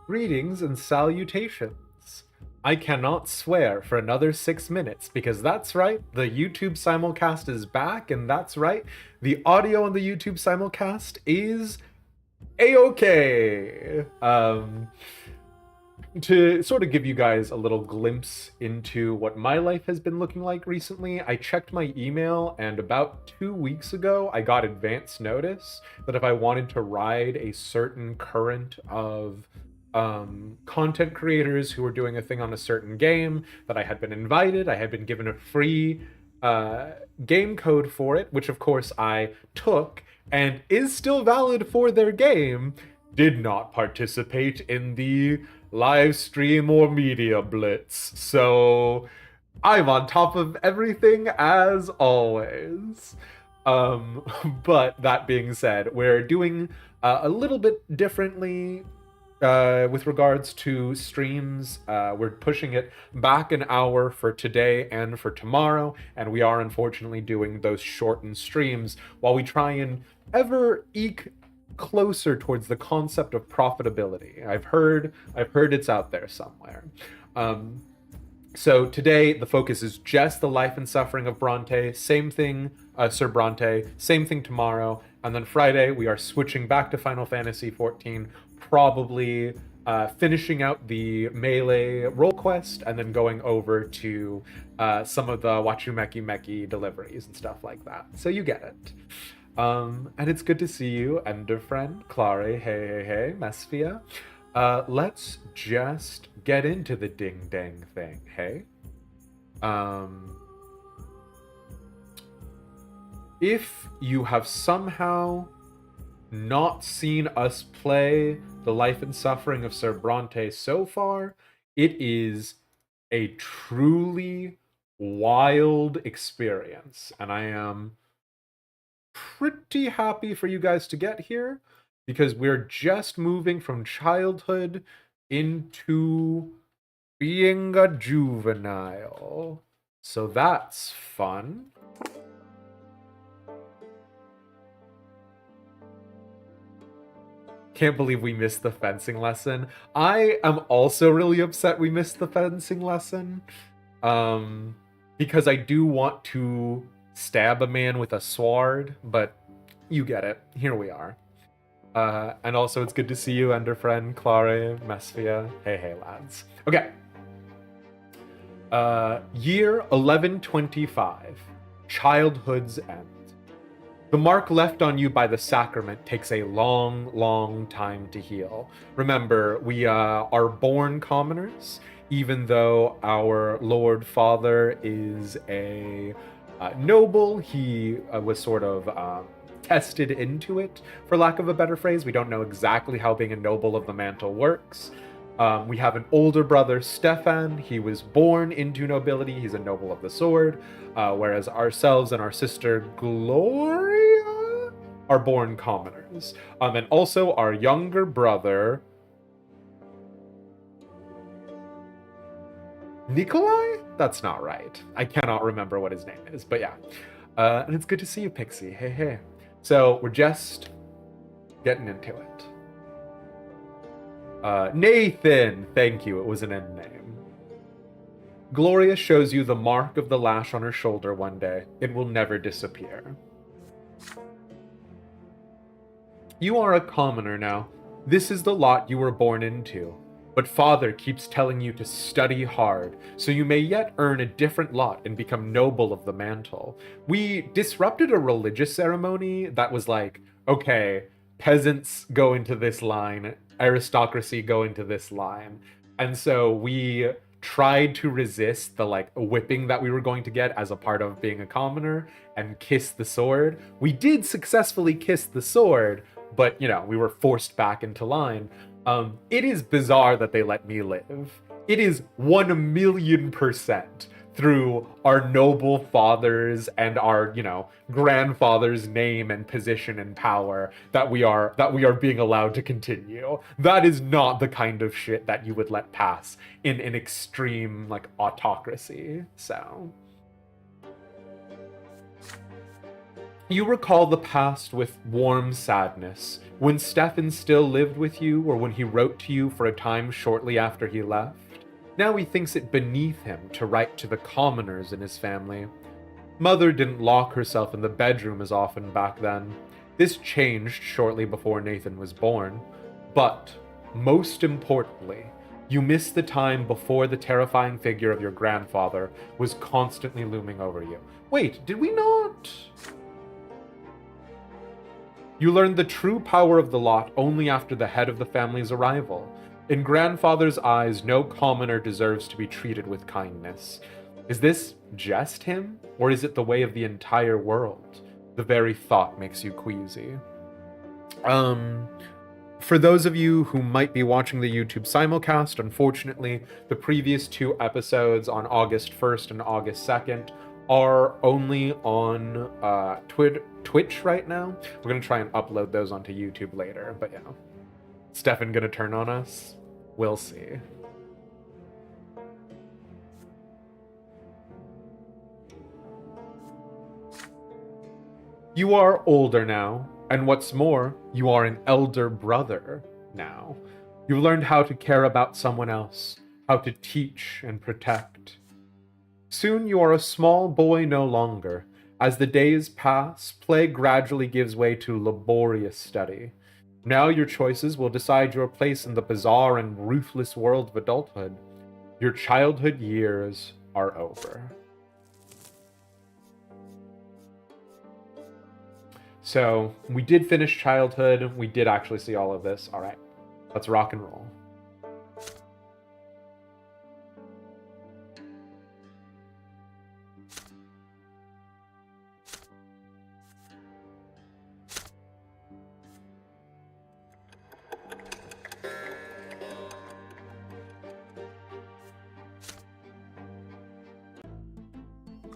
Greetings and salutations. I cannot swear for another 6 minutes because that's right, the YouTube simulcast is back, and that's right, the audio on the YouTube simulcast is a-okay. To sort of give you guys a little glimpse into what my life has been looking like recently, I checked my email, and about 2 weeks ago, I got advance notice that if I wanted to ride a certain current of content creators who were doing a thing on a certain game, that I had been invited. I had been given a free game code for it, which of course I took and is still valid for their game. Did not participate in the live stream or media blitz, so I'm on top of everything as always. But that being said, we're doing a little bit differently with regards to streams. We're pushing it back an hour for today and for tomorrow, and we are unfortunately doing those shortened streams while we try and ever eke closer towards the concept of profitability. I've heard it's out there somewhere. So today the focus is just the life and suffering of Brante. Same thing, Sir Brante. Same thing tomorrow, and then Friday we are switching back to Final Fantasy XIV. Probably finishing out the melee role quest, and then going over to some of the Wachumeki Meki deliveries and stuff like that. So you get it. And it's good to see you, Ender Friend, Clare, hey, Mesphia. Let's just get into the ding dang thing, hey? If you have somehow not seen us play the life and suffering of Sir Brante so far, it is a truly wild experience, and I am pretty happy for you guys to get here, because we're just moving from childhood into being a juvenile. So that's fun. Can't believe we missed the fencing lesson. I am also really upset we missed the fencing lesson. Because I do want to stab a man with a sword, but you get it. Here we are. And also, it's good to see you, Enderfriend, Clare, Mesphia. Hey, lads. Okay. Year 1125. Childhood's end. The mark left on you by the sacrament takes a long, long time to heal. Remember, we are born commoners, even though our Lord Father is a noble. He was sort of tested into it, for lack of a better phrase. We don't know exactly how being a noble of the mantle works. We have an older brother, Stefan. He was born into nobility. He's a noble of the sword, whereas ourselves and our sister, Gloria, are born commoners. And also our younger brother, Nikolai? That's not right. I cannot remember what his name is, but yeah. And it's good to see you, Pixie. Hey. So we're just getting into it. Nathan, thank you. It was an end name. Gloria shows you the mark of the lash on her shoulder one day. It will never disappear. You are a commoner now. This is the lot you were born into. But Father keeps telling you to study hard, so you may yet earn a different lot and become noble of the mantle. We disrupted a religious ceremony that was like, okay, peasants go into this line, aristocracy go into this line. And so we tried to resist the like whipping that we were going to get as a part of being a commoner and kiss the sword. We did successfully kiss the sword, but you know, we were forced back into line. It is bizarre that they let me live. It is 1,000,000% through our noble fathers and our, grandfather's name and position and power that we are being allowed to continue. That is not the kind of shit that you would let pass in an extreme like autocracy. So You recall the past with warm sadness, when Stefan still lived with you or when he wrote to you for a time shortly after he left. Now he thinks it beneath him to write to the commoners in his family. Mother didn't lock herself in the bedroom as often back then. This changed shortly before Nathan was born. But, most importantly, you miss the time before the terrifying figure of your grandfather was constantly looming over you. Wait, did we not? You learned the true power of the lot only after the head of the family's arrival. In grandfather's eyes, no commoner deserves to be treated with kindness. Is this just him, or is it the way of the entire world? The very thought makes you queasy. For those of you who might be watching the YouTube simulcast, unfortunately, the previous 2 episodes on August 1st and August 2nd are only on Twitch right now. We're going to try and upload those onto YouTube later, but yeah. Stefan gonna turn on us? We'll see. You are older now, and what's more, you are an elder brother now. You've learned how to care about someone else, how to teach and protect. Soon you are a small boy no longer. As the days pass, play gradually gives way to laborious study. Now your choices will decide your place in the bizarre and ruthless world of adulthood. Your childhood years are over. So, we did finish childhood. We did actually see all of this. All right, let's rock and roll.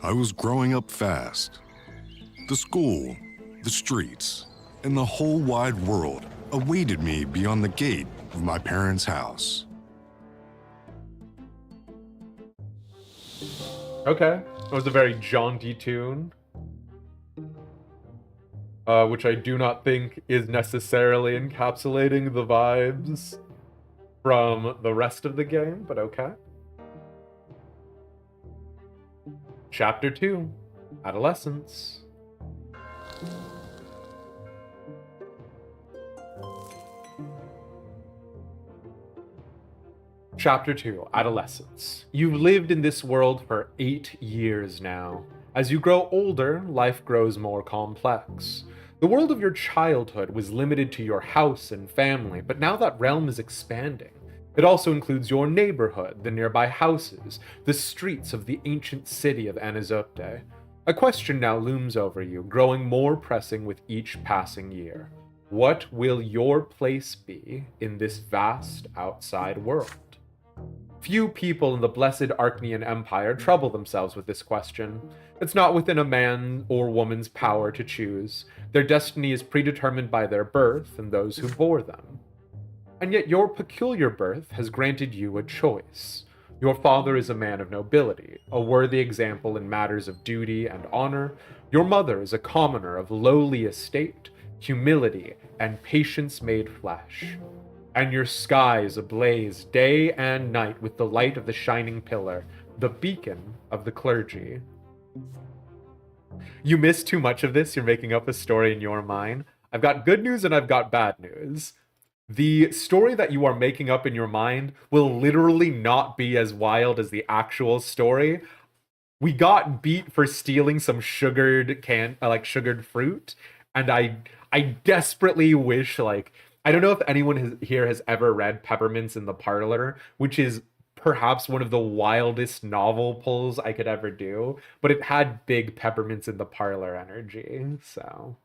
I was growing up fast. The school, the streets, and the whole wide world awaited me beyond the gate of my parents' house. Okay, that was a very jaunty tune, which I do not think is necessarily encapsulating the vibes from the rest of the game, but okay. Chapter 2, Adolescence. Chapter 2, Adolescence. You've lived in this world for 8 years now. As you grow older, life grows more complex. The world of your childhood was limited to your house and family, but now that realm is expanding. It also includes your neighborhood, the nearby houses, the streets of the ancient city of Anizote. A question now looms over you, growing more pressing with each passing year. What will your place be in this vast outside world? Few people in the blessed Archnean Empire trouble themselves with this question. It's not within a man or woman's power to choose. Their destiny is predetermined by their birth and those who bore them. And yet your peculiar birth has granted you a choice. Your father is a man of nobility, a worthy example in matters of duty and honor. Your mother is a commoner of lowly estate, humility, and patience made flesh. And your sky is ablaze day and night with the light of the shining pillar, the beacon of the clergy. You missed too much of this, you're making up a story in your mind. I've got good news and I've got bad news. The story that you are making up in your mind will literally not be as wild as the actual story. We got beat for stealing some sugared sugared fruit, and I desperately wish, like, I don't know if anyone here has ever read Peppermints in the Parlor, which is perhaps one of the wildest novel pulls I could ever do, but it had big Peppermints in the Parlor energy, so.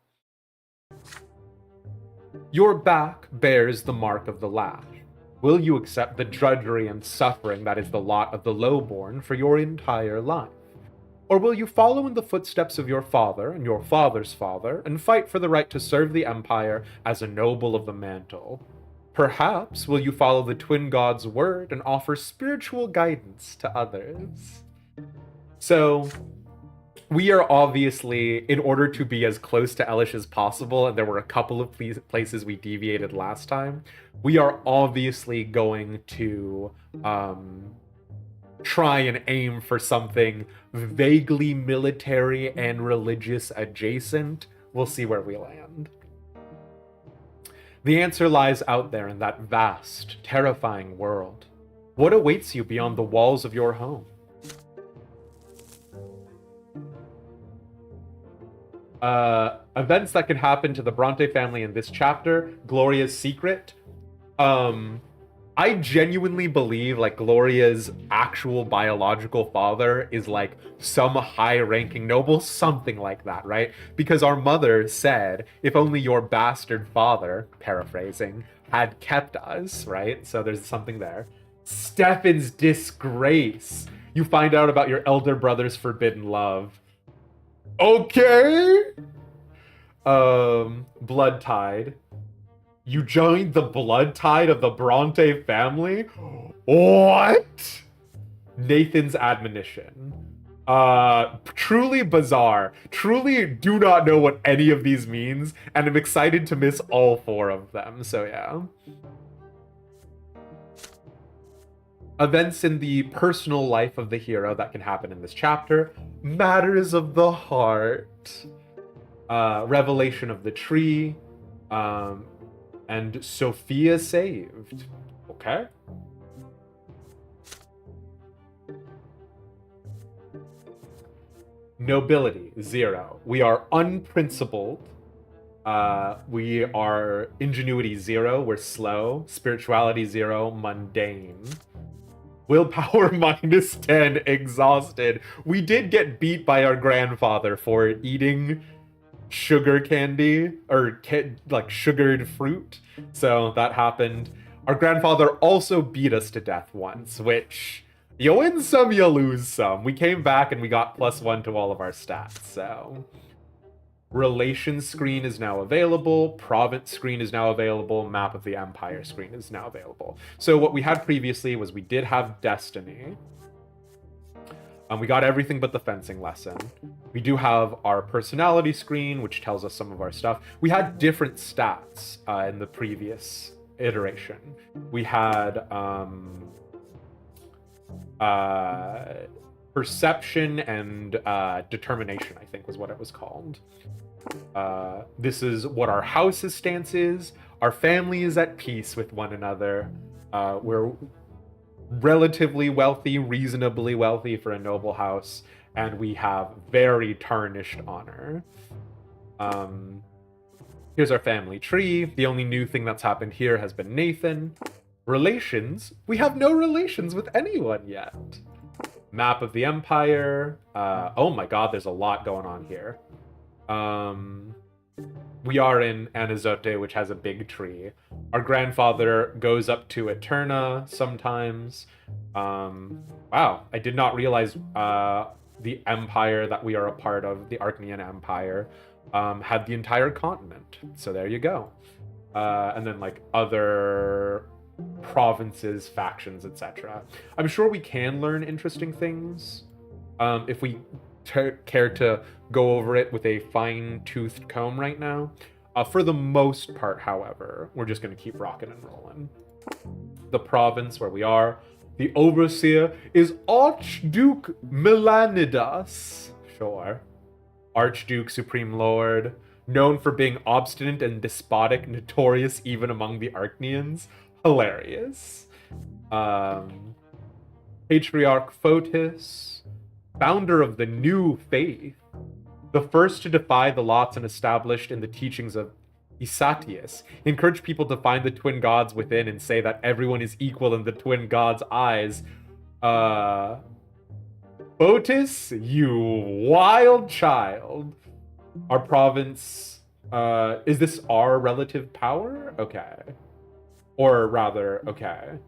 Your back bears the mark of the lash. Will you accept the drudgery and suffering that is the lot of the lowborn for your entire life? Or will you follow in the footsteps of your father and your father's father and fight for the right to serve the empire as a noble of the mantle? Perhaps will you follow the twin gods' word and offer spiritual guidance to others? So, we are obviously, in order to be as close to Elish as possible, and there were a couple of places we deviated last time, we are obviously going to try and aim for something vaguely military and religious adjacent. We'll see where we land. The answer lies out there in that vast, terrifying world. What awaits you beyond the walls of your home? Events that could happen to the Brante family in this chapter. Gloria's secret. I genuinely believe like Gloria's actual biological father is like some high-ranking noble, something like that, right? Because our mother said, if only your bastard father, paraphrasing, had kept us, right? So there's something there. Stefan's disgrace. You find out about your elder brother's forbidden love. Okay. Blood Tide. You joined the blood tide of the Brante family? What? Nathan's admonition. Truly bizarre. Truly do not know what any of these means, and I'm excited to miss all 4 of them, so yeah. Events in the personal life of the hero that can happen in this chapter. Matters of the heart. Revelation of the tree. And Sophia saved. Okay. Nobility, 0. We are unprincipled. We are ingenuity, 0. We're slow. Spirituality, 0. Mundane. Willpower -10. Exhausted. We did get beat by our grandfather for eating sugar candy or like sugared fruit, so that happened. Our grandfather also beat us to death once, which you win some, you lose some. We came back and we got +1 to all of our stats. So relations screen is now available, province screen is now available, map of the empire screen is now available. So what we had previously was we did have destiny. We got everything but the fencing lesson. We do have our personality screen, which tells us some of our stuff. We had different stats in the previous iteration. We had perception and determination, I think was what it was called. This is what our house's stance is. Our family is at peace with one another. We're relatively wealthy, reasonably wealthy for a noble house, and we have very tarnished honor. Here's our family tree. The only new thing that's happened here has been Nathan. Relations, we have no relations with anyone yet. Map of the empire. Oh my god, there's a lot going on here. We are in Anazote, which has a big tree. Our grandfather goes up to Eterna sometimes. Wow, I did not realize the empire that we are a part of, the Arcanian Empire, had the entire continent. So there you go. And then like other provinces, factions, etc. I'm sure we can learn interesting things if we care to go over it with a fine-toothed comb right now. For the most part, however, we're just going to keep rocking and rolling. The province where we are, the overseer is Archduke Melanidas. Sure. Archduke, Supreme Lord, known for being obstinate and despotic, notorious even among the Arcanians. Hilarious. Patriarch Photis, founder of the new faith, the first to defy the lots and established in the teachings of Isatius, encourage people to find the twin gods within and say that everyone is equal in the twin gods' eyes. Photis, you wild child. Our province, is this our relative power? Okay. Or rather, okay.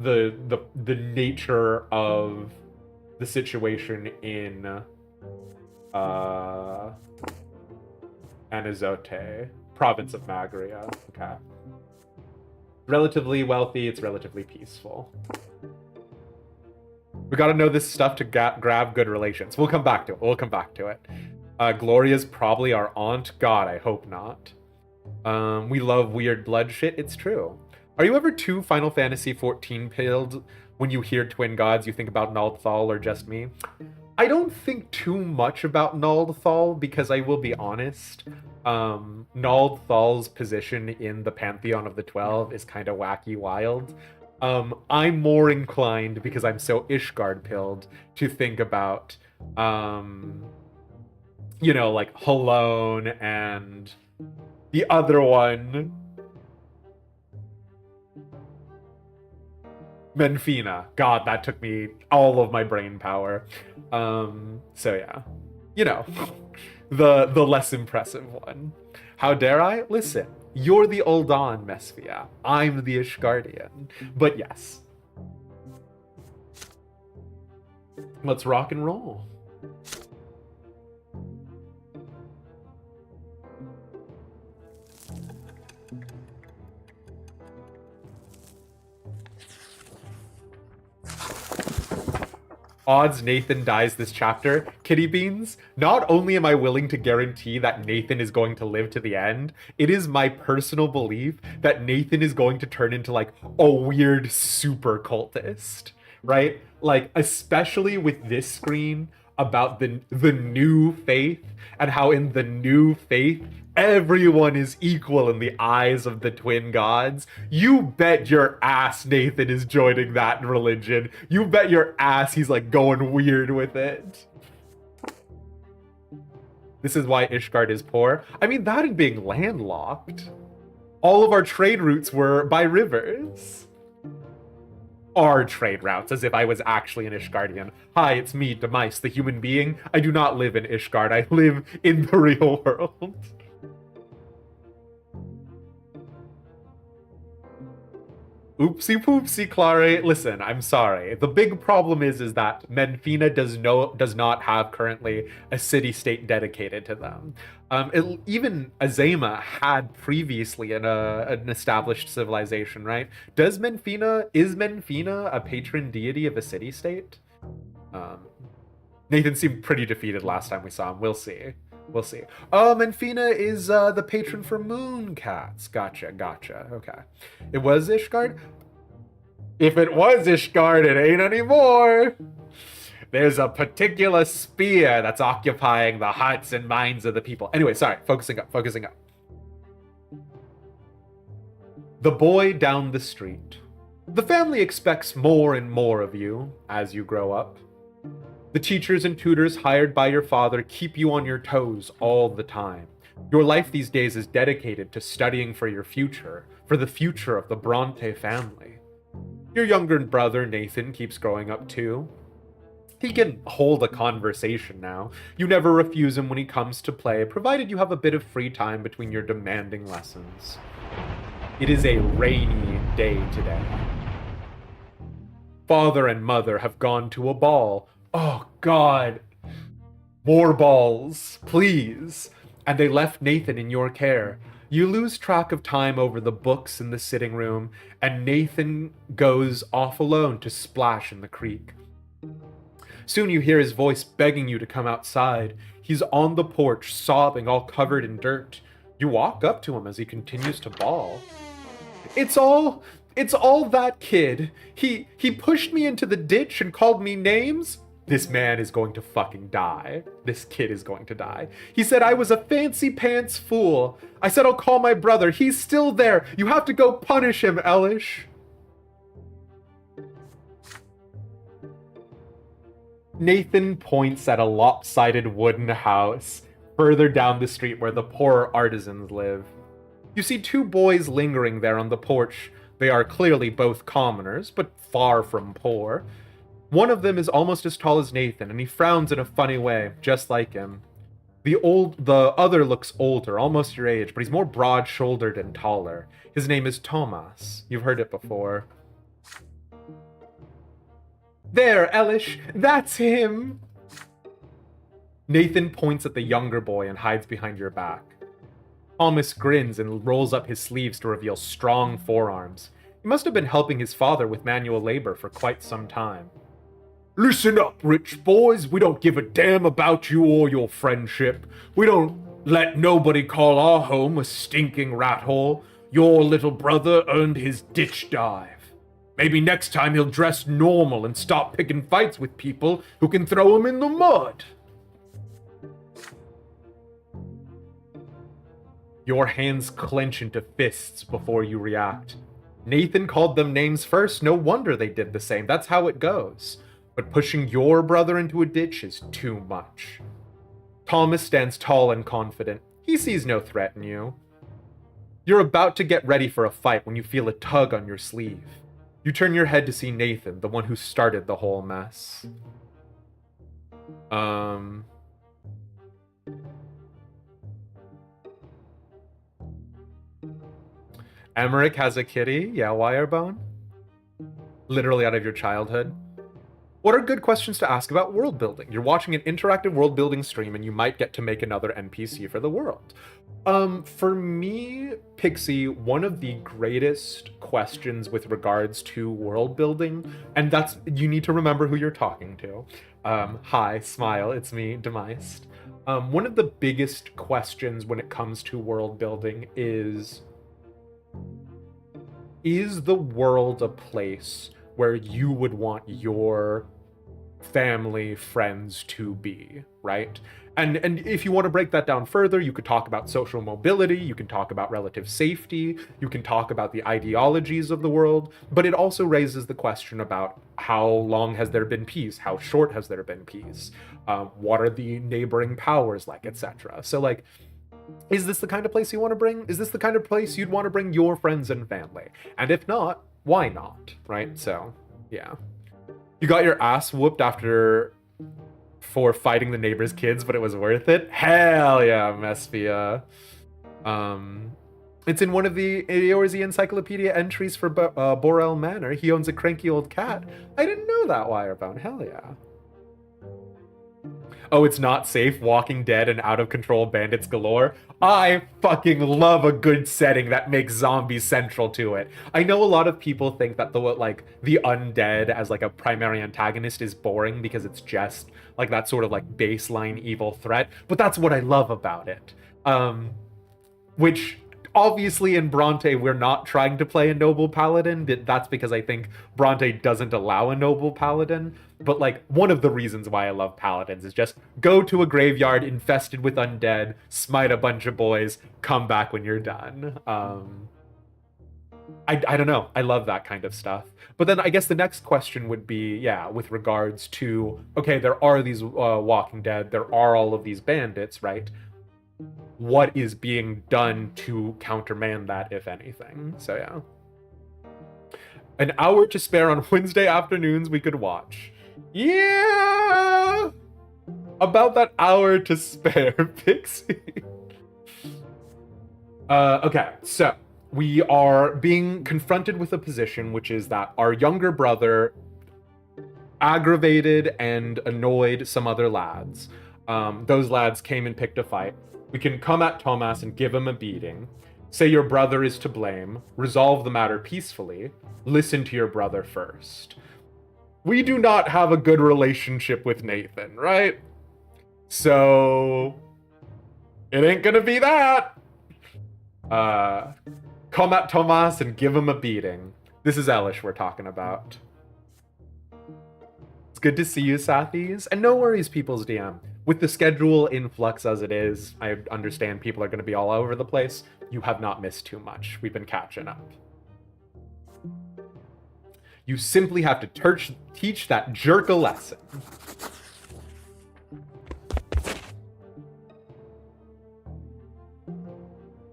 The nature of the situation in Anazote, province of Magria. Okay. Relatively wealthy, it's relatively peaceful. We got to know this stuff to grab good relations. We'll come back to it. We'll come back to it. Gloria's probably our aunt. God, I hope not. We love weird blood shit. It's true. Are you ever too Final Fantasy XIV pilled when you hear twin gods? You think about Naldthal or just me? I don't think too much about Naldthal because I will be honest. Naldthal's position in the Pantheon of the 12 is kind of wacky wild. I'm more inclined, because I'm so Ishgard-pilled, to think about, you know, like Halone and the other one, Menfina. God, that took me all of my brain power. So yeah, you know, the less impressive one. How dare I? Listen, you're the Uldan, Mesphia. I'm the Ishgardian. But yes. Let's rock and roll. Odds Nathan dies this chapter. Kitty Beans, not only am I willing to guarantee that Nathan is going to live to the end, it is my personal belief that Nathan is going to turn into like a weird super cultist, right? Like, especially with this screen about the new faith and how in the new faith everyone is equal in the eyes of the twin gods. You bet your ass Nathan is joining that religion. You bet your ass he's like going weird with it. This is why Ishgard is poor. I mean, that and being landlocked. All of our trade routes were by rivers. Our trade routes, as if I was actually an Ishgardian. Hi, it's me, Demise, the human being. I do not live in Ishgard. I live in the real world. Oopsie poopsie, Clare. Listen, I'm sorry. The big problem is that Menfina does not have currently a city-state dedicated to them. Even Azema had previously an established civilization, right? Is Menfina a patron deity of a city-state? Nathan seemed pretty defeated last time we saw him. We'll see. We'll see. Oh, Menfina is the patron for moon cats. Gotcha. Okay. It was Ishgard? If it was Ishgard, it ain't anymore. There's a particular spear that's occupying the hearts and minds of the people. Anyway, sorry. Focusing up. The boy down the street. The family expects more and more of you as you grow up. The teachers and tutors hired by your father keep you on your toes all the time. Your life these days is dedicated to studying for your future, for the future of the Brante family. Your younger brother, Nathan, keeps growing up too. He can hold a conversation now. You never refuse him when he comes to play, provided you have a bit of free time between your demanding lessons. It is a rainy day today. Father and mother have gone to a ball. Oh, God. More balls, please. And they left Nathan in your care. You lose track of time over the books in the sitting room, and Nathan goes off alone to splash in the creek. Soon you hear his voice begging you to come outside. He's on the porch, sobbing, all covered in dirt. You walk up to him as he continues to bawl. It's all that kid. He pushed me into the ditch and called me names. This man is going to fucking die. This kid is going to die. He said I was a fancy pants fool. I said I'll call my brother. He's still there. You have to go punish him, Elish. Nathan points at a lopsided wooden house further down the street where the poorer artisans live. You see two boys lingering there on the porch. They are clearly both commoners, but far from poor. One of them is almost as tall as Nathan, and he frowns in a funny way, just like him. The other looks older, almost your age, but he's more broad-shouldered and taller. His name is Tomas. You've heard it before. There, Elish, that's him! Nathan points at the younger boy and hides behind your back. Thomas grins and rolls up his sleeves to reveal strong forearms. He must have been helping his father with manual labor for quite some time. Listen up, rich boys. We don't give a damn about you or your friendship. We don't let nobody call our home a stinking rat hole. Your little brother earned his ditch dive. Maybe next time he'll dress normal and stop picking fights with people who can throw him in the mud. Your hands clench into fists before you react. Nathan called them names first. No wonder they did the same. That's how it goes. But pushing your brother into a ditch is too much. Thomas stands tall and confident. He sees no threat in you. You're about to get ready for a fight when you feel a tug on your sleeve. You turn your head to see Nathan, the one who started the whole mess. Emmerich has a kitty? Yeah, Wirebone? Literally out of your childhood. What are good questions to ask about world building? You're watching an interactive world building stream and you might get to make another NPC for the world. For me, Pixie, one of the greatest questions with regards to world building, and that's, you need to remember who you're talking to. Hi, smile, it's me, Demised. One of the biggest questions when it comes to world building is the world a place where you would want your family, friends to be, right? And if you want to break that down further, you could talk about social mobility, you can talk about relative safety, you can talk about the ideologies of the world, but it also raises the question about how long has there been peace, how short has there been peace, what are the neighboring powers like, etc. So like, is this the kind of place you want to bring? Is this the kind of place you'd want to bring your friends and family? And if not, why not, right? So, yeah. You got your ass whooped for fighting the neighbor's kids, but it was worth it? Hell yeah, Mespia. It's in one of the Eorzea Encyclopedia entries for Borel Manor. He owns a cranky old cat. I didn't know that, Wirebone. Hell yeah. Oh, it's not safe, Walking Dead and out of control bandits galore. I fucking love a good setting that makes zombies central to it. I know a lot of people think that the undead as like a primary antagonist is boring because it's just like that sort of like baseline evil threat, but that's what I love about it. Which obviously in Brante we're not trying to play a noble paladin. That's because I think Brante doesn't allow a noble paladin. But like one of the reasons why I love paladins is just go to a graveyard infested with undead, smite a bunch of boys, come back when you're done. I don't know. I love that kind of stuff. But then I guess the next question would be, yeah, with regards to, okay, there are these Walking Dead, there are all of these bandits, right? What is being done to countermand that, if anything? So yeah. An hour to spare on Wednesday afternoons we could watch. Yeah! About that hour to spare, Pixie. Okay, so we are being confronted with a position which is that our younger brother aggravated and annoyed some other lads. Those lads came and picked a fight. We can come at Thomas and give him a beating, say your brother is to blame, resolve the matter peacefully, listen to your brother first. We do not have a good relationship with Nathan, right? So it ain't gonna be that. Come at Thomas and give him a beating. This is Elish we're talking about. It's good to see you, Sathis. And no worries, People's DM. With the schedule in flux as it is, I understand people are going to be all over the place. You have not missed too much. We've been catching up. You simply have to teach that jerk a lesson.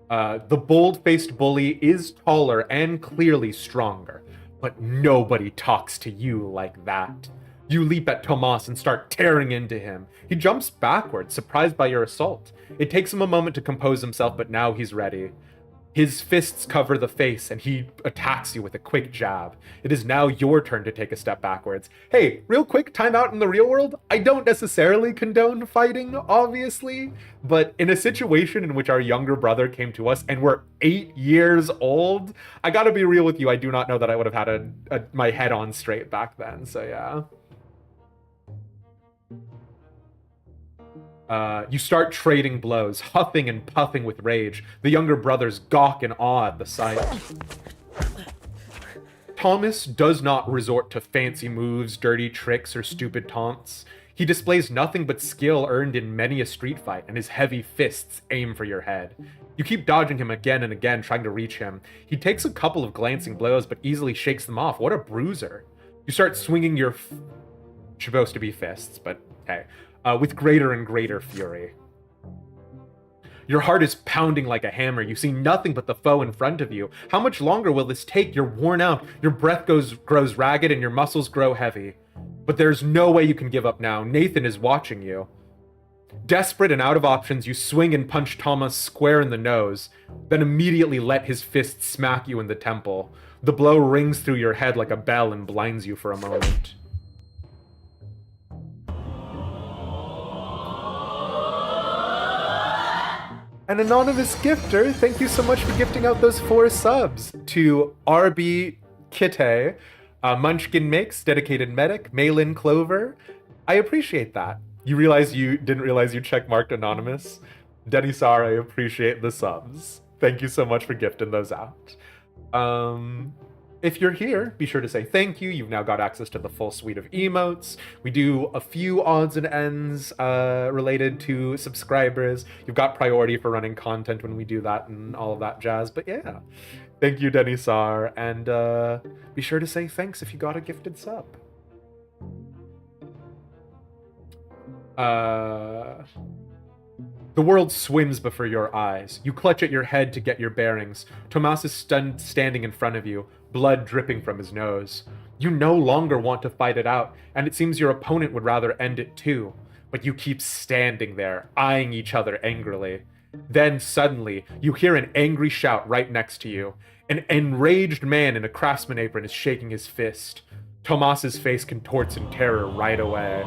The bold-faced bully is taller and clearly stronger, but nobody talks to you like that. You leap at Tomas and start tearing into him. He jumps backwards, surprised by your assault. It takes him a moment to compose himself, but now he's ready. His fists cover the face, and he attacks you with a quick jab. It is now your turn to take a step backwards. Hey, real quick, time out in the real world. I don't necessarily condone fighting, obviously, but in a situation in which our younger brother came to us and we're 8 years old, I gotta be real with you, I do not know that I would have had my head on straight back then, so yeah. You start trading blows, huffing and puffing with rage. The younger brothers gawk in awe at the sight. Thomas does not resort to fancy moves, dirty tricks, or stupid taunts. He displays nothing but skill earned in many a street fight, and his heavy fists aim for your head. You keep dodging him again and again, trying to reach him. He takes a couple of glancing blows, but easily shakes them off. What a bruiser. You start swinging your supposed to be fists, but hey, with greater and greater fury. Your heart is pounding like a hammer. You see nothing but the foe in front of you. How much longer will this take? You're worn out. Your breath grows ragged and your muscles grow heavy. But there's no way you can give up now. Nathan is watching you. Desperate and out of options, you swing and punch Thomas square in the nose, then immediately let his fist smack you in the temple. The blow rings through your head like a bell and blinds you for a moment. An anonymous gifter, thank you so much for gifting out those 4 subs to RB Kitte, Munchkin Mix, Dedicated Medic, Maylin Clover. I appreciate that. You didn't realize you checkmarked anonymous? Denisar, I appreciate the subs. Thank you so much for gifting those out. If you're here, be sure to say thank you. You've now got access to the full suite of emotes. We do a few odds and ends related to subscribers. You've got priority for running content when we do that and all of that jazz. But yeah, thank you, Denisar. And be sure to say thanks if you got a gifted sub. The world swims before your eyes. You clutch at your head to get your bearings. Tomas is standing in front of you, blood dripping from his nose. You no longer want to fight it out, and it seems your opponent would rather end it too. But you keep standing there, eyeing each other angrily. Then suddenly, you hear an angry shout right next to you. An enraged man in a craftsman apron is shaking his fist. Tomas's face contorts in terror right away.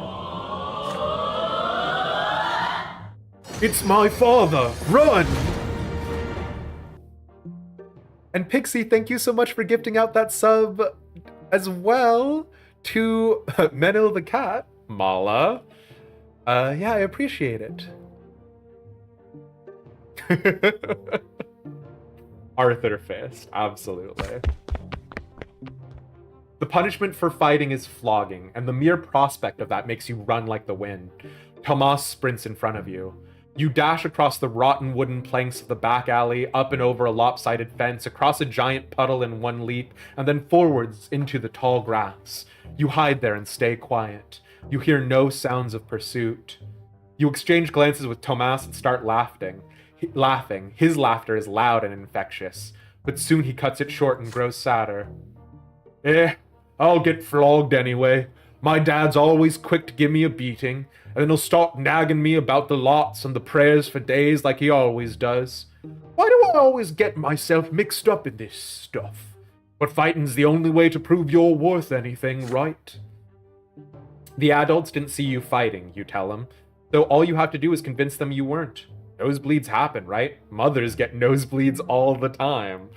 It's my father! Run! And Pixie, thank you so much for gifting out that sub as well to Menil the cat. Mala. Yeah, I appreciate it. Arthur Fist, absolutely. The punishment for fighting is flogging, and the mere prospect of that makes you run like the wind. Tomas sprints in front of you. You dash across the rotten wooden planks of the back alley, up and over a lopsided fence, across a giant puddle in one leap, and then forwards into the tall grass. You hide there and stay quiet. You hear no sounds of pursuit. You exchange glances with Tomas and start laughing. His laughter is loud and infectious, but soon he cuts it short and grows sadder. I'll get flogged anyway. My dad's always quick to give me a beating, and then he'll start nagging me about the lots and the prayers for days like he always does. Why do I always get myself mixed up in this stuff? But fighting's the only way to prove you're worth anything, right? The adults didn't see you fighting, you tell them, though all you have to do is convince them you weren't. Nosebleeds happen, right? Mothers get nosebleeds all the time.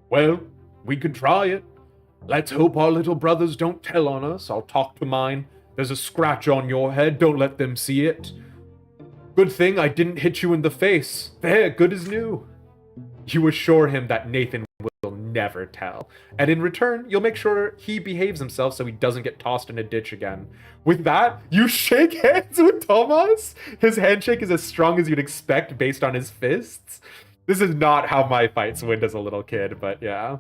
Well, we could try it. Let's hope our little brothers don't tell on us. I'll talk to mine. There's a scratch on your head. Don't let them see it. Good thing I didn't hit you in the face. There, good as new. You assure him that Nathan will never tell. And in return, you'll make sure he behaves himself so he doesn't get tossed in a ditch again. With that, you shake hands with Tomas. His handshake is as strong as you'd expect based on his fists. This is not how my fights went as a little kid, but yeah.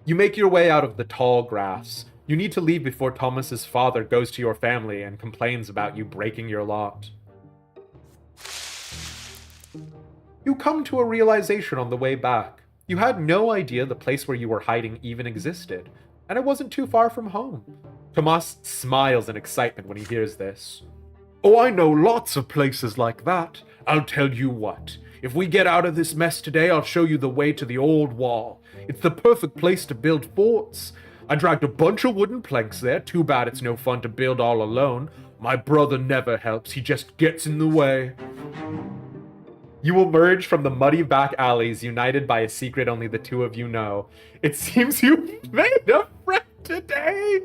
You make your way out of the tall grass. You need to leave before Thomas's father goes to your family and complains about you breaking your lot. You come to a realization on the way back. You had no idea the place where you were hiding even existed, and it wasn't too far from home. Tomas smiles in excitement when he hears this. Oh, I know lots of places like that. I'll tell you what. If we get out of this mess today, I'll show you the way to the old wall. It's the perfect place to build forts. I dragged a bunch of wooden planks there. Too bad it's no fun to build all alone. My brother never helps. He just gets in the way. You emerge from the muddy back alleys, united by a secret only the two of you know. It seems you've made a friend. today?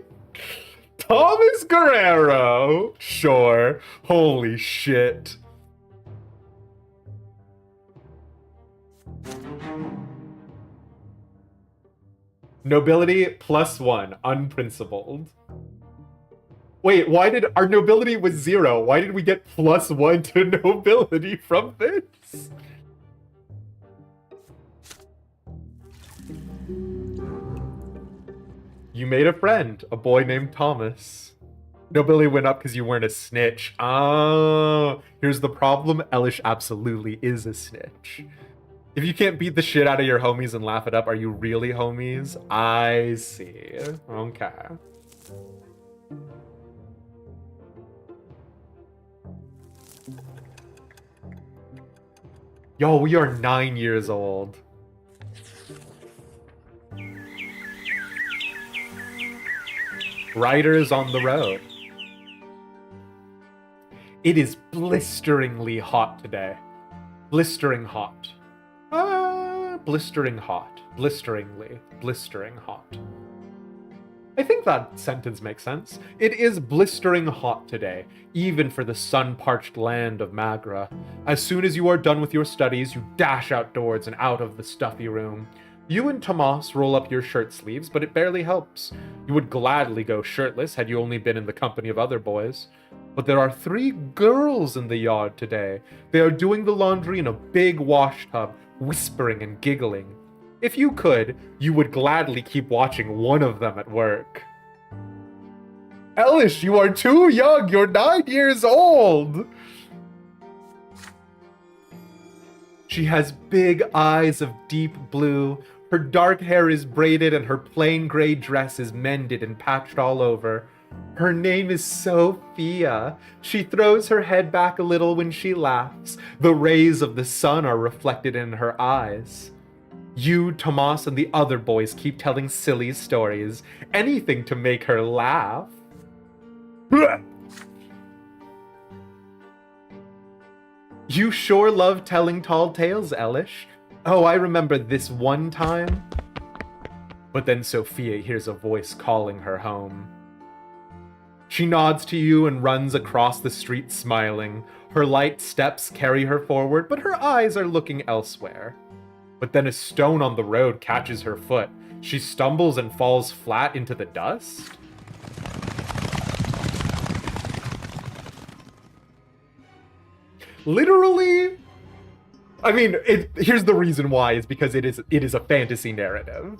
Thomas Guerrero? Sure. Holy shit. Nobility +1, unprincipled. Wait, why did our nobility was 0? Why did we get +1 to nobility from this? You made a friend, a boy named Thomas. Nobility went up because you weren't a snitch. Oh, here's the problem. Elish absolutely is a snitch. If you can't beat the shit out of your homies and laugh it up, are you really homies? I see. Okay. Yo, we are 9 years old. Riders on the road. It is blisteringly hot today. Blistering hot. Blistering hot. Blisteringly. Blistering hot. I think that sentence makes sense. It is blistering hot today, even for the sun-parched land of Magra. As soon as you are done with your studies, you dash outdoors and out of the stuffy room. You and Tomas roll up your shirt sleeves, but it barely helps. You would gladly go shirtless had you only been in the company of other boys. But there are 3 girls in the yard today. They are doing the laundry in a big wash tub, whispering and giggling. If you could, you would gladly keep watching one of them at work. Elish, you are too young. You're 9 years old. She has big eyes of deep blue. Her dark hair is braided and her plain gray dress is mended and patched all over. Her name is Sophia. She throws her head back a little when she laughs. The rays of the sun are reflected in her eyes. You, Tomas, and the other boys keep telling silly stories. Anything to make her laugh. You sure love telling tall tales, Elish. Oh, I remember this one time. But then Sophia hears a voice calling her home. She nods to you and runs across the street smiling. Her light steps carry her forward, but her eyes are looking elsewhere. But then a stone on the road catches her foot. She stumbles and falls flat into the dust. Literally, I mean, here's the reason why, is because it is a fantasy narrative.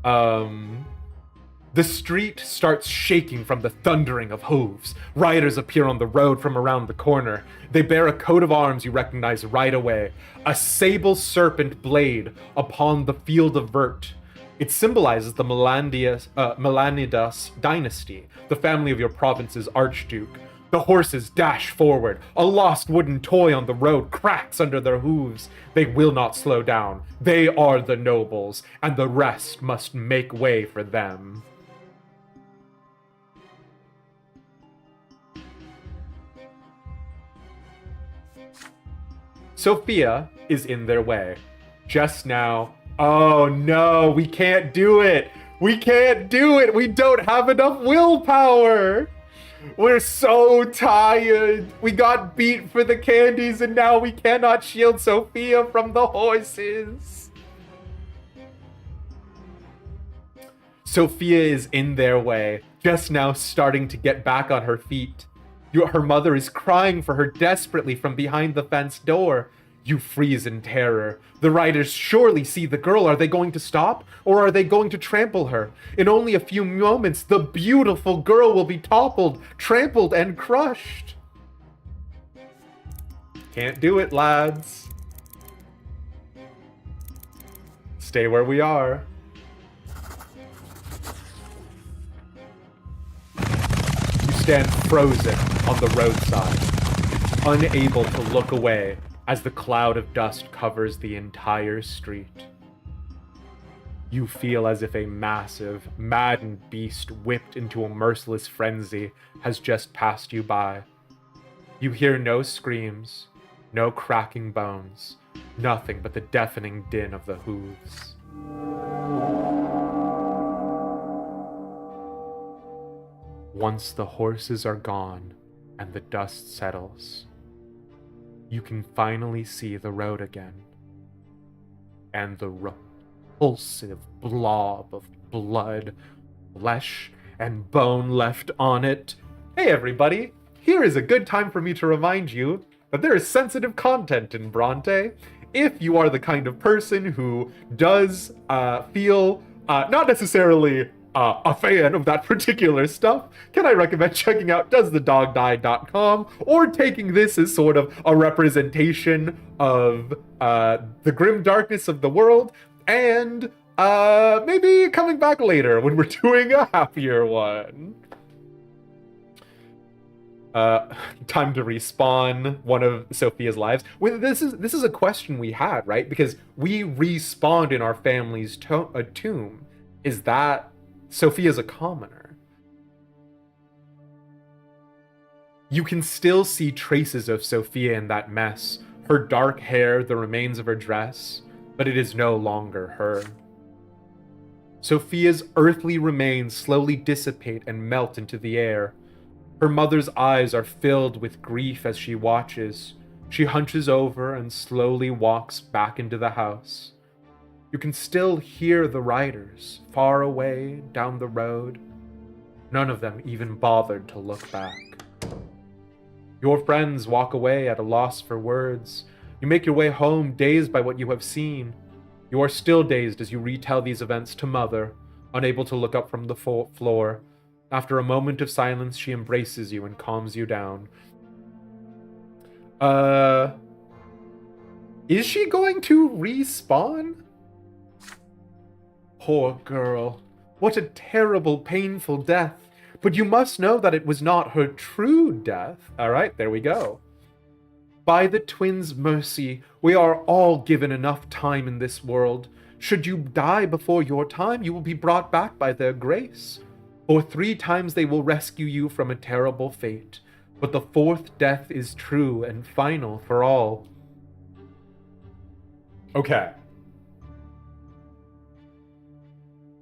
The street starts shaking from the thundering of hooves. Riders appear on the road from around the corner. They bear a coat of arms you recognize right away. A sable serpent blade upon the field of vert. It symbolizes the Melanidas dynasty, the family of your province's archduke. The horses dash forward. A lost wooden toy on the road cracks under their hooves. They will not slow down. They are the nobles, and the rest must make way for them. Sophia is in their way. Just now. Oh no, we can't do it! We can't do it! We don't have enough willpower! We're so tired! We got beat for the candies and now we cannot shield Sophia from the horses! Sophia is in their way, just now starting to get back on her feet. Her mother is crying for her desperately from behind the fence door. You freeze in terror. The riders surely see the girl. Are they going to stop? Or are they going to trample her? In only a few moments, the beautiful girl will be toppled, trampled, and crushed. Can't do it, lads. Stay where we are. You stand frozen on the roadside, unable to look away as the cloud of dust covers the entire street. You feel as if a massive, maddened beast whipped into a merciless frenzy has just passed you by. You hear no screams, no cracking bones, nothing but the deafening din of the hooves. Once the horses are gone and the dust settles, you can finally see the road again. And the repulsive blob of blood, flesh, and bone left on it. Hey everybody, here is a good time for me to remind you that there is sensitive content in Brante. If you are the kind of person who does feel not necessarily a fan of that particular stuff, can I recommend checking out doesthedogdie.com or taking this as sort of a representation of the grim darkness of the world, and maybe coming back later when we're doing a happier one. Time to respawn one of Sophia's lives. Well, this is a question we had, right? Because we respawned in our family's tomb. Is that Sophia's a commoner? You can still see traces of Sophia in that mess. Her dark hair, the remains of her dress, but it is no longer her. Sophia's earthly remains slowly dissipate and melt into the air. Her mother's eyes are filled with grief as she watches. She hunches over and slowly walks back into the house. You can still hear the riders far away down the road. None of them even bothered to look back. Your friends walk away at a loss for words. You make your way home dazed by what you have seen. You are still dazed as you retell these events to Mother, unable to look up from the floor. After a moment of silence, she embraces you and calms you down. Is she going to respawn? Poor girl. What a terrible, painful death. But you must know that it was not her true death. All right, there we go. By the twins' mercy, we are all given enough time in this world. Should you die before your time, you will be brought back by their grace. For 3 times they will rescue you from a terrible fate. But the 4th death is true and final for all. Okay.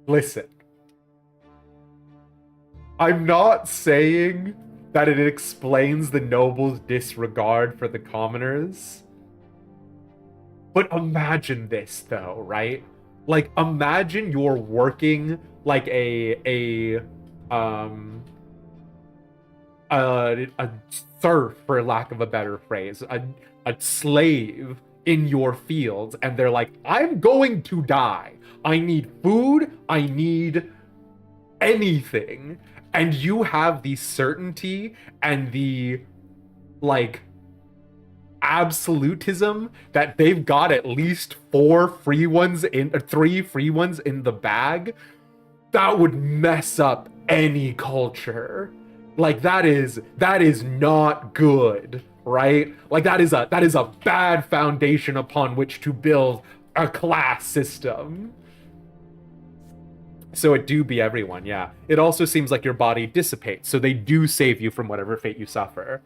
Listen. I'm not saying that it explains the nobles' disregard for the commoners. But imagine this, though, right? Like, imagine you're working like a serf, for lack of a better phrase, a slave in your fields, and they're like, I'm going to die. I need food. I need anything. And you have the certainty and the, like, absolutism that they've got at least 3 free ones in the bag. That would mess up any culture. Like, that is not good, right? Like, that is a bad foundation upon which to build a class system. So it do be everyone, yeah. It also seems like your body dissipates, so they do save you from whatever fate you suffer.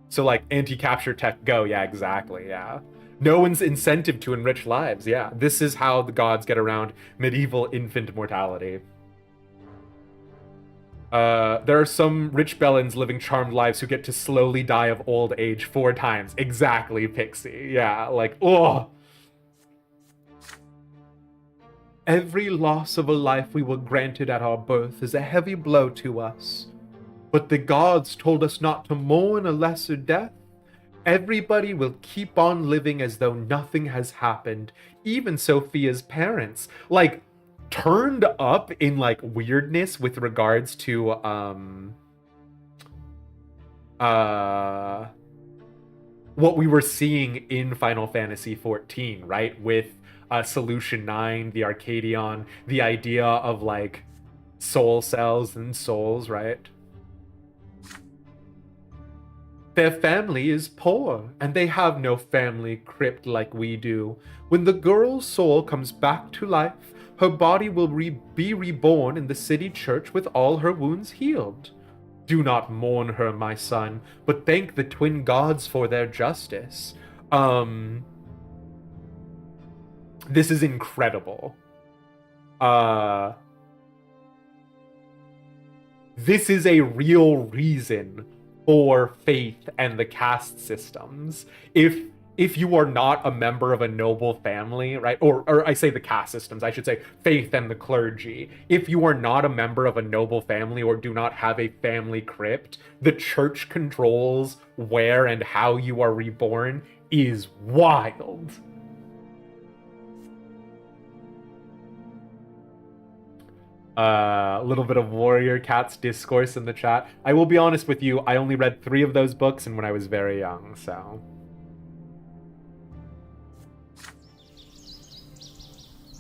So, like, anti-capture tech go, yeah, exactly, yeah. No one's incentive to enrich lives, yeah. This is how the gods get around medieval infant mortality. There are some rich Bellins living charmed lives who get to slowly die of old age 4 times. Exactly, Pixie. Yeah, like, ugh. Every loss of a life we were granted at our birth is a heavy blow to us. But the gods told us not to mourn a lesser death. Everybody will keep on living as though nothing has happened. Even Sophia's parents, like, turned up in, like, weirdness with regards to what we were seeing in Final Fantasy XIV, right? With Solution 9, the Arcadion, the idea of, like, soul cells and souls, right? Their family is poor, and they have no family crypt like we do. When the girl's soul comes back to life, her body will be reborn in the city church with all her wounds healed. Do not mourn her, my son, but thank the twin gods for their justice. This is incredible. This is a real reason for faith and the caste systems. If you are not a member of a noble family, right? Or I say the caste systems, I should say faith and the clergy. If you are not a member of a noble family or do not have a family crypt, the church controls where and how you are reborn is wild. A little bit of Warrior Cat's discourse in the chat. I will be honest with you, I only read 3 of those books and when I was very young, so...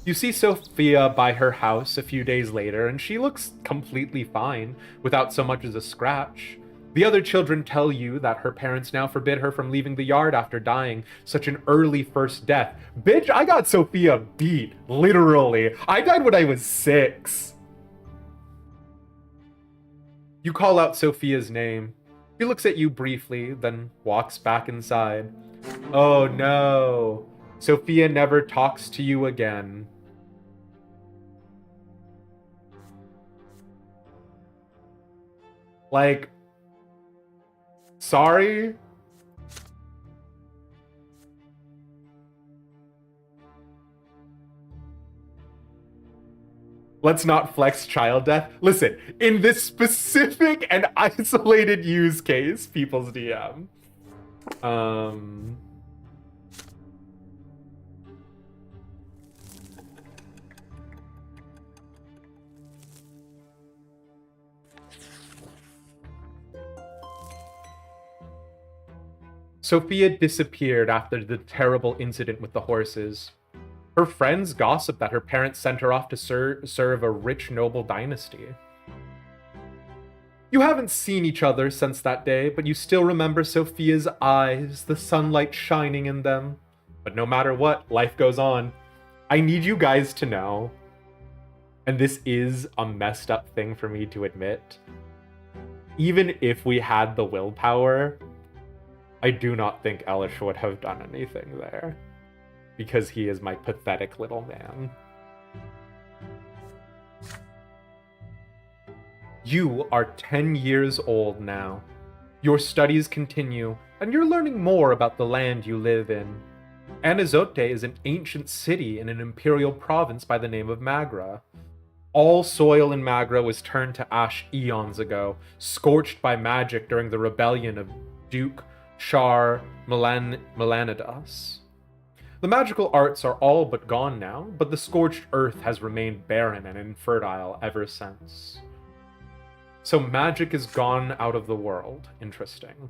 You see Sophia by her house a few days later, and she looks completely fine, without so much as a scratch. The other children tell you that her parents now forbid her from leaving the yard after dying such an early first death. Bitch, I got Sophia beat, literally. I died when I was 6. You call out Sophia's name. She looks at you briefly, then walks back inside. Oh no. Sophia never talks to you again. Like, sorry? Let's not flex child death. Listen, in this specific and isolated use case, people's DM, Sophia disappeared after the terrible incident with the horses. Her friends gossip that her parents sent her off to serve a rich noble dynasty. You haven't seen each other since that day, but you still remember Sophia's eyes, the sunlight shining in them. But no matter what, life goes on. I need you guys to know, and this is a messed up thing for me to admit, even if we had the willpower, I do not think Elish would have done anything there. Because he is my pathetic little man. You are 10 years old now. Your studies continue, and you're learning more about the land you live in. Anazote is an ancient city in an imperial province by the name of Magra. All soil in Magra was turned to ash eons ago, scorched by magic during the rebellion of Duke Shar Melanidas. The magical arts are all but gone now, but the scorched earth has remained barren and infertile ever since. So magic is gone out of the world. Interesting.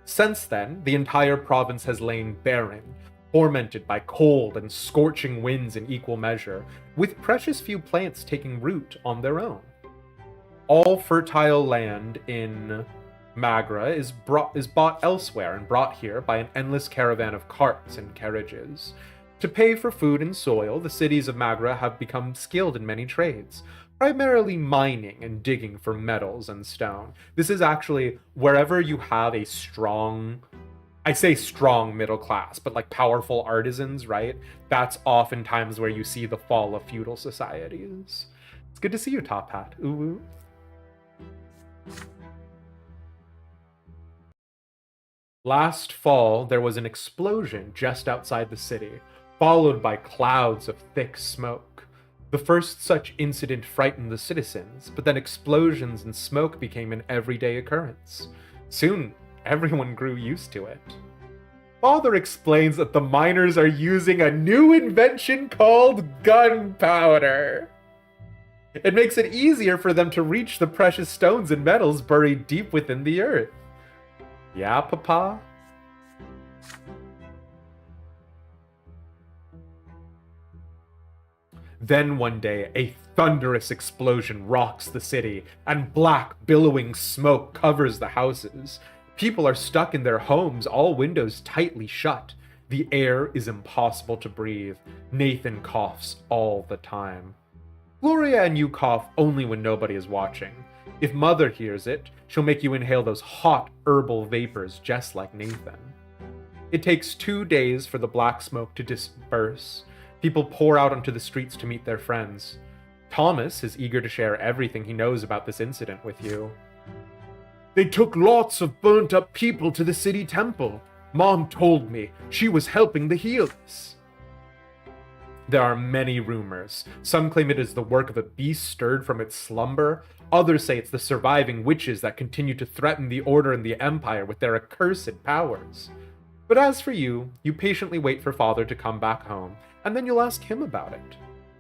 Since then, the entire province has lain barren, tormented by cold and scorching winds in equal measure, with precious few plants taking root on their own. All fertile land in Magra is bought elsewhere and brought here by an endless caravan of carts and carriages. To pay for food and soil, the cities of Magra have become skilled in many trades, primarily mining and digging for metals and stone. This is actually wherever you have a strong, I say strong middle class, but like powerful artisans, right? That's oftentimes where you see the fall of feudal societies. It's good to see you, Top Hat. Ooh. Last fall, there was an explosion just outside the city, followed by clouds of thick smoke. The first such incident frightened the citizens, but then explosions and smoke became an everyday occurrence. Soon, everyone grew used to it. Father explains that the miners are using a new invention called gunpowder. It makes it easier for them to reach the precious stones and metals buried deep within the earth. Yeah, Papa? Then one day, a thunderous explosion rocks the city, and black, billowing smoke covers the houses. People are stuck in their homes, all windows tightly shut. The air is impossible to breathe. Nathan coughs all the time. Gloria and you cough only when nobody is watching. If Mother hears it, she'll make you inhale those hot herbal vapors just like Nathan. It takes 2 days for the black smoke to disperse. People pour out onto the streets to meet their friends. Thomas is eager to share everything he knows about this incident with you. They took lots of burnt-up people to the city temple. Mom told me she was helping the healers. There are many rumors. Some claim it is the work of a beast stirred from its slumber. Others say it's the surviving witches that continue to threaten the Order and the Empire with their accursed powers. But as for you, you patiently wait for Father to come back home, and then you'll ask him about it.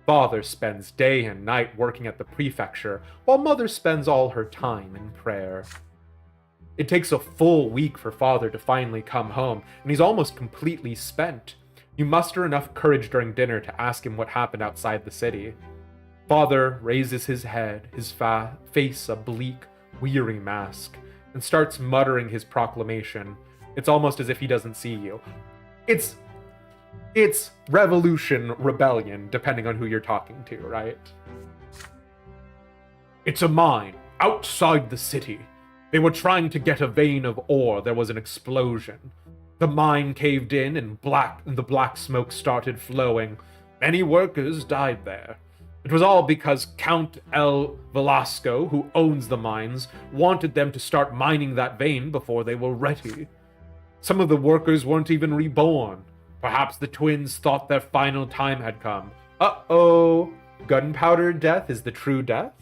Father spends day and night working at the prefecture, while Mother spends all her time in prayer. It takes a full week for Father to finally come home, and he's almost completely spent. You muster enough courage during dinner to ask him what happened outside the city. Father raises his head, his face a bleak, weary mask, and starts muttering his proclamation. It's almost as if he doesn't see you. It's revolution, rebellion, depending on who you're talking to, right? It's a mine outside the city. They were trying to get a vein of ore. There was an explosion. The mine caved in and the black smoke started flowing. Many workers died there. It was all because Count El Velasco, who owns the mines, wanted them to start mining that vein before they were ready. Some of the workers weren't even reborn. Perhaps the twins thought their final time had come. Uh-oh, gunpowder death is the true death?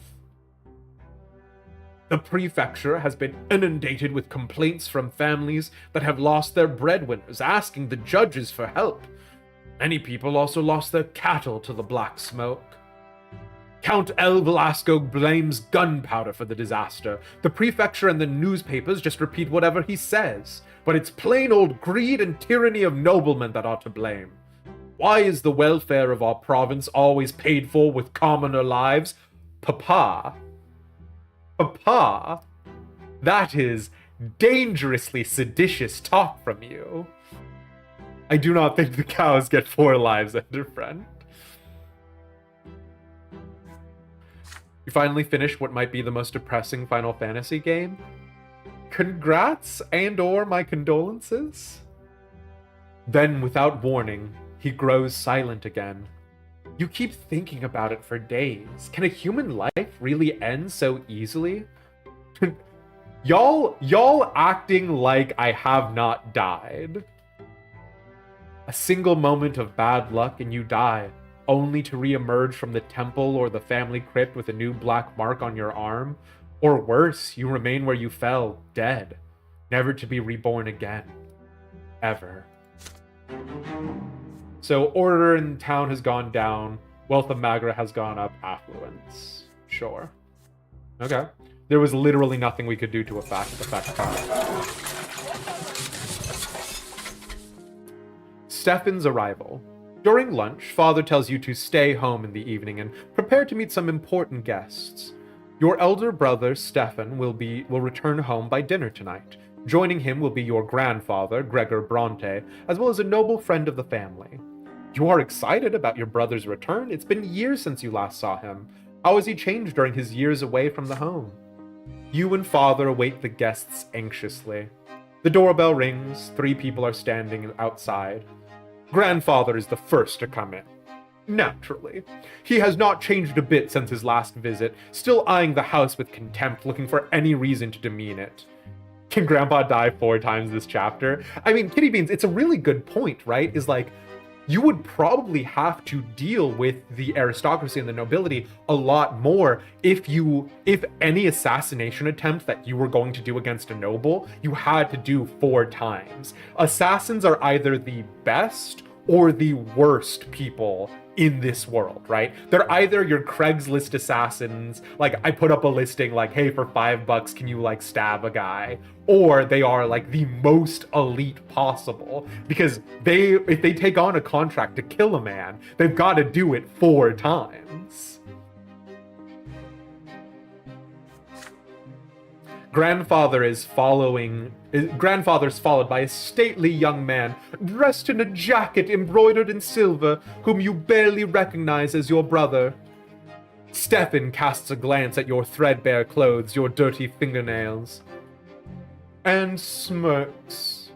The prefecture has been inundated with complaints from families that have lost their breadwinners, asking the judges for help. Many people also lost their cattle to the black smoke. Count El Velasco blames gunpowder for the disaster. The prefecture and the newspapers just repeat whatever he says, but it's plain old greed and tyranny of noblemen that are to blame. Why is the welfare of our province always paid for with commoner lives? Papa, that is dangerously seditious talk from you. I do not think the cows get 4 lives, Enderfriend. You finally finished what might be the most depressing Final Fantasy game? Congrats and/or my condolences? Then, without warning, he grows silent again. You keep thinking about it for days. Can a human life really end so easily? Y'all acting like I have not died. A single moment of bad luck and you die, only to re-emerge from the temple or the family crypt with a new black mark on your arm. Or worse, you remain where you fell, dead, never to be reborn again. Ever. So order in town has gone down, wealth of Magra has gone up, affluence. Sure. Okay. There was literally nothing we could do to affect that. Stefan's arrival. During lunch, Father tells you to stay home in the evening and prepare to meet some important guests. Your elder brother, Stefan, will return home by dinner tonight. Joining him will be your grandfather, Gregor Brante, as well as a noble friend of the family. You are excited about your brother's return? It's been years since you last saw him. How has he changed during his years away from the home? You and Father await the guests anxiously. The doorbell rings, 3 people are standing outside. Grandfather is the first to come in. Naturally. He has not changed a bit since his last visit, still eyeing the house with contempt, looking for any reason to demean it. Can Grandpa die 4 times this chapter? I mean, Kitty Beans, it's a really good point, right? Is like, you would probably have to deal with the aristocracy and the nobility a lot more if any assassination attempt that you were going to do against a noble, you had to do 4 times. Assassins are either the best or the worst people in this world, right? They're either your Craigslist assassins, like I put up a listing like, hey, for $5, can you like stab a guy? Or they are like the most elite possible because if they take on a contract to kill a man, they've got to do it 4 times. Grandfather's followed by a stately young man, dressed in a jacket embroidered in silver, whom you barely recognize as your brother. Stefan casts a glance at your threadbare clothes, your dirty fingernails, and smirks.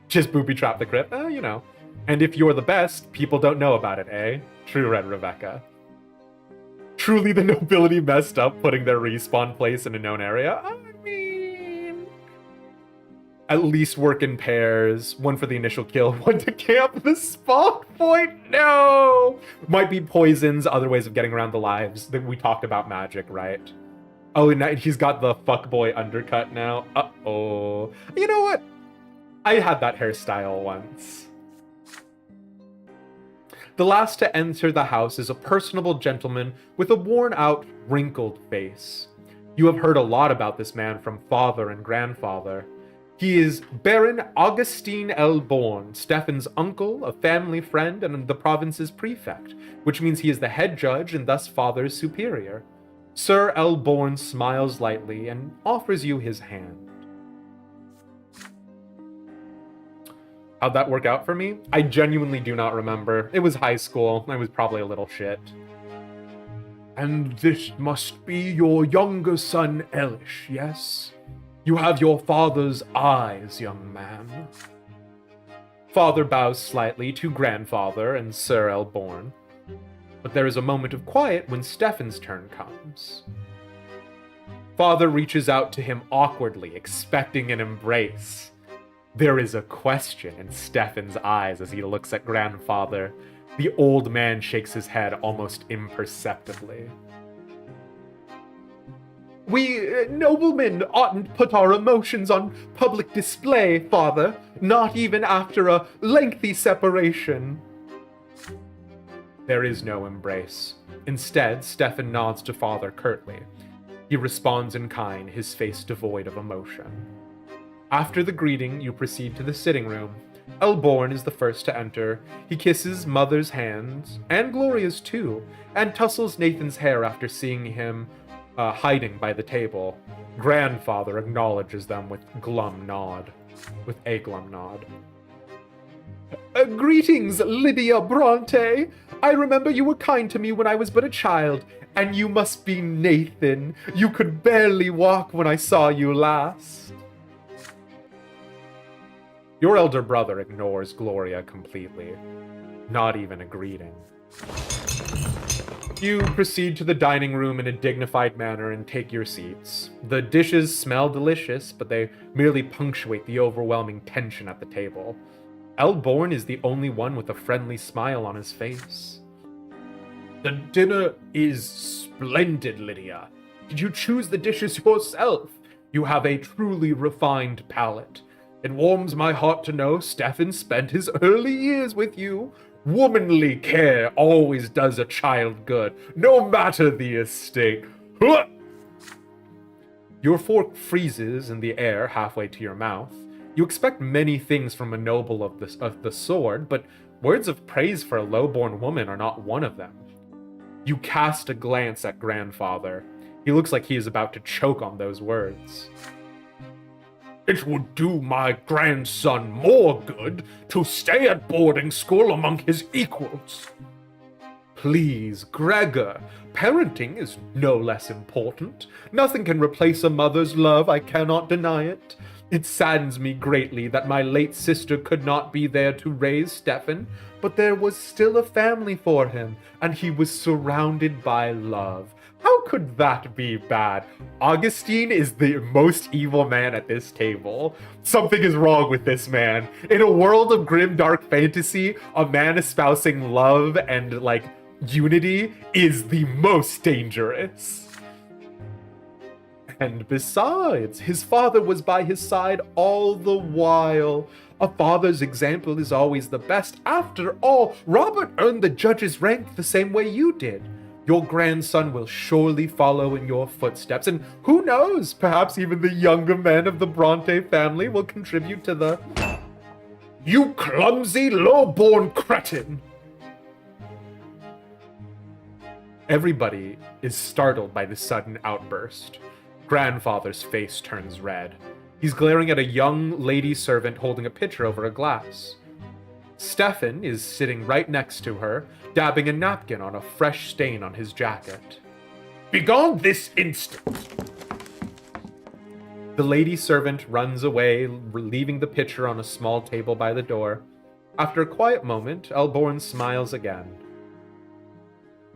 Just booby-trap the crypt? You know. And if you're the best, people don't know about it, eh? True Red Rebecca. Truly the nobility messed up putting their respawn place in a known area? I mean, at least work in pairs. One for the initial kill, one to camp the spawn point. No! Might be poisons, other ways of getting around the lives. We talked about magic, right? Oh, and he's got the fuckboy undercut now. Uh-oh. You know what? I had that hairstyle once. The last to enter the house is a personable gentleman with a worn-out, wrinkled face. You have heard a lot about this man from father and grandfather. He is Baron Augustine L. Bourne, Stefan's uncle, a family friend, and the province's prefect, which means he is the head judge and thus father's superior. Sir L. Bourne smiles lightly and offers you his hand. How'd that work out for me? I genuinely do not remember. It was high school. I was probably a little shit. And this must be your younger son, Elish, yes? You have your father's eyes, young man. Father bows slightly to grandfather and Sir L. Bourne. But there is a moment of quiet when Stefan's turn comes. Father reaches out to him awkwardly, expecting an embrace. There is a question in Stefan's eyes as he looks at grandfather. The old man shakes his head almost imperceptibly. We noblemen oughtn't put our emotions on public display, father, not even after a lengthy separation. There is no embrace. Instead, Stefan nods to father curtly. He responds in kind, his face devoid of emotion. After the greeting, you proceed to the sitting room. L. Bourne is the first to enter. He kisses mother's hands, and Gloria's too, and tussles Nathan's hair after seeing him hiding by the table. Grandfather acknowledges them with a glum nod. Greetings, Lydia Brante. I remember you were kind to me when I was but a child, and you must be Nathan. You could barely walk when I saw you last. Your elder brother ignores Gloria completely. Not even a greeting. You proceed to the dining room in a dignified manner and take your seats. The dishes smell delicious, but they merely punctuate the overwhelming tension at the table. L. Bourne is the only one with a friendly smile on his face. The dinner is splendid, Lydia. Did you choose the dishes yourself? You have a truly refined palate. It warms my heart to know Stefan spent his early years with you. Womanly care always does a child good, no matter the estate. Your fork freezes in the air halfway to your mouth. You expect many things from a noble of the sword, but words of praise for a low-born woman are not one of them. You cast a glance at grandfather. He looks like he is about to choke on those words. It would do my grandson more good to stay at boarding school among his equals. Please, Gregor, parenting is no less important. Nothing can replace a mother's love, I cannot deny it. It saddens me greatly that my late sister could not be there to raise Stefan, but there was still a family for him, and he was surrounded by love. How could that be bad? Augustine is the most evil man at this table. Something is wrong with this man. In a world of grim, dark fantasy, a man espousing love and, unity is the most dangerous. And besides, his father was by his side all the while. A father's example is always the best. After all, Robert earned the judge's rank the same way you did. Your grandson will surely follow in your footsteps, and who knows, perhaps even the younger men of the Brante family will contribute to the... You clumsy, low-born cretin! Everybody is startled by this sudden outburst. Grandfather's face turns red. He's glaring at a young lady servant holding a pitcher over a glass. Stefan is sitting right next to her, dabbing a napkin on a fresh stain on his jacket. Begone this instant! The lady servant runs away, leaving the pitcher on a small table by the door. After a quiet moment, L. Bourne smiles again.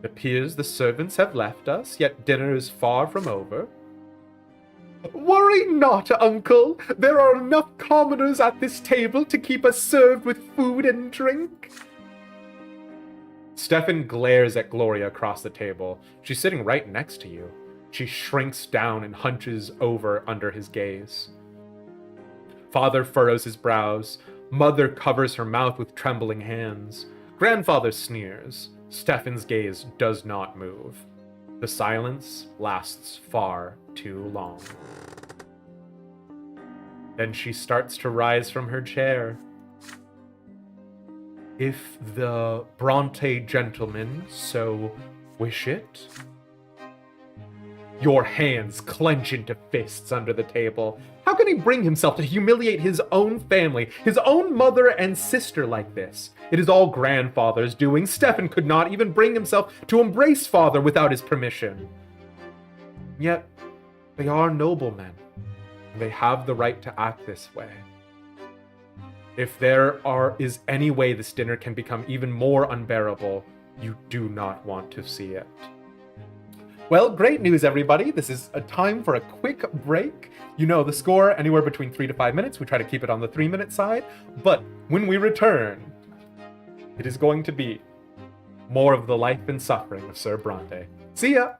It appears the servants have left us, yet dinner is far from over. Worry not, uncle. There are enough commoners at this table to keep us served with food and drink. Stefan glares at Gloria across the table. She's sitting right next to you. She shrinks down and hunches over under his gaze. Father furrows his brows. Mother covers her mouth with trembling hands. Grandfather sneers. Stefan's gaze does not move. The silence lasts far too long. Then she starts to rise from her chair. If the Brante gentlemen so wish it. Your hands clench into fists under the table. How can he bring himself to humiliate his own family, his own mother and sister like this? It is all grandfather's doing. Stefan could not even bring himself to embrace father without his permission. Yet, they are noblemen, and they have the right to act this way. If there is any way this dinner can become even more unbearable, you do not want to see it. Well, great news, everybody. This is a time for a quick break. You know the score, anywhere between 3 to 5 minutes. We try to keep it on the 3-minute side. But when we return, it is going to be more of the life and suffering of Sir Brante. See ya!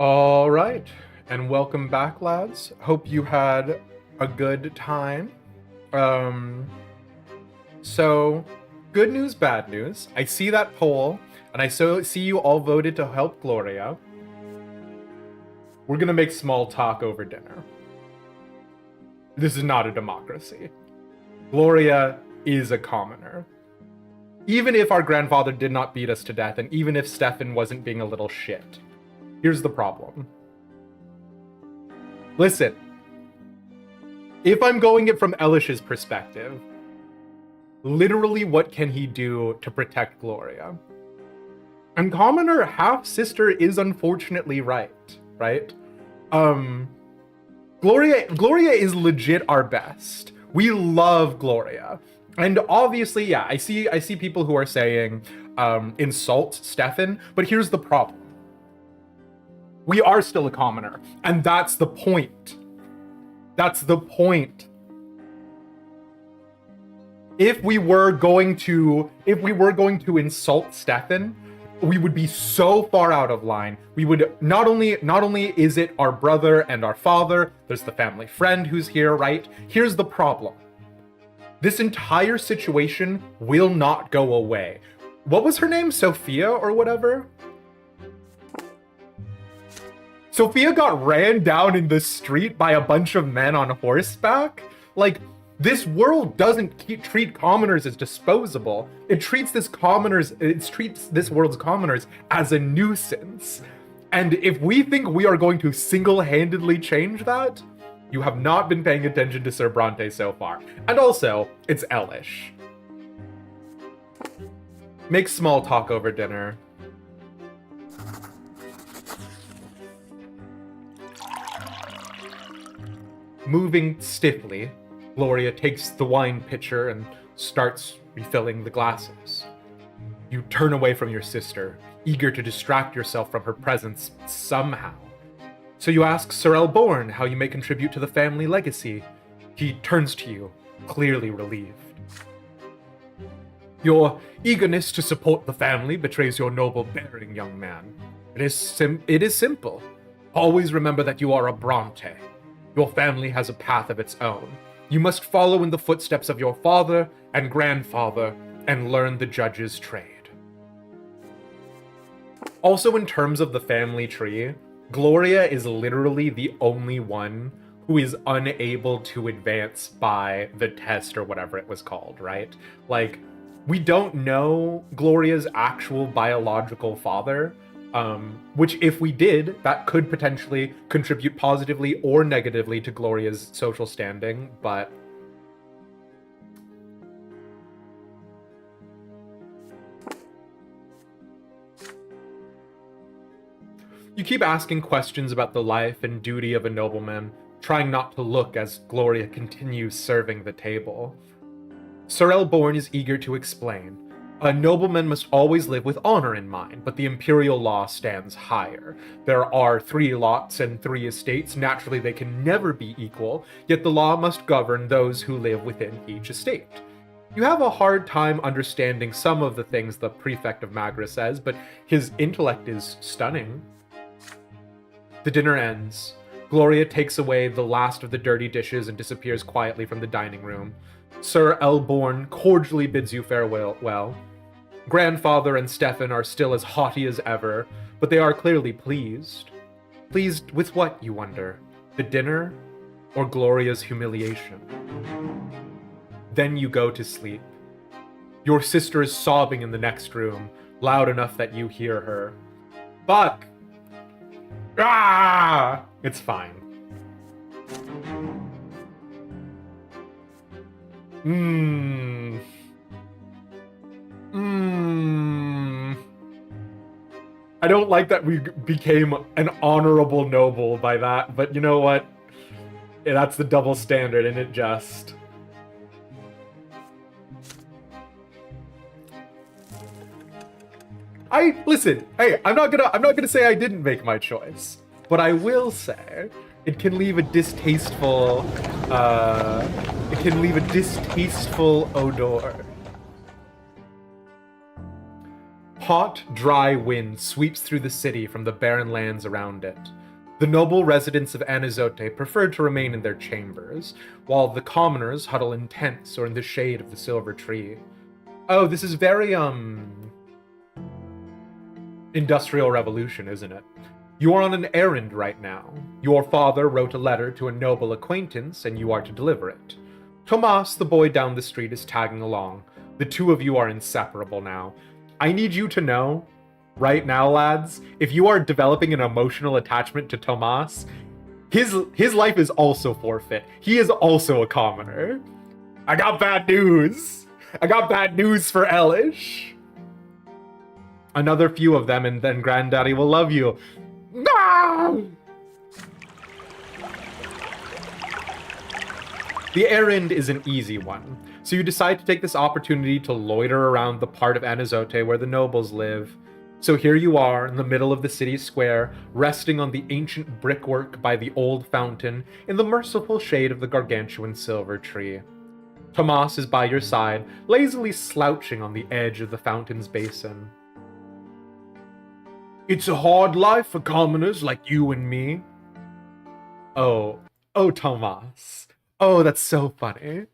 All right, and welcome back, lads. Hope you had a good time. So good news, bad news. I see that poll, and I see you all voted to help Gloria. We're gonna make small talk over dinner. This is not a democracy. Gloria is a commoner. Even if our grandfather did not beat us to death, and even if Stefan wasn't being a little shit, here's the problem. Listen, if I'm going it from Elish's perspective, literally what can he do to protect Gloria? And commoner half-sister is unfortunately right? Gloria is legit our best. We love Gloria. And obviously, yeah, I see people who are saying insult Stefan, but here's the problem. We are still a commoner, and that's the point. That's the point. If we were going to insult Stefan, we would be so far out of line. We would not only is it our brother and our father, there's the family friend who's here, right? Here's the problem. This entire situation will not go away. What was her name? Sophia or whatever? Sophia got ran down in the street by a bunch of men on horseback? Like, this world doesn't treat commoners as disposable. It treats this world's commoners as a nuisance. And if we think we are going to single-handedly change that, you have not been paying attention to Sir Brante so far. And also, it's Elish. Make small talk over dinner. Moving stiffly, Gloria takes the wine pitcher and starts refilling the glasses. You turn away from your sister, eager to distract yourself from her presence somehow. So you ask Sir Elborn how you may contribute to the family legacy. He turns to you, clearly relieved. Your eagerness to support the family betrays your noble bearing, young man. It is simple. Always remember that you are a Brante. Your family has a path of its own. You must follow in the footsteps of your father and grandfather and learn the judge's trade. Also, in terms of the family tree, Gloria is literally the only one who is unable to advance by the test or whatever it was called, right? Like, we don't know Gloria's actual biological father, which if we did, that could potentially contribute positively or negatively to Gloria's social standing, but you keep asking questions about the life and duty of a nobleman, trying not to look as Gloria continues serving the table. Sir Elborn is eager to explain. A nobleman must always live with honor in mind, but the imperial law stands higher. There are 3 lots and 3 estates. Naturally, they can never be equal, yet the law must govern those who live within each estate. You have a hard time understanding some of the things the prefect of Magra says, but his intellect is stunning. The dinner ends. Gloria takes away the last of the dirty dishes and disappears quietly from the dining room. Sir Elborn cordially bids you farewell. Grandfather and Stefan are still as haughty as ever, but they are clearly pleased. Pleased with what, you wonder? The dinner or Gloria's humiliation? Then you go to sleep. Your sister is sobbing in the next room, loud enough that you hear her. Fuck! Ah! It's fine. I don't like that we became an honorable noble by that, but you know what? Yeah, that's the double standard, and it just... Listen, hey, I'm not gonna say I didn't make my choice, but I will say it can leave a distasteful odor. hot, dry wind sweeps through the city from the barren lands around it. The noble residents of Anizote prefer to remain in their chambers, while the commoners huddle in tents or in the shade of the silver tree. Oh, this is very, Industrial Revolution, isn't it? You are on an errand right now. Your father wrote a letter to a noble acquaintance, and you are to deliver it. Tomas, the boy down the street, is tagging along. The two of you are inseparable now. I need you to know, right now, lads, if you are developing an emotional attachment to Tomas, his life is also forfeit. He is also a commoner. I got bad news. I got bad news for Elish. Another few of them, and then Granddaddy will love you. No! The errand is an easy one, so you decide to take this opportunity to loiter around the part of Anizote where the nobles live. So here you are in the middle of the city square, resting on the ancient brickwork by the old fountain in the merciful shade of the gargantuan silver tree. Tomas is by your side, lazily slouching on the edge of the fountain's basin. It's a hard life for commoners like you and me. Oh, Tomas. Oh, that's so funny.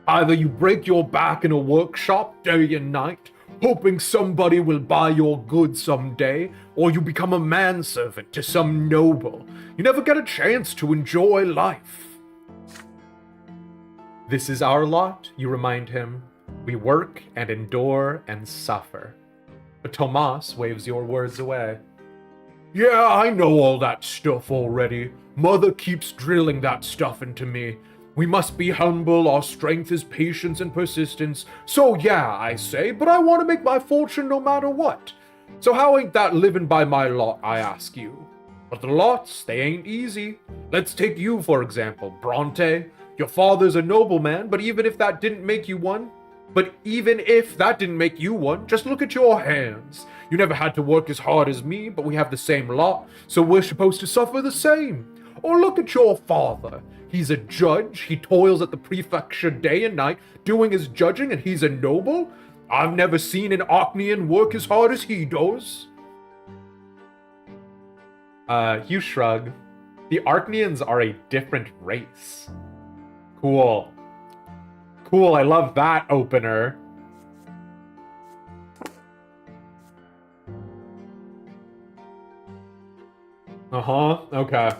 Either you break your back in a workshop day and night, hoping somebody will buy your goods someday, or you become a manservant to some noble. You never get a chance to enjoy life. This is our lot, you remind him. We work and endure and suffer. But Tomas waves your words away. Yeah, I know all that stuff already. Mother keeps drilling that stuff into me. We must be humble, our strength is patience and persistence. So yeah, I say, but I want to make my fortune no matter what. So how ain't that living by my lot, I ask you? But the lots, they ain't easy. Let's take you, for example, Brante. Your father's a nobleman, but even if that didn't make you one, just look at your hands. You never had to work as hard as me, but we have the same lot, so we're supposed to suffer the same. Or look at your father. He's a judge, he toils at the prefecture day and night, doing his judging, and he's a noble? I've never seen an Ocnian work as hard as he does. You shrug. The Archnians are a different race. Cool. Cool, I love that opener. Okay.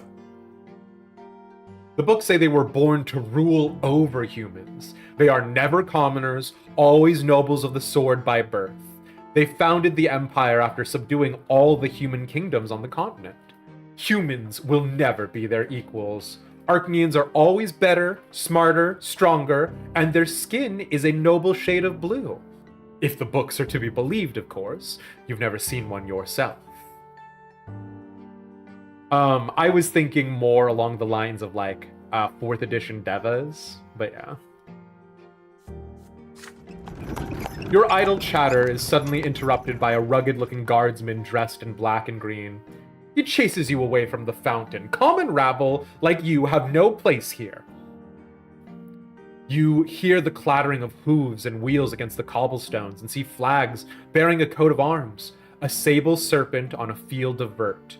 The books say they were born to rule over humans. They are never commoners, always nobles of the sword by birth. They founded the empire after subduing all the human kingdoms on the continent. Humans will never be their equals. Archnians are always better, smarter, stronger, and their skin is a noble shade of blue. If the books are to be believed, of course. You've never seen one yourself. I was thinking more along the lines of, like, 4th edition Devas, but yeah. Your idle chatter is suddenly interrupted by a rugged-looking guardsman dressed in black and green. He chases you away from the fountain. Common rabble like you have no place here. You hear the clattering of hooves and wheels against the cobblestones and see flags bearing a coat of arms, a sable serpent on a field of vert.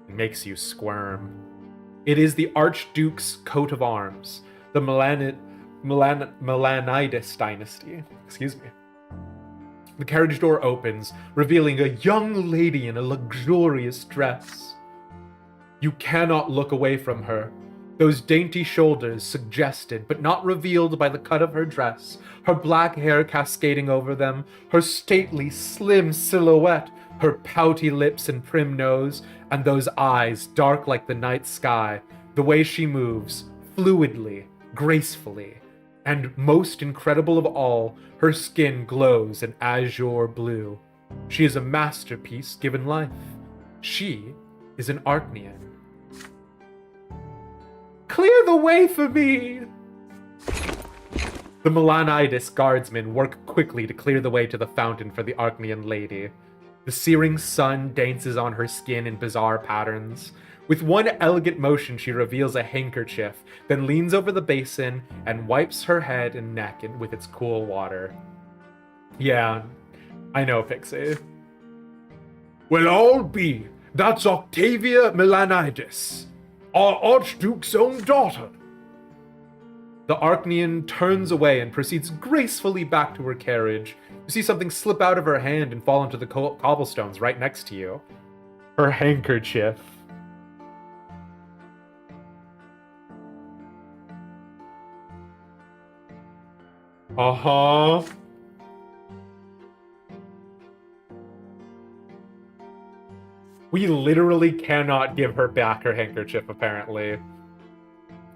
It makes you squirm. It is the Archduke's coat of arms, the Melanides dynasty. Excuse me. The carriage door opens, revealing a young lady in a luxurious dress. You cannot look away from her. Those dainty shoulders suggested but not revealed by the cut of her dress, her black hair cascading over them, her stately, slim silhouette, her pouty lips and prim nose, and those eyes dark like the night sky, the way she moves, fluidly, gracefully. And most incredible of all, her skin glows an azure blue. She is a masterpiece given life. She is an Archnian. Clear the way for me! The Melanides guardsmen work quickly to clear the way to the fountain for the Archnian lady. The searing sun dances on her skin in bizarre patterns. With one elegant motion, she reveals a handkerchief, then leans over the basin and wipes her head and neck with its cool water. Yeah, I know, Pixie. Well, I'll be. That's Octavia Melanides, our Archduke's own daughter. The Archnean turns away and proceeds gracefully back to her carriage. You see something slip out of her hand and fall into the cobblestones right next to you. Her handkerchief. Uh-huh. We literally cannot give her back her handkerchief, apparently.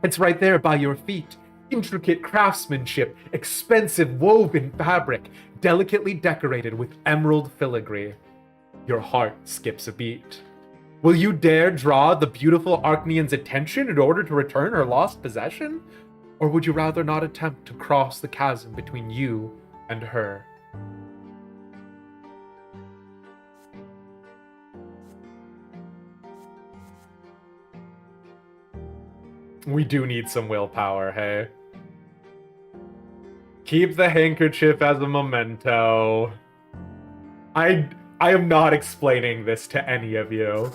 It's right there by your feet. Intricate craftsmanship, expensive woven fabric, delicately decorated with emerald filigree. Your heart skips a beat. Will you dare draw the beautiful Archnean's attention in order to return her lost possession? Or would you rather not attempt to cross the chasm between you and her? We do need some willpower, hey? Keep the handkerchief as a memento. I am not explaining this to any of you.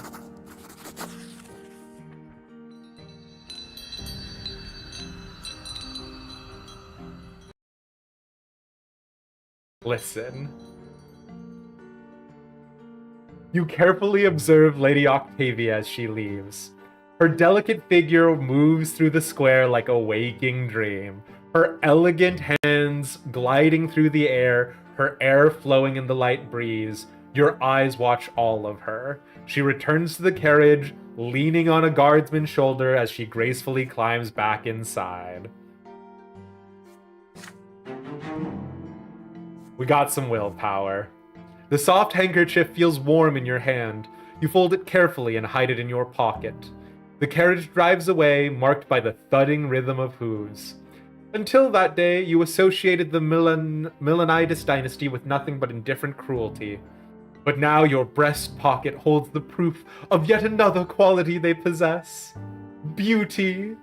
Listen. You carefully observe Lady Octavia as she leaves. Her delicate figure moves through the square like a waking dream. Her elegant hands gliding through the air, her air flowing in the light breeze. Your eyes watch all of her. She returns to the carriage, leaning on a guardsman's shoulder as she gracefully climbs back inside. We got some willpower. The soft handkerchief feels warm in your hand. You fold it carefully and hide it in your pocket. The carriage drives away, marked by the thudding rhythm of hooves. Until that day, you associated the Melanides dynasty with nothing but indifferent cruelty. But now your breast pocket holds the proof of yet another quality they possess. Beauty.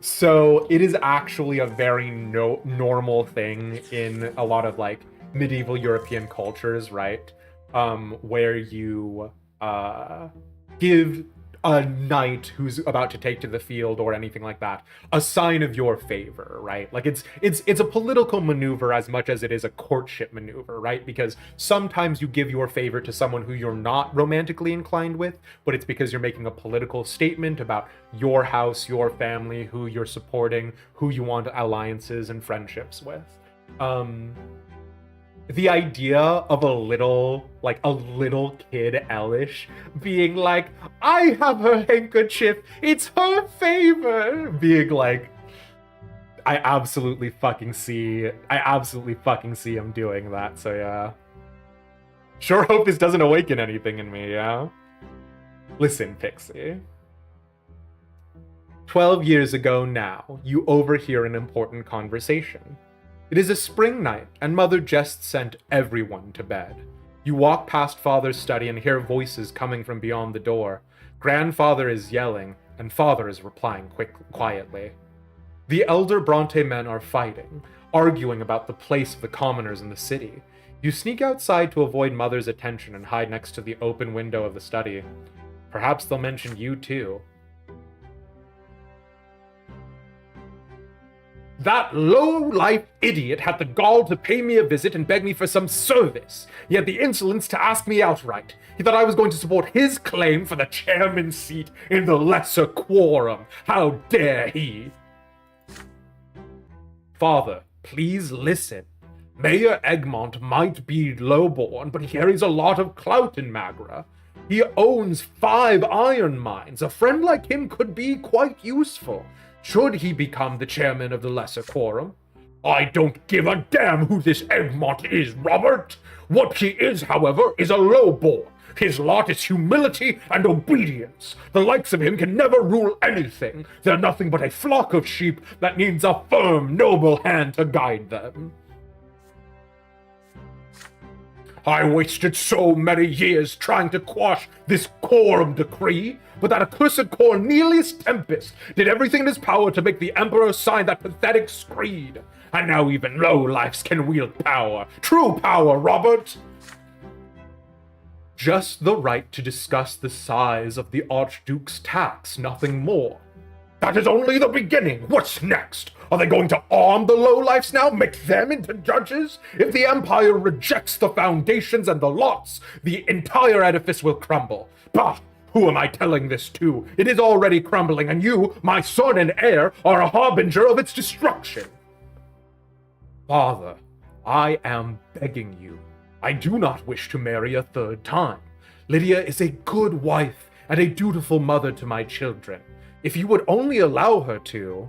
So it is actually a very normal thing in a lot of like medieval European cultures, right? Where you give a knight who's about to take to the field or anything like that a sign of your favor, right? Like it's a political maneuver as much as it is a courtship maneuver, right? Because sometimes you give your favor to someone who you're not romantically inclined with, but it's because you're making a political statement about your house, your family, who you're supporting, who you want alliances and friendships with. The idea of a little kid Elish being like, I have her handkerchief, it's her favor, being like, I absolutely fucking see him doing that, so yeah. Sure hope this doesn't awaken anything in me, yeah? Listen, Pixie. 12 years ago now, you overhear an important conversation. It is a spring night, and Mother just sent everyone to bed. You walk past Father's study and hear voices coming from beyond the door. Grandfather is yelling, and Father is replying quietly. The elder Brante men are fighting, arguing about the place of the commoners in the city. You sneak outside to avoid Mother's attention and hide next to the open window of the study. Perhaps they'll mention you too. That low-life idiot had the gall to pay me a visit and beg me for some service. He had the insolence to ask me outright. He thought I was going to support his claim for the chairman's seat in the lesser quorum. How dare he? Father, please listen. Mayor Egmont might be lowborn, but he carries a lot of clout in Magra. He owns 5 iron mines. A friend like him could be quite useful. Should he become the chairman of the lesser quorum? I don't give a damn who this Egmont is, Robert. What he is, however, is a lowborn. His lot is humility and obedience. The likes of him can never rule anything. They're nothing but a flock of sheep that needs a firm, noble hand to guide them. I wasted so many years trying to quash this quorum decree, but that accursed Cornelius Tempest did everything in his power to make the Emperor sign that pathetic screed. And now even lowlifes can wield power. True power, Robert! Just the right to discuss the size of the Archduke's tax, nothing more. That is only the beginning. What's next? Are they going to arm the lowlifes now, make them into judges? If the Empire rejects the foundations and the lots, the entire edifice will crumble. Bah! Who am I telling this to? It is already crumbling, and you, my son and heir, are a harbinger of its destruction. Father, I am begging you. I do not wish to marry a third time. Lydia is a good wife and a dutiful mother to my children. If you would only allow her to...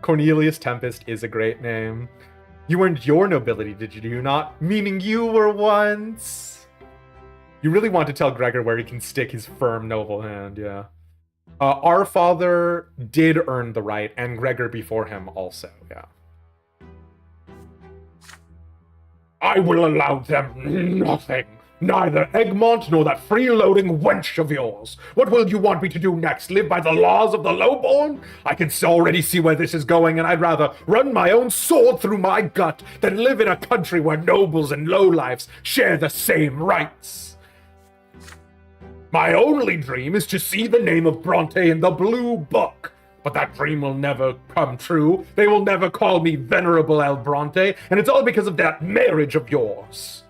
Cornelius Tempest is a great name. You earned your nobility, did you not? Meaning you were once... You really want to tell Gregor where he can stick his firm noble hand, yeah. Our father did earn the right, and Gregor before him also, yeah. I will allow them nothing. Neither Egmont nor that freeloading wench of yours. What will you want me to do next? Live by the laws of the lowborn? I can already see where this is going, and I'd rather run my own sword through my gut than live in a country where nobles and lowlifes share the same rights. My only dream is to see the name of Brante in the Blue Book. But that dream will never come true. They will never call me Venerable El Brante, and it's all because of that marriage of yours.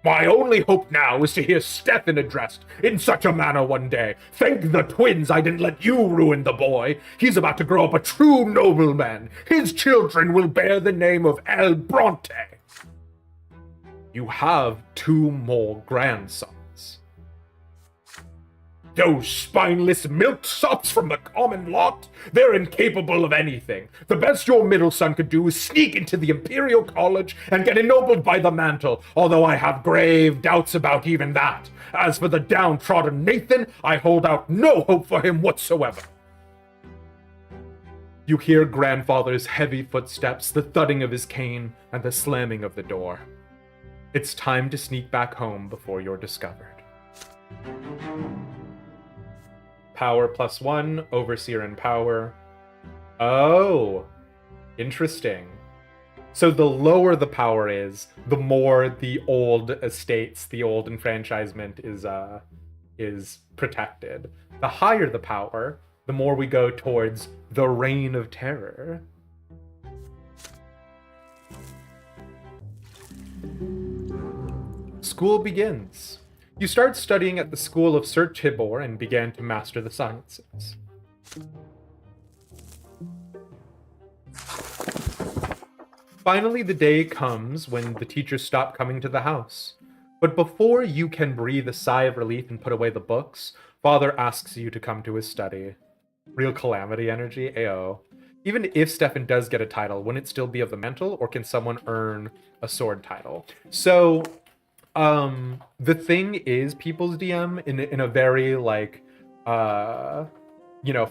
My only hope now is to hear Stefan addressed in such a manner one day. Thank the twins I didn't let you ruin the boy. He's about to grow up a true nobleman. His children will bear the name of El Brante. You have 2 more grandsons. Those spineless milksops from the common lot? They're incapable of anything. The best your middle son could do is sneak into the Imperial College and get ennobled by the mantle, although I have grave doubts about even that. As for the downtrodden Nathan, I hold out no hope for him whatsoever. You hear grandfather's heavy footsteps, the thudding of his cane, and the slamming of the door. It's time to sneak back home before you're discovered. Power +1, Overseer and Power. Oh, interesting. So the lower the power is, the more the old estates, the old enfranchisement is protected. The higher the power, the more we go towards the Reign of Terror. School begins. You start studying at the school of Sir Tibor and began to master the sciences. Finally, the day comes when the teachers stop coming to the house. But before you can breathe a sigh of relief and put away the books, Father asks you to come to his study. Real calamity energy, ayo. Even if Stefan does get a title, wouldn't it still be of the mantle, or can someone earn a sword title? So... the thing is, People's DM, in a very, like,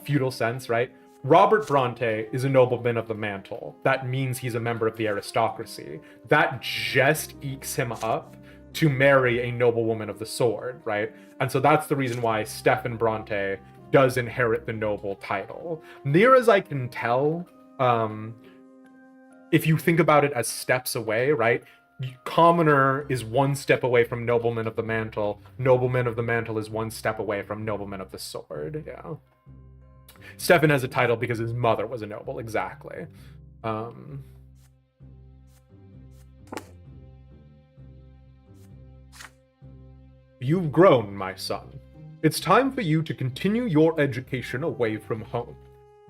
feudal sense, right? Robert Brante is a nobleman of the mantle. That means he's a member of the aristocracy. That just ekes him up to marry a noblewoman of the sword, right? And so that's the reason why Stefan Brante does inherit the noble title. Near as I can tell, if you think about it as steps away, right? Commoner is 1 step away from Nobleman of the Mantle. Nobleman of the Mantle is 1 step away from Nobleman of the Sword, yeah. Stefan has a title because his mother was a noble, exactly. You've grown, my son. It's time for you to continue your education away from home.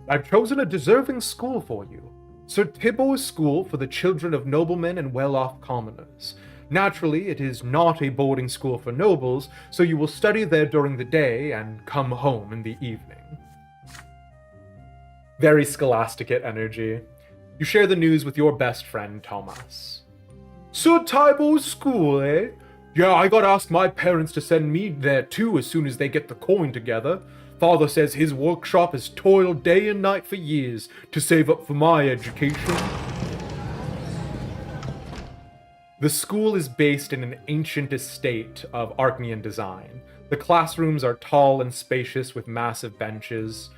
I've chosen a deserving school for you. Sir Tibor's School for the children of noblemen and well-off commoners. Naturally, it is not a boarding school for nobles, so you will study there during the day and come home in the evening. Very scholasticate energy. You share the news with your best friend, Thomas. Sir Tibor's School, eh? Yeah, I gotta ask my parents to send me there too as soon as they get the coin together. Father says his workshop has toiled day and night for years to save up for my education. The school is based in an ancient estate of Archnean design. The classrooms are tall and spacious with massive benches.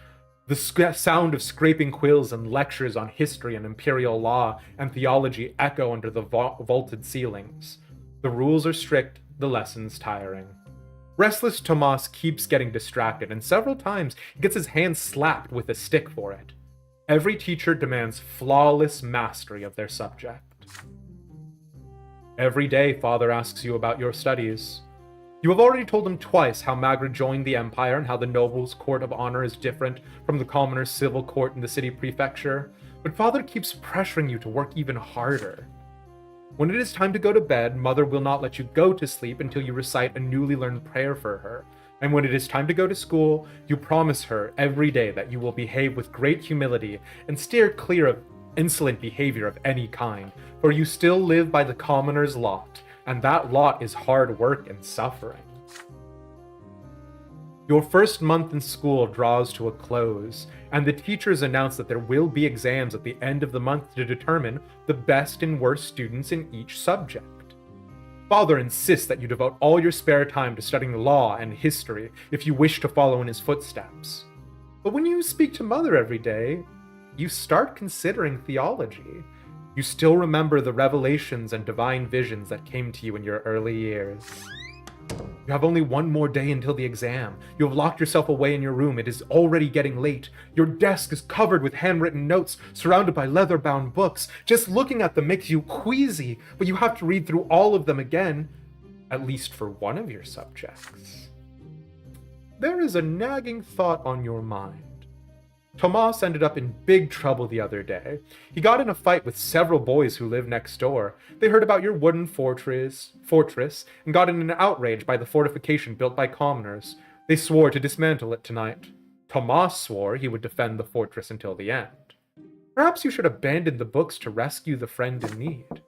The sound of scraping quills and lectures on history and imperial law and theology echo under the vaulted ceilings. The rules are strict, the lessons tiring. Restless Tomas keeps getting distracted, and several times he gets his hand slapped with a stick for it. Every teacher demands flawless mastery of their subject. Every day, Father asks you about your studies. You have already told him twice how Magra joined the Empire and how the nobles' court of honor is different from the commoners' civil court in the city prefecture, but Father keeps pressuring you to work even harder. When it is time to go to bed, Mother will not let you go to sleep until you recite a newly learned prayer for her. And when it is time to go to school, you promise her every day that you will behave with great humility and steer clear of insolent behavior of any kind, for you still live by the commoner's lot, and that lot is hard work and suffering. Your first month in school draws to a close, and the teachers announce that there will be exams at the end of the month to determine the best and worst students in each subject. Father insists that you devote all your spare time to studying law and history if you wish to follow in his footsteps. But when you speak to Mother every day, you start considering theology. You still remember the revelations and divine visions that came to you in your early years. You have only one more day until the exam. You have locked yourself away in your room. It is already getting late. Your desk is covered with handwritten notes, surrounded by leather-bound books. Just looking at them makes you queasy, but you have to read through all of them again, at least for one of your subjects. There is a nagging thought on your mind. Tomas ended up in big trouble the other day. He got in a fight with several boys who live next door. They heard about your wooden fortress and got in an outrage by the fortification built by commoners. They swore to dismantle it tonight. Tomas swore he would defend the fortress until the end. Perhaps you should abandon the books to rescue the friend in need.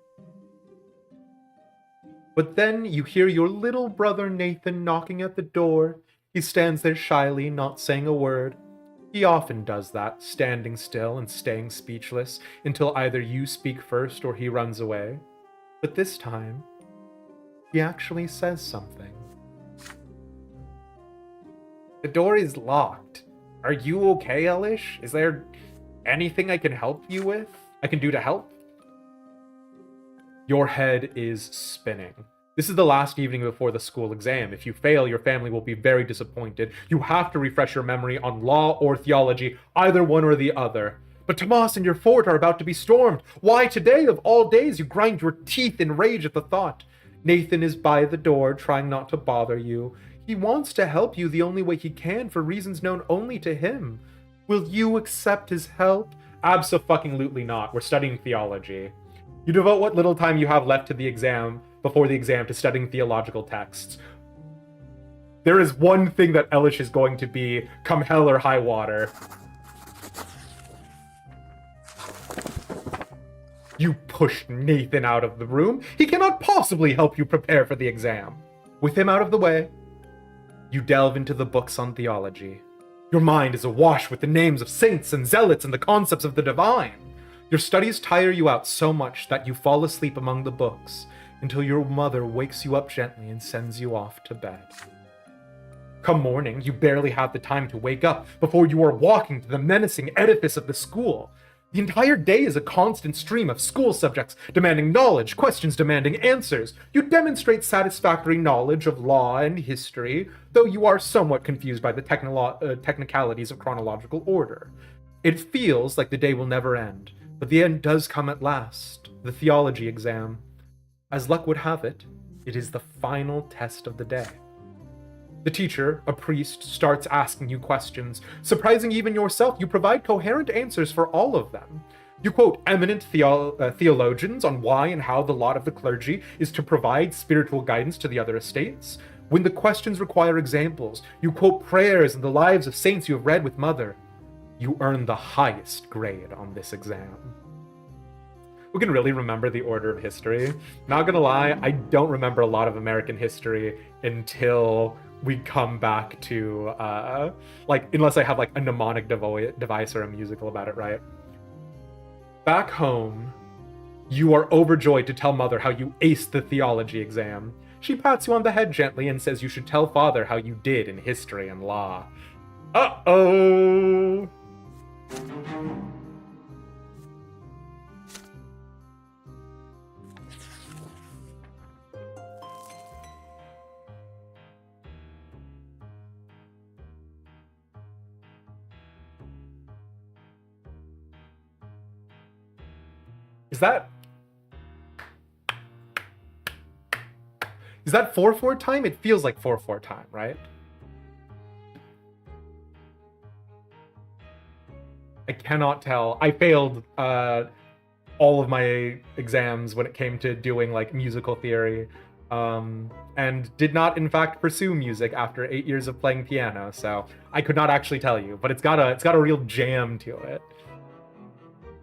But then you hear your little brother Nathan knocking at the door. He stands there shyly, not saying a word. He often does that, standing still and staying speechless until either you speak first or he runs away. But this time, he actually says something. The door is locked. Are you okay, Elish? Is there anything I can help you with? I can do to help? Your head is spinning. This is the last evening before the school exam. If you fail, your family will be very disappointed. You have to refresh your memory on law or theology, either one or the other. But Tomas and your fort are about to be stormed. Why today, of all days? You grind your teeth in rage at the thought. Nathan is by the door, trying not to bother you. He wants to help you the only way he can for reasons known only to him. Will you accept his help? Abso-fucking-lutely not. We're studying theology. You devote what little time you have left to the exam, before the exam, to studying theological texts. There is one thing that Elish is going to be, come hell or high water. You push Nathan out of the room. He cannot possibly help you prepare for the exam. With him out of the way, you delve into the books on theology. Your mind is awash with the names of saints and zealots and the concepts of the divine. Your studies tire you out so much that you fall asleep among the books, until your mother wakes you up gently and sends you off to bed. Come morning, you barely have the time to wake up before you are walking to the menacing edifice of the school. The entire day is a constant stream of school subjects demanding knowledge, questions demanding answers. You demonstrate satisfactory knowledge of law and history, though you are somewhat confused by the technicalities of chronological order. It feels like the day will never end, but the end does come at last, the theology exam. As luck would have it, it is the final test of the day. The teacher, a priest, starts asking you questions. Surprising even yourself, you provide coherent answers for all of them. You quote eminent theologians on why and how the lot of the clergy is to provide spiritual guidance to the other estates. When the questions require examples, you quote prayers and the lives of saints you have read with Mother. You earn the highest grade on this exam. We can really remember the order of history. Not gonna lie, I don't remember a lot of American history until we come back to, unless I have like a mnemonic device or a musical about it, right? Back home, You are overjoyed to tell Mother how you aced the theology exam. She pats you on the head gently and says you should tell Father how you did in history and law. Uh-oh! Is that 4/4 time? It feels like 4/4 time, right? I cannot tell. I failed all of my exams when it came to doing like musical theory, and did not in fact pursue music after 8 years of playing piano. So I could not actually tell you, but it's got a real jam to it.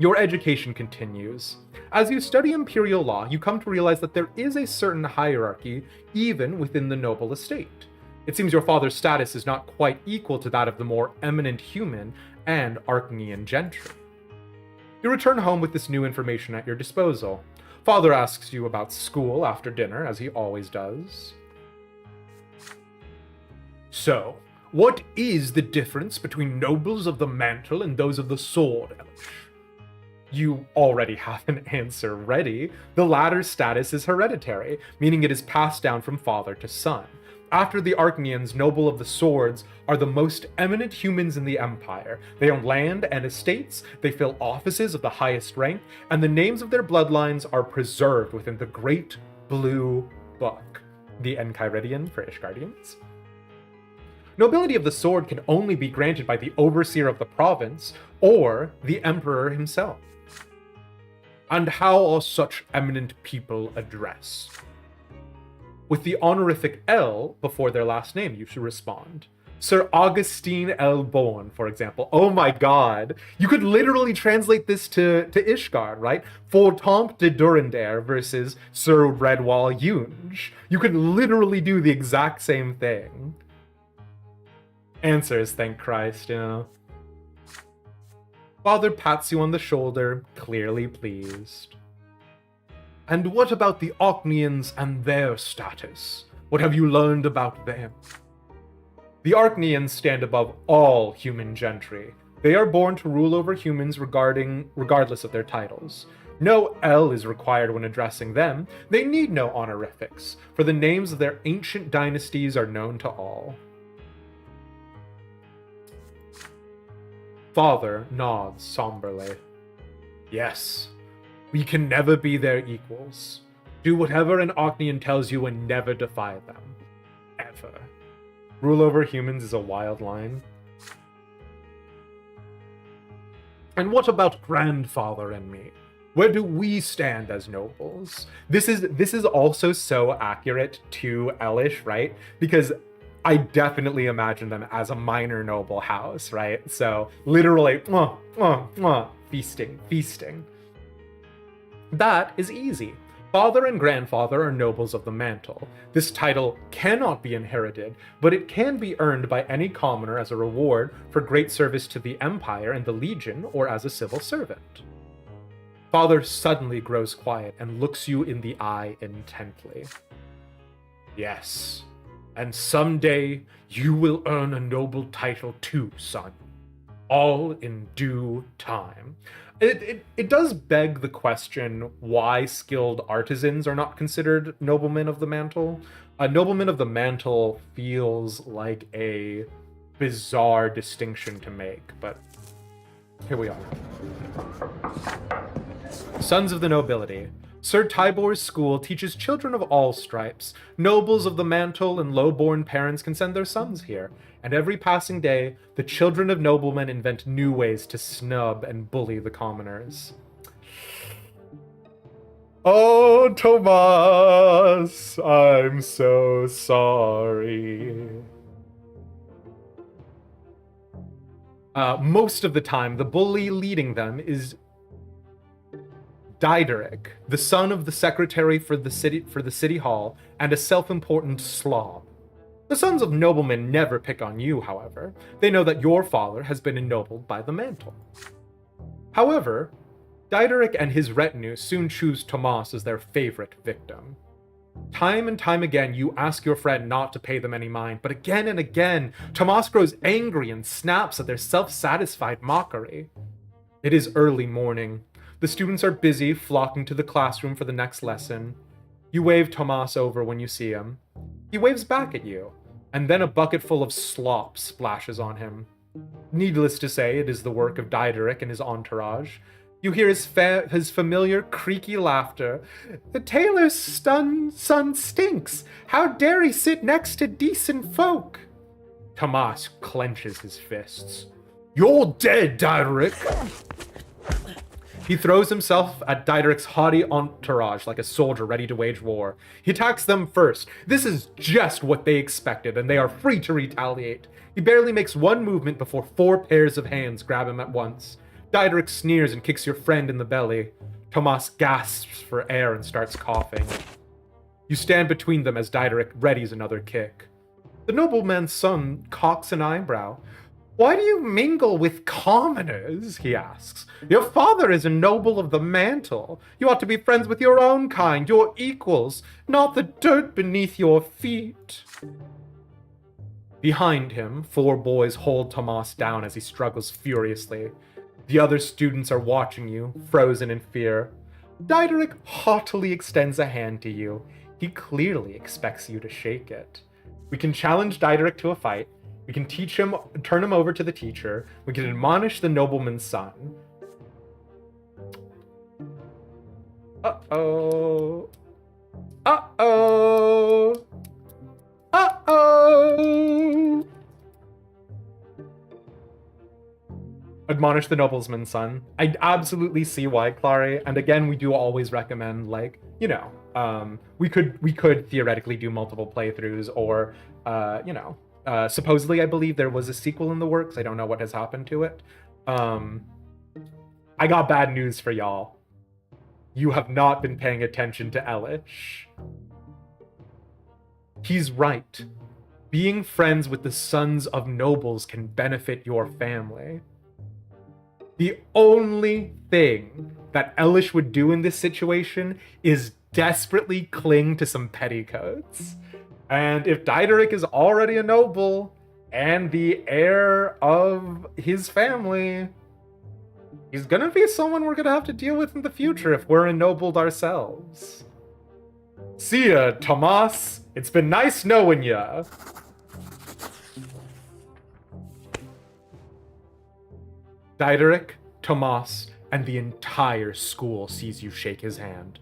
Your education continues. As you study imperial law, you come to realize that there is a certain hierarchy even within the noble estate. It seems your father's status is not quite equal to that of the more eminent human and Archnean gentry. You return home with this new information at your disposal. Father asks you about school after dinner, as he always does. So, what is the difference between nobles of the mantle and those of the sword, Elish? You already have an answer ready. The latter's status is hereditary, meaning it is passed down from father to son. After the Archneans, noble of the swords are the most eminent humans in the empire. They own land and estates, they fill offices of the highest rank, and the names of their bloodlines are preserved within the Great Blue Book, the Enchiridion for Ishgardians. Nobility of the sword can only be granted by the overseer of the province or the emperor himself. And how are such eminent people addressed? With the honorific L before their last name, you should respond. Sir Augustine L. Bourne, for example. Oh my god. You could literally translate this to Ishgard, right? For Temple de Durandare versus Sir Redwall Yunge. You could literally do the exact same thing. Answers, thank Christ, you know. Father pats you on the shoulder, clearly pleased. And what about the Archneans and their status? What have you learned about them? The Archneans stand above all human gentry. They are born to rule over humans regardless of their titles. No L is required when addressing them. They need no honorifics, for the names of their ancient dynasties are known to all. Father nods somberly. Yes, we can never be their equals. Do whatever an Archnean tells you and never defy them. Ever. Rule over humans is a wild line. And what about grandfather and me? Where do we stand as nobles? This is also so accurate to Elish, right? Because I definitely imagine them as a minor noble house, right? So literally, feasting. That is easy. Father and grandfather are nobles of the mantle. This title cannot be inherited, but it can be earned by any commoner as a reward for great service to the Empire and the Legion, or as a civil servant. Father suddenly grows quiet and looks you in the eye intently. Yes, and someday you will earn a noble title too, son. All in due time. It does beg the question why skilled artisans are not considered noblemen of the mantle. A nobleman of the mantle feels like a bizarre distinction to make, but here we are. Sons of the nobility. Sir Tybor's school teaches children of all stripes. Nobles of the mantle and low-born parents can send their sons here, and every passing day, the children of noblemen invent new ways to snub and bully the commoners. Oh, Tomas, I'm so sorry. Most of the time, the bully leading them is Diederic, the son of the secretary for the city hall, and a self-important slob. The sons of noblemen never pick on you, however. They know that your father has been ennobled by the mantle. However, Diederick and his retinue soon choose Tomas as their favorite victim. Time and time again, you ask your friend not to pay them any mind, but again and again, Tomas grows angry and snaps at their self-satisfied mockery. It is early morning. The students are busy flocking to the classroom for the next lesson. You wave Tomas over when you see him. He waves back at you, and then a bucket full of slop splashes on him. Needless to say, it is the work of Diederick and his entourage. You hear his familiar creaky laughter. "The tailor's son stinks! How dare he sit next to decent folk?" Tomas clenches his fists. "You're dead, Diederick!" He throws himself at Diederick's haughty entourage like a soldier ready to wage war. He attacks them first. This is just what they expected, and they are free to retaliate. He barely makes one movement before 4 pairs of hands grab him at once. Diederick sneers and kicks your friend in the belly. Tomas gasps for air and starts coughing. You stand between them as Diederick readies another kick. The nobleman's son cocks an eyebrow. "Why do you mingle with commoners?" he asks. "Your father is a noble of the mantle. You ought to be friends with your own kind, your equals, not the dirt beneath your feet." Behind him, 4 boys hold Tomas down as he struggles furiously. The other students are watching you, frozen in fear. Diederick haughtily extends a hand to you. He clearly expects you to shake it. We can challenge Diederick to a fight. We can turn him over to the teacher. We can admonish the nobleman's son. Uh-oh. Uh-oh. Uh-oh. Admonish the nobleman's son. I absolutely see why, Clary. And again, we do always recommend, like, we could theoretically do multiple playthroughs, or, supposedly I believe there was a sequel in the works. I don't know what has happened to it. I got bad news for y'all. You have not been paying attention to Elish. He's right. Being friends with the sons of nobles can benefit your family. The only thing that Elish would do in this situation is desperately cling to some petticoats. And if Diederick is already a noble and the heir of his family, he's gonna be someone we're gonna have to deal with in the future if we're ennobled ourselves. See ya, Tomas. It's been nice knowing ya. Diederick, Tomas, and the entire school sees you shake his hand.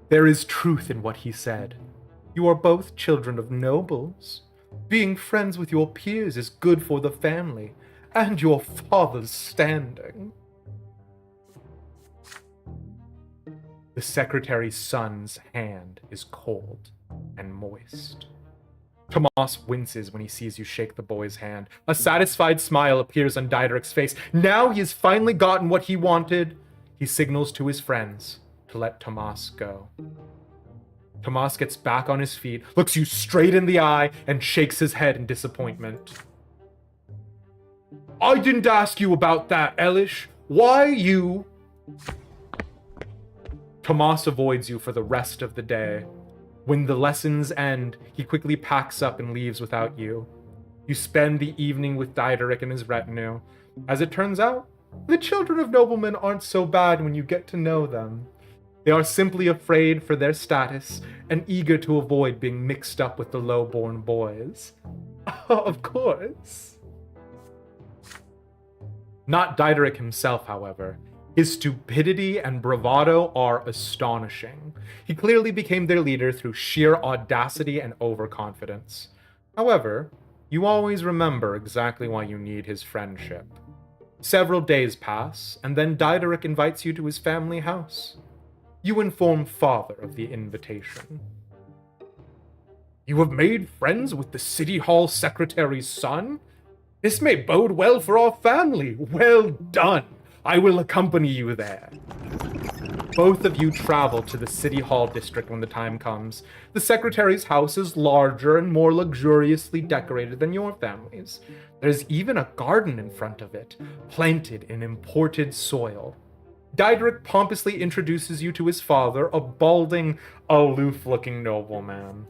There is truth in what he said. You are both children of nobles. Being friends with your peers is good for the family and your father's standing. The secretary's son's hand is cold and moist. Tomas winces when he sees you shake the boy's hand. A satisfied smile appears on Diederick's face. Now he has finally gotten what he wanted. He signals to his friends to let Tomas go. Tomas gets back on his feet, looks you straight in the eye, and shakes his head in disappointment. "I didn't ask you about that, Elish. Why you..." Tomas avoids you for the rest of the day. When the lessons end, he quickly packs up and leaves without you. You spend the evening with Diederick and his retinue. As it turns out, the children of noblemen aren't so bad when you get to know them. They are simply afraid for their status and eager to avoid being mixed up with the low-born boys. Of course. Not Diederick himself, however. His stupidity and bravado are astonishing. He clearly became their leader through sheer audacity and overconfidence. However, you always remember exactly why you need his friendship. Several days pass, and then Diederick invites you to his family house. You inform father of the invitation. "You have made friends with the city hall secretary's son? This may bode well for our family. Well done. I will accompany you there." Both of you travel to the City Hall district when the time comes. The secretary's house is larger and more luxuriously decorated than your family's. There's even a garden in front of it, planted in imported soil. Diedrich pompously introduces you to his father, a balding, aloof-looking nobleman.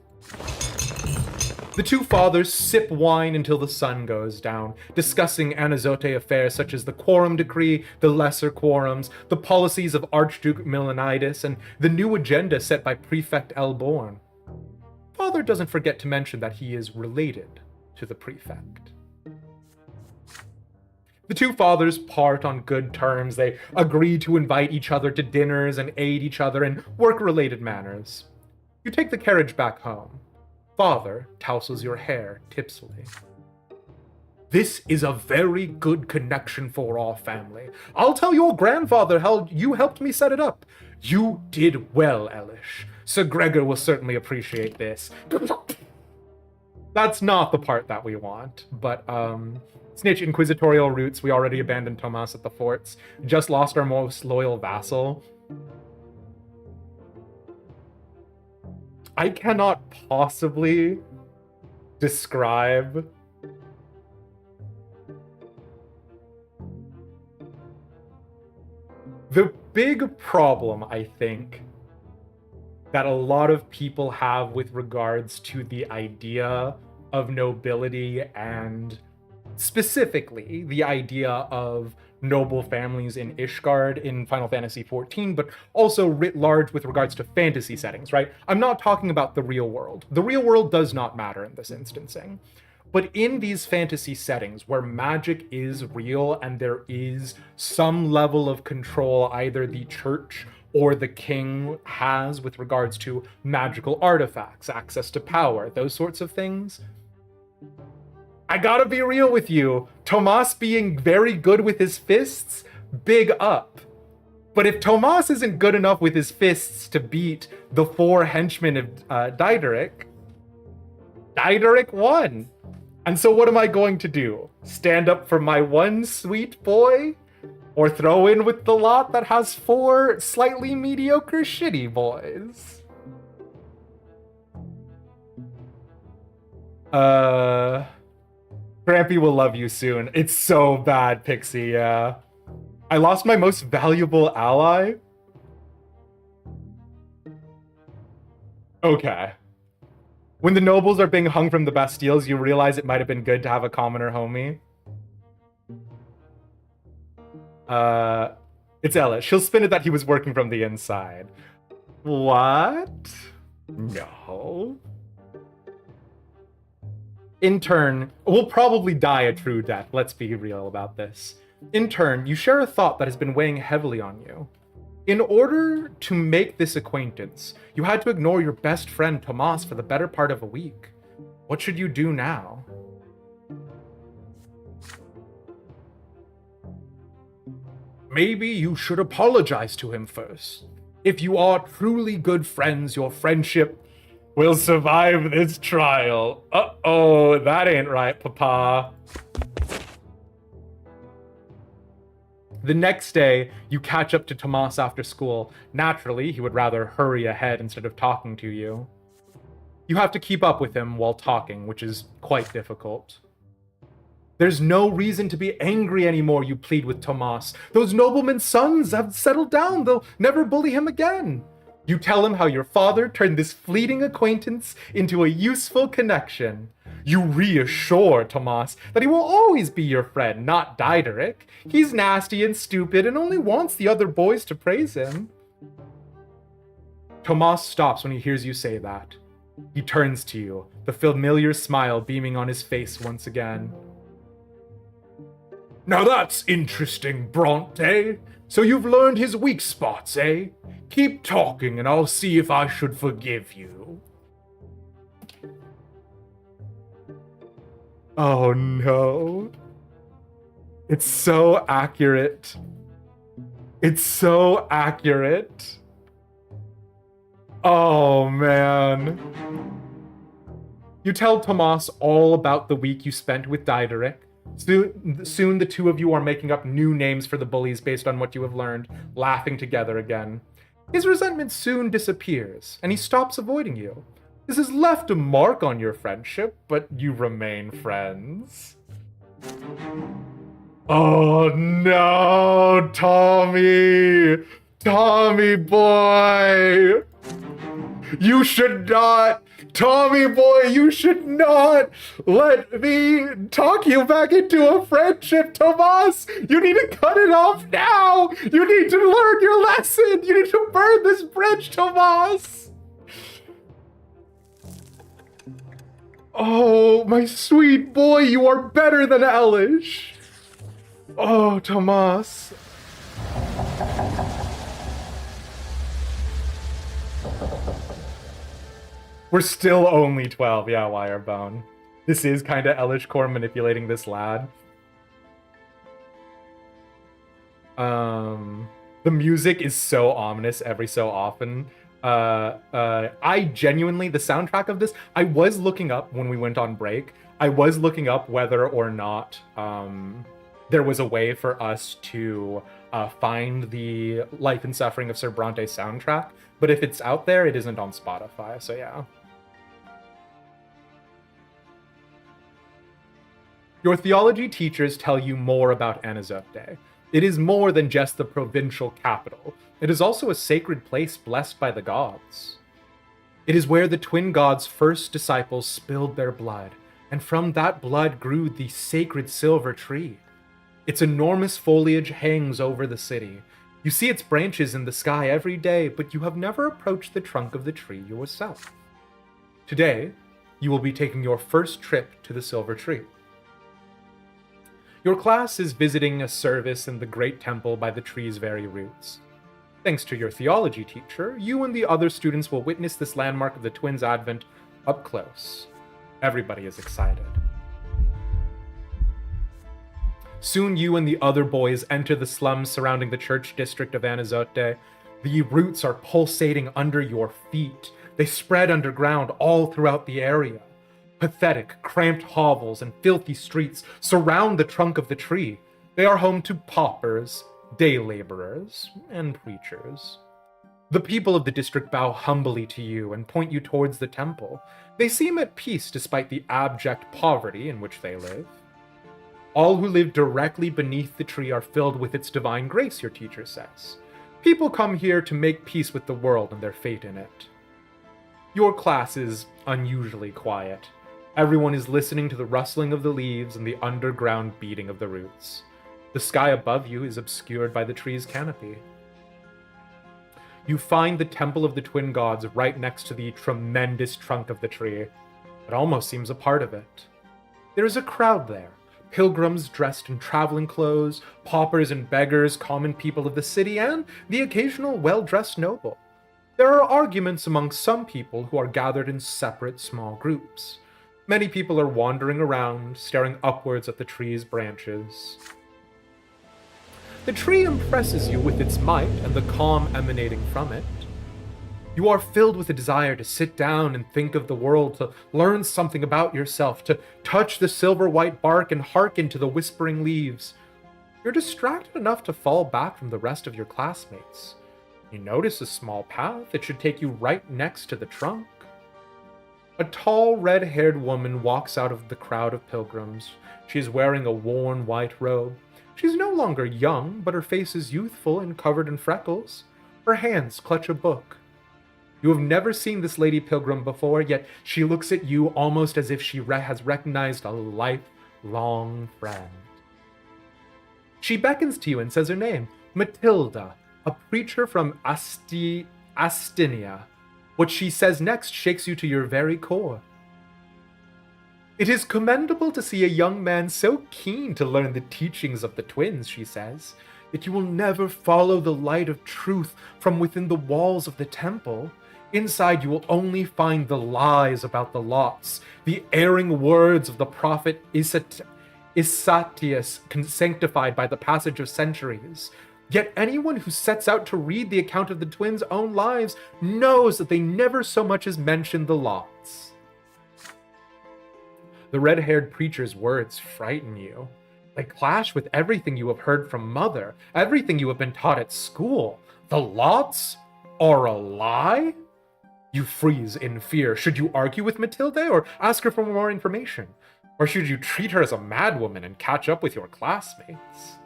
The two fathers sip wine until the sun goes down, discussing Anazote affairs such as the quorum decree, the lesser quorums, the policies of Archduke Milanides, and the new agenda set by Prefect Elborn. Father doesn't forget to mention that he is related to the prefect. The two fathers part on good terms. They agree to invite each other to dinners and aid each other in work-related manners. You take the carriage back home. Father tousles your hair tipsily. This is a very good connection for our family. I'll tell your grandfather how you helped me set it up. You did well, Elish. Sir Gregor will certainly appreciate this. That's not the part that we want, but, snitch inquisitorial roots, we already abandoned Tomas at the forts. Just lost our most loyal vassal. I cannot possibly describe the big problem, I think, that a lot of people have with regards to the idea of nobility and specifically the idea of noble families in Ishgard in Final Fantasy XIV, but also writ large with regards to fantasy settings, right? I'm not talking about the real world. The real world does not matter in this instancing. But in these fantasy settings where magic is real and there is some level of control either the church or the king has with regards to magical artifacts, access to power, those sorts of things, I gotta be real with you. Tomas being very good with his fists, big up. But if Tomas isn't good enough with his fists to beat the 4 henchmen of Diedrich won. And so what am I going to do? Stand up for my one sweet boy? Or throw in with the lot that has 4 slightly mediocre shitty boys? Grampy will love you soon. It's so bad, Pixie, yeah. I lost my most valuable ally? Okay. When the nobles are being hung from the Bastilles, you realize it might have been good to have a commoner homie. It's Ella. She'll spin it that he was working from the inside. What? No. In turn, we'll probably die a true death, let's be real about this. In turn, you share a thought that has been weighing heavily on you. In order to make this acquaintance, you had to ignore your best friend Tomas for the better part of a week. What should you do now? Maybe you should apologize to him first. If you are truly good friends, your friendship will survive this trial. Uh-oh, that ain't right, Papa. The next day, you catch up to Tomas after school. Naturally, he would rather hurry ahead instead of talking to you. You have to keep up with him while talking, which is quite difficult. There's no reason to be angry anymore, you plead with Tomas. Those noblemen's sons have settled down. They'll never bully him again. You tell him how your father turned this fleeting acquaintance into a useful connection. You reassure Tomas that he will always be your friend, not Diedrich. He's nasty and stupid and only wants the other boys to praise him. Tomas stops when he hears you say that. He turns to you, the familiar smile beaming on his face once again. Now that's interesting, Brante. So you've learned his weak spots, eh? Keep talking and I'll see if I should forgive you. Oh no. It's so accurate. It's so accurate. Oh man. You tell Tomas all about the week you spent with Diedrich. Soon the two of you are making up new names for the bullies based on what you have learned, laughing together again. His resentment soon disappears, and he stops avoiding you. This has left a mark on your friendship, but you remain friends. Oh no, Tommy! Tommy boy! You should not! Tommy boy, you should not let me talk you back into a friendship, Tomas! You need to cut it off now! You need to learn your lesson! You need to burn this bridge, Tomas! Oh, my sweet boy, you are better than Elish! Oh, Tomas. We're still only 12, yeah, Wirebone. This is kind of Elish Core manipulating this lad. The music is so ominous every so often. I genuinely, the soundtrack of this, I was looking up when we went on break. I was looking up whether or not there was a way for us to find the Life and Suffering of Sir Brante soundtrack. But if it's out there, it isn't on Spotify, so yeah. Your theology teachers tell you more about Anazote. It is more than just the provincial capital. It is also a sacred place blessed by the gods. It is where the twin gods' first disciples spilled their blood, and from that blood grew the sacred silver tree. Its enormous foliage hangs over the city. You see its branches in the sky every day, but you have never approached the trunk of the tree yourself. Today, you will be taking your first trip to the silver tree. Your class is visiting a service in the great temple by the tree's very roots. Thanks to your theology teacher, you and the other students will witness this landmark of the twins' advent up close. Everybody is excited. Soon you and the other boys enter the slums surrounding the church district of Anazote. The roots are pulsating under your feet. They spread underground all throughout the area. Pathetic, cramped hovels and filthy streets surround the trunk of the tree. They are home to paupers, day laborers, and preachers. The people of the district bow humbly to you and point you towards the temple. They seem at peace despite the abject poverty in which they live. All who live directly beneath the tree are filled with its divine grace, your teacher says. People come here to make peace with the world and their fate in it. Your class is unusually quiet. Everyone is listening to the rustling of the leaves and the underground beating of the roots. The sky above you is obscured by the tree's canopy. You find the temple of the twin gods right next to the tremendous trunk of the tree. It almost seems a part of it. There is a crowd there. Pilgrims dressed in traveling clothes, paupers and beggars, common people of the city, and the occasional well-dressed noble. There are arguments among some people who are gathered in separate small groups. Many people are wandering around, staring upwards at the tree's branches. The tree impresses you with its might and the calm emanating from it. You are filled with a desire to sit down and think of the world, to learn something about yourself, to touch the silver-white bark and hearken to the whispering leaves. You're distracted enough to fall back from the rest of your classmates. You notice a small path. It should take you right next to the trunk. A tall, red-haired woman walks out of the crowd of pilgrims. She is wearing a worn white robe. She's no longer young, but her face is youthful and covered in freckles. Her hands clutch a book. You have never seen this lady pilgrim before, yet she looks at you almost as if she has recognized a lifelong friend. She beckons to you and says her name, Matilda, a preacher from Astinia. What she says next shakes you to your very core. It is commendable to see a young man so keen to learn the teachings of the twins, she says, yet you will never follow the light of truth from within the walls of the temple. Inside you will only find the lies about the lots, the erring words of the prophet Isatius, sanctified by the passage of centuries. Yet anyone who sets out to read the account of the twins' own lives knows that they never so much as mention the lots. The red-haired preacher's words frighten you. They clash with everything you have heard from Mother, everything you have been taught at school. The lots? are a lie? You freeze in fear. Should you argue with Matilde or ask her for more information? Or should you treat her as a madwoman and catch up with your classmates?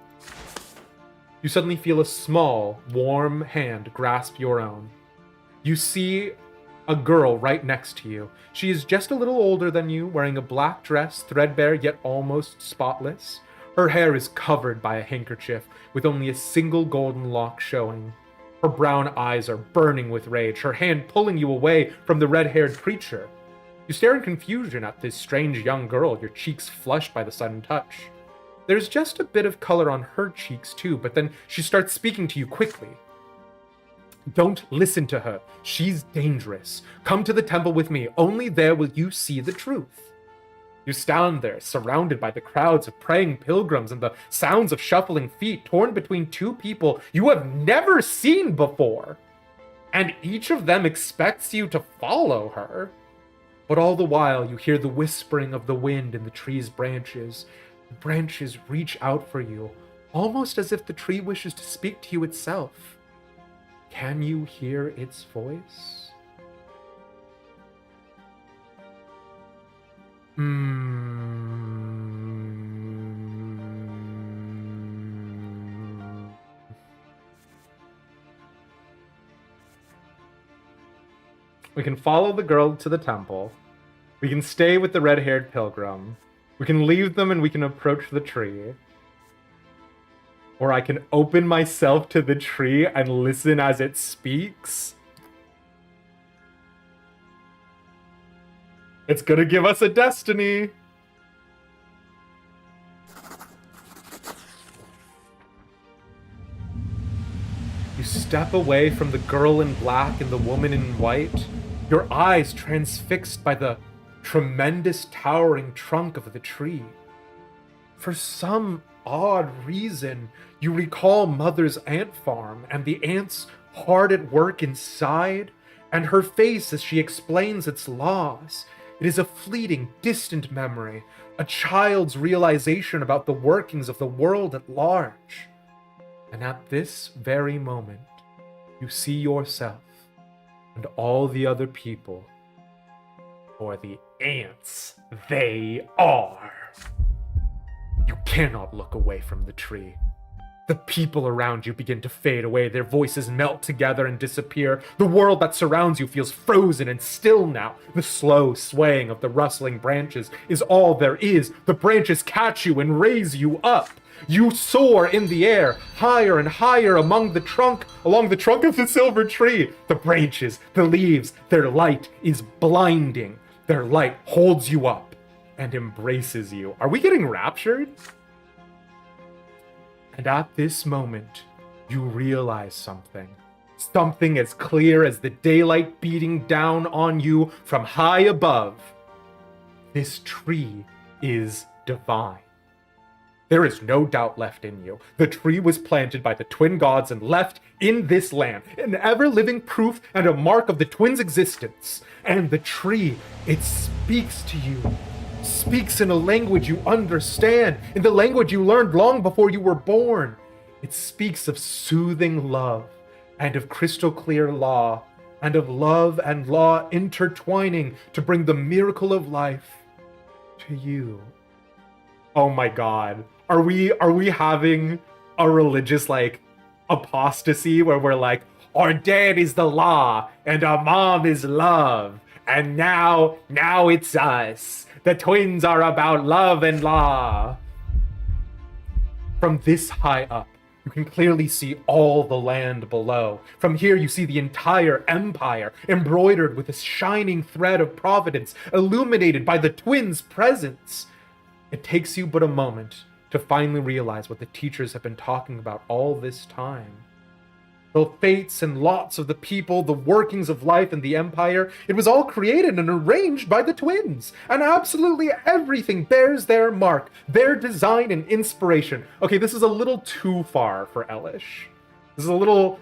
You suddenly feel a small, warm hand grasp your own. You see a girl right next to you. She is just a little older than you, wearing a black dress, threadbare yet almost spotless. Her hair is covered by a handkerchief, with only a single golden lock showing. Her brown eyes are burning with rage, her hand pulling you away from the red-haired creature. You stare in confusion at this strange young girl, your cheeks flushed by the sudden touch. There's just a bit of color on her cheeks too, but then she starts speaking to you quickly. Don't listen to her. She's dangerous. Come to the temple with me. Only there will you see the truth. You stand there, surrounded by the crowds of praying pilgrims and the sounds of shuffling feet, torn between two people you have never seen before. And each of them expects you to follow her. But all the while, you hear the whispering of the wind in the tree's branches. The branches reach out for you, almost as if the tree wishes to speak to you itself. Can you hear its voice? We can follow the girl to the temple. We can stay with the red-haired pilgrim. We can leave them and we can approach the tree. Or I can open myself to the tree and listen as it speaks. It's gonna give us a destiny. You step away from the girl in black and the woman in white, your eyes transfixed by the tremendous towering trunk of the tree. For some odd reason, you recall Mother's ant farm and the ants hard at work inside, and her face as she explains its laws. It is a fleeting, distant memory, a child's realization about the workings of the world at large. And at this very moment, you see yourself and all the other people for the ants they are. You cannot look away from the tree. The people around you begin to fade away, their voices melt together and disappear. The world that surrounds you feels frozen and still now. The slow swaying of the rustling branches is all there is. The branches catch you and raise you up. You soar in the air, higher and higher along the trunk of the silver tree. The branches, the leaves, their light is blinding. Their light holds you up and embraces you. Are we getting raptured? And at this moment, you realize something. Something as clear as the daylight beating down on you from high above. This tree is divine. There is no doubt left in you. The tree was planted by the twin gods and left in this land, an ever-living proof and a mark of the twins' existence. And the tree, it speaks to you. Speaks in a language you understand, in the language you learned long before you were born. It speaks of soothing love, and of crystal clear law, and of love and law intertwining to bring the miracle of life to you. Oh my god. Are we having a religious, apostasy where we're like, our dad is the law, and our mom is love, and now it's us. The twins are about love and law. From this high up, you can clearly see all the land below. From here, you see the entire empire, embroidered with a shining thread of providence, illuminated by the twins' presence. It takes you but a moment to finally realize what the teachers have been talking about all this time. The fates and lots of the people, the workings of life and the empire, it was all created and arranged by the twins. And absolutely everything bears their mark, their design and inspiration. Okay, this is a little too far for Elish. This is a little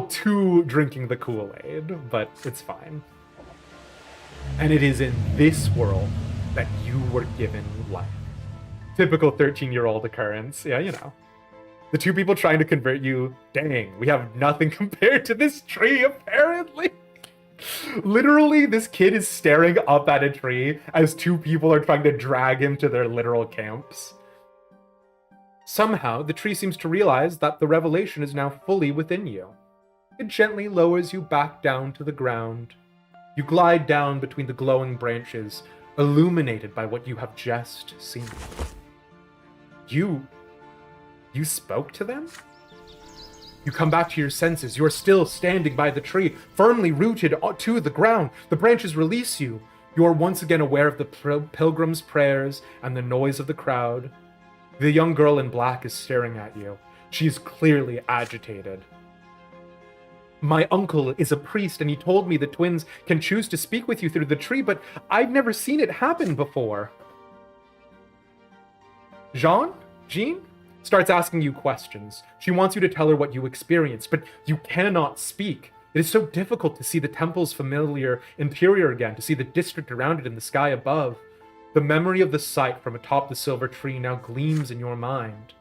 too drinking the Kool-Aid, but it's fine. And it is in this world that you were given life. Typical 13-year-old occurrence. Yeah, you know. The two people trying to convert you, dang, we have nothing compared to this tree, apparently. Literally, this kid is staring up at a tree as two people are trying to drag him to their literal camps. Somehow, the tree seems to realize that the revelation is now fully within you. It gently lowers you back down to the ground. You glide down between the glowing branches, illuminated by what you have just seen. You spoke to them? You come back to your senses. You are still standing by the tree, firmly rooted to the ground. The branches release you. You are once again aware of the pilgrim's prayers and the noise of the crowd. The young girl in black is staring at you. She is clearly agitated. My uncle is a priest, and he told me the twins can choose to speak with you through the tree, but I've never seen it happen before. Jean starts asking you questions. She wants you to tell her what you experienced, but you cannot speak. It is so difficult to see the temple's familiar interior again, to see the district around it and the sky above. The memory of the sight from atop the silver tree now gleams in your mind.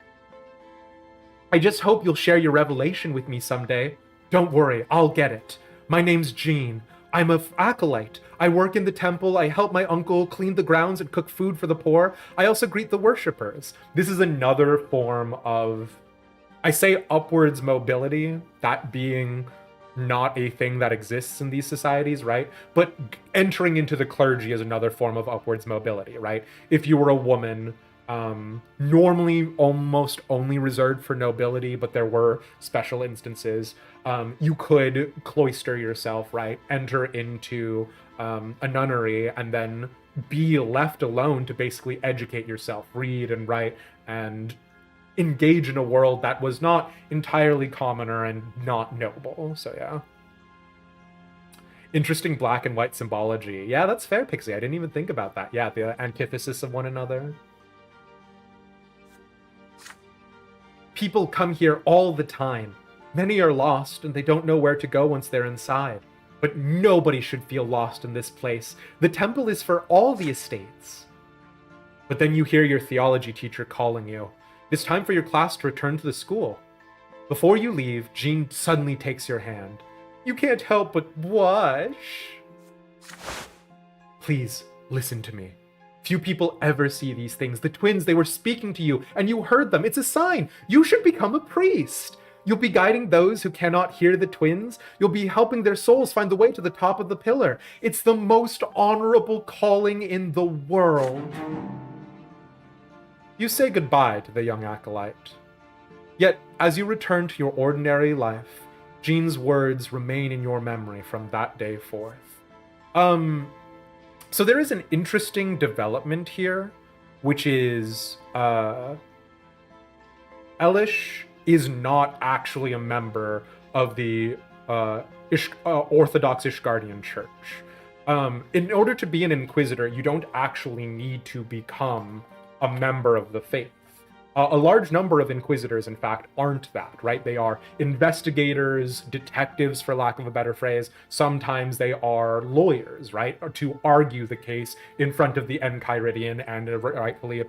I just hope you'll share your revelation with me someday. Don't worry, I'll get it. My name's Jean. I'm an acolyte. I work in the temple. I help my uncle clean the grounds and cook food for the poor. I also greet the worshippers. This is another form of, I say upwards mobility, that being not a thing that exists in these societies, right? But entering into the clergy is another form of upwards mobility, right? If you were a woman, normally almost only reserved for nobility, but there were special instances, you could cloister yourself, right? Enter into a nunnery and then be left alone to basically educate yourself, read and write, and engage in a world that was not entirely commoner and not noble. So yeah. Interesting black and white symbology. Yeah, that's fair, Pixie. I didn't even think about that. Yeah, the antithesis of one another. People come here all the time. Many are lost and they don't know where to go once they're inside. But nobody should feel lost in this place. The temple is for all the estates. But then you hear your theology teacher calling you. It's time for your class to return to the school. Before you leave, Jean suddenly takes your hand. You can't help but blush. Please, listen to me. Few people ever see these things. The twins, they were speaking to you, and you heard them. It's a sign. You should become a priest. You'll be guiding those who cannot hear the twins. You'll be helping their souls find the way to the top of the pillar. It's the most honorable calling in the world. You say goodbye to the young acolyte. Yet, as you return to your ordinary life, Jean's words remain in your memory from that day forth. So there is an interesting development here, which is, Elish is not actually a member of the Orthodox Ishgardian Church. In order to be an Inquisitor, you don't actually need to become a member of the faith. A large number of Inquisitors, in fact, aren't that, right? They are investigators, detectives, for lack of a better phrase. Sometimes they are lawyers, right? Or to argue the case in front of the Enchiridion and a rightfully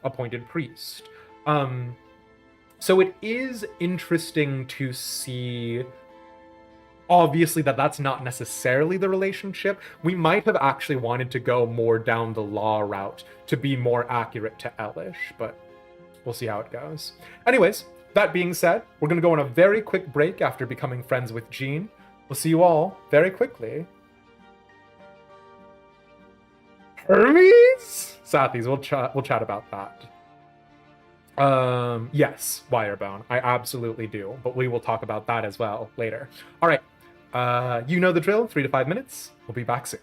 appointed priest. So it is interesting to see, obviously, that that's not necessarily the relationship. We might have actually wanted to go more down the law route to be more accurate to Elish, but we'll see how it goes. Anyways, that being said, we're going to go on a very quick break after becoming friends with Jean. We'll see you all very quickly. Hermes? Sathis, we'll chat about that. Yes, Wirebone. I absolutely do, but we will talk about that as well later. All right. You know the drill, 3 to 5 minutes. We'll be back soon.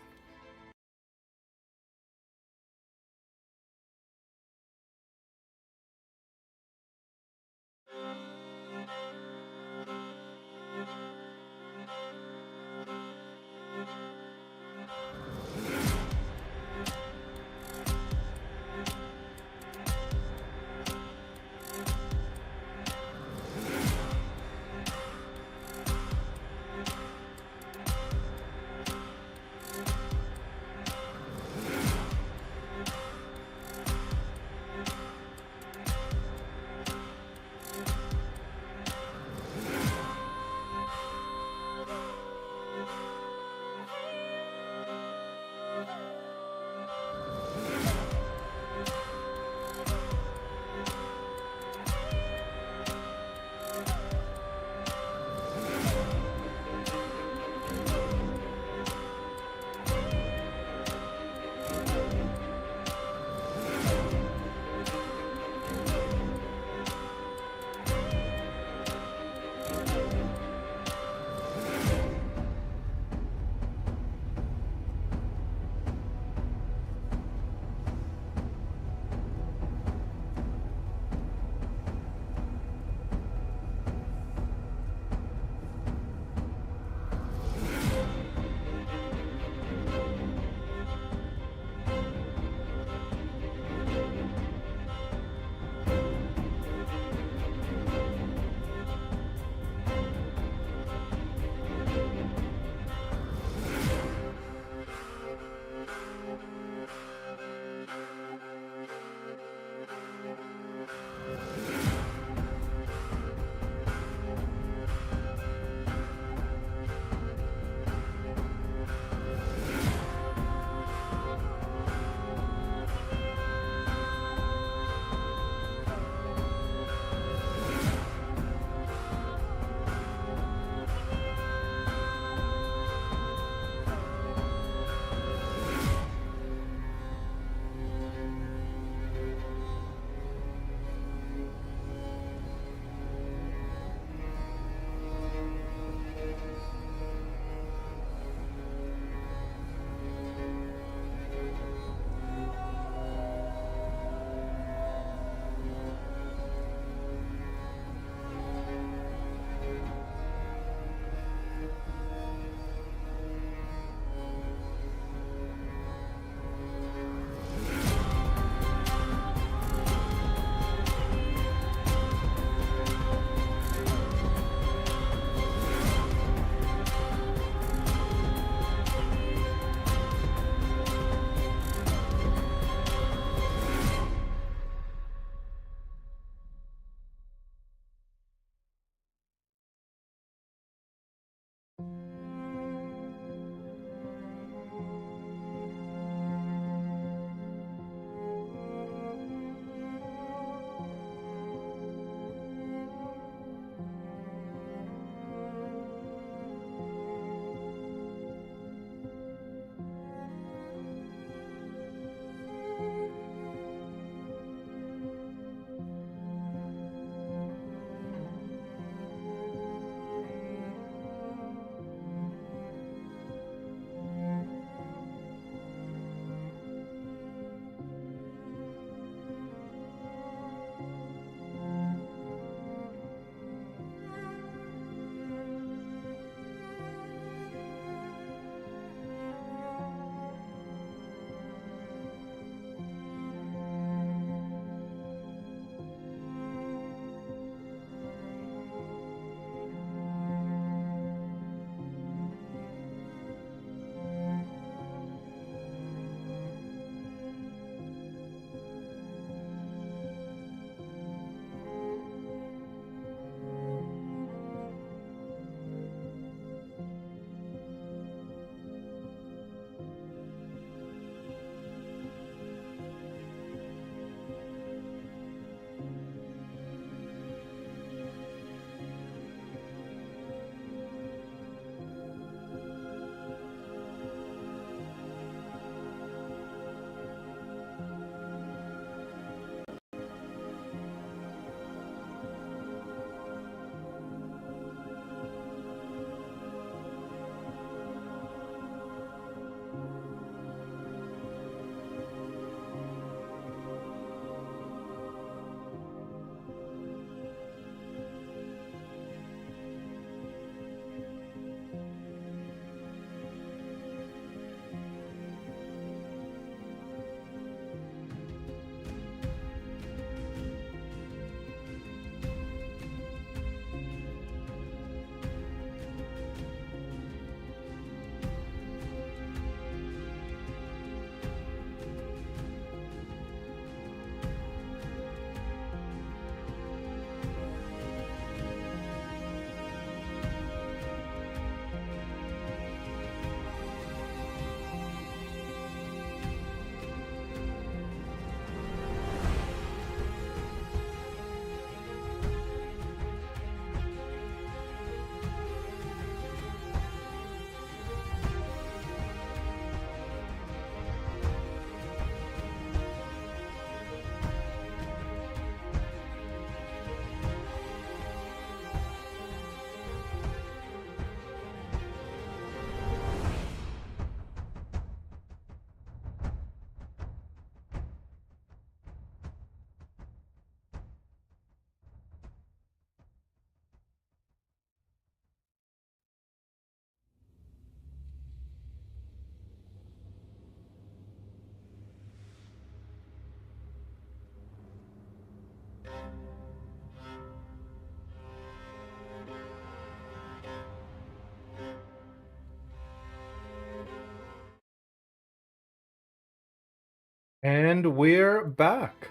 And we're back.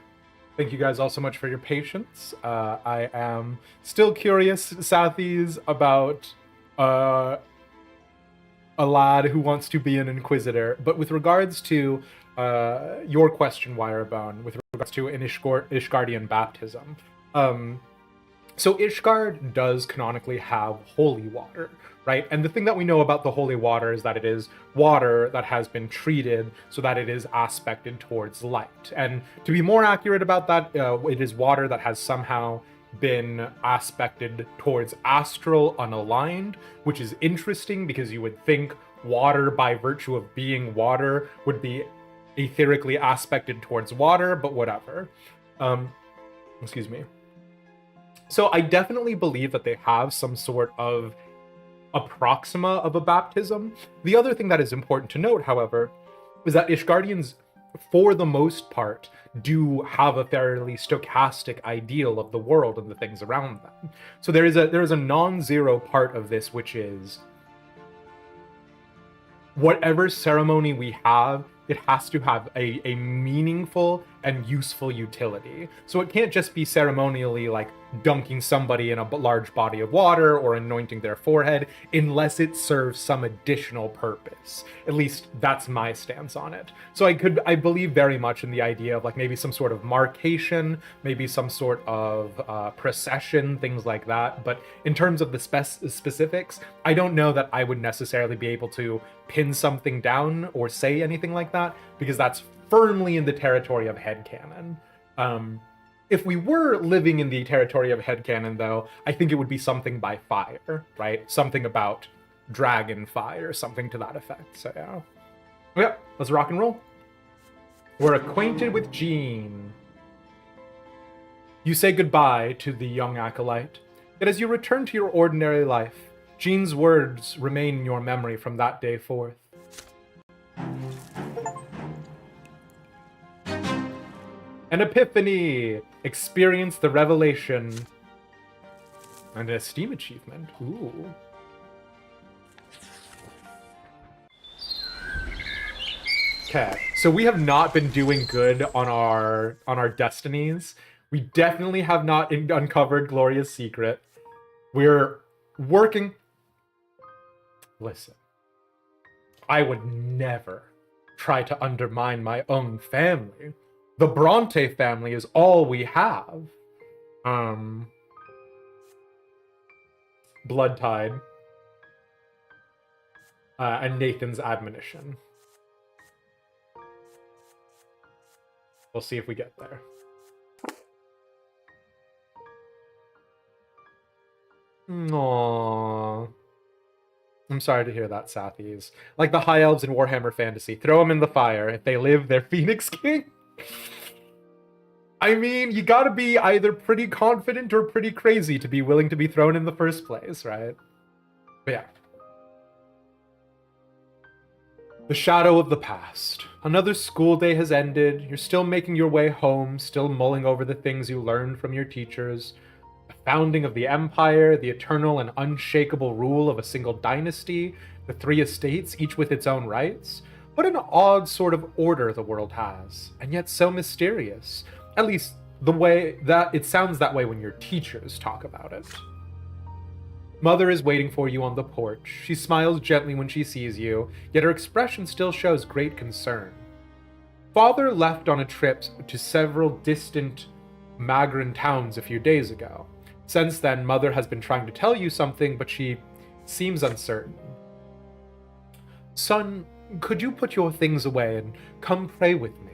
Thank you guys all so much for your patience. I am still curious, Southees, about a lad who wants to be an inquisitor. But with regards to your question, Wirebone, with regards to an Ishgardian baptism, so Ishgard does canonically have holy water, right? And the thing that we know about the holy water is that it is water that has been treated so that it is aspected towards light. And to be more accurate about that, it is water that has somehow been aspected towards astral unaligned, which is interesting because you would think water, by virtue of being water, would be etherically aspected towards water, but whatever. Excuse me. So I definitely believe that they have some sort of approxima of a baptism. The other thing that is important to note, however, is that Ishgardians, for the most part, do have a fairly stochastic ideal of the world and the things around them. So there is a non-zero part of this, which is whatever ceremony we have, it has to have a meaningful and useful utility. So it can't just be ceremonially like dunking somebody in a large body of water or anointing their forehead unless it serves some additional purpose. At least that's my stance on it. So I believe very much in the idea of like maybe some sort of marcation, maybe some sort of procession, things like that. But in terms of the specifics, I don't know that I would necessarily be able to pin something down or say anything like that, because that's firmly in the territory of headcanon. If we were living in the territory of headcanon, though, I think it would be something by fire, right? Something about dragon fire, something to that effect. So yeah, let's rock and roll. We're acquainted with Jean. You say goodbye to the young acolyte, yet as you return to your ordinary life, Jean's words remain in your memory from that day forth. An epiphany! Experience the revelation. And an esteem achievement. Ooh. Okay, so we have not been doing good on our destinies. We definitely have not uncovered Gloria's secret. We're working... Listen. I would never try to undermine my own family. The Brante family is all we have. Blood Tide. And Nathan's admonition. We'll see if we get there. Aww. I'm sorry to hear that, Sathies. Like the High Elves in Warhammer Fantasy. Throw them in the fire. If they live, they're Phoenix King. I mean, you gotta be either pretty confident or pretty crazy to be willing to be thrown in the first place, right? But yeah. The shadow of the past. Another school day has ended. You're still making your way home, still mulling over the things you learned from your teachers. The founding of the empire, the eternal and unshakable rule of a single dynasty, the 3 estates, each with its own rights. What an odd sort of order the world has, and yet so mysterious. At least the way that it sounds that way when your teachers talk about it. Mother is waiting for you on the porch. She smiles gently when she sees you, yet her expression still shows great concern. Father left on a trip to several distant Magran towns a few days ago. Since then, Mother has been trying to tell you something, but she seems uncertain. Son, could you put your things away and come pray with me?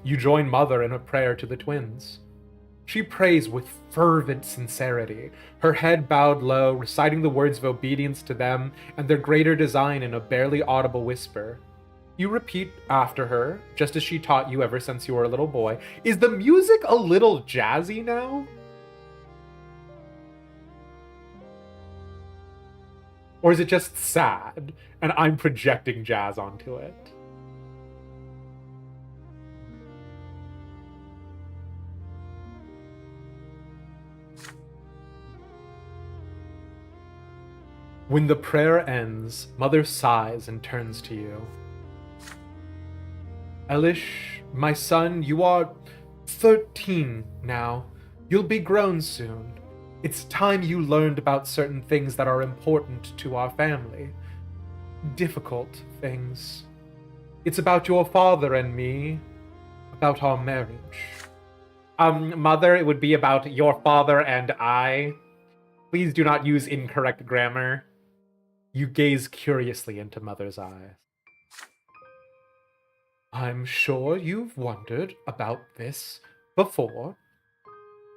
You join Mother in a prayer to the twins. She prays with fervent sincerity, her head bowed low, reciting the words of obedience to them and their greater design in a barely audible whisper. You repeat after her, just as she taught you ever since you were a little boy. Is the music a little jazzy now? Or is it just sad, and I'm projecting jazz onto it? When the prayer ends, Mother sighs and turns to you. Elish, my son, you are 13 now. You'll be grown soon. It's time you learned about certain things that are important to our family. Difficult things. It's about your father and me, about our marriage. Mother, it would be about your father and I. Please do not use incorrect grammar. You gaze curiously into Mother's eyes. I'm sure you've wondered about this before.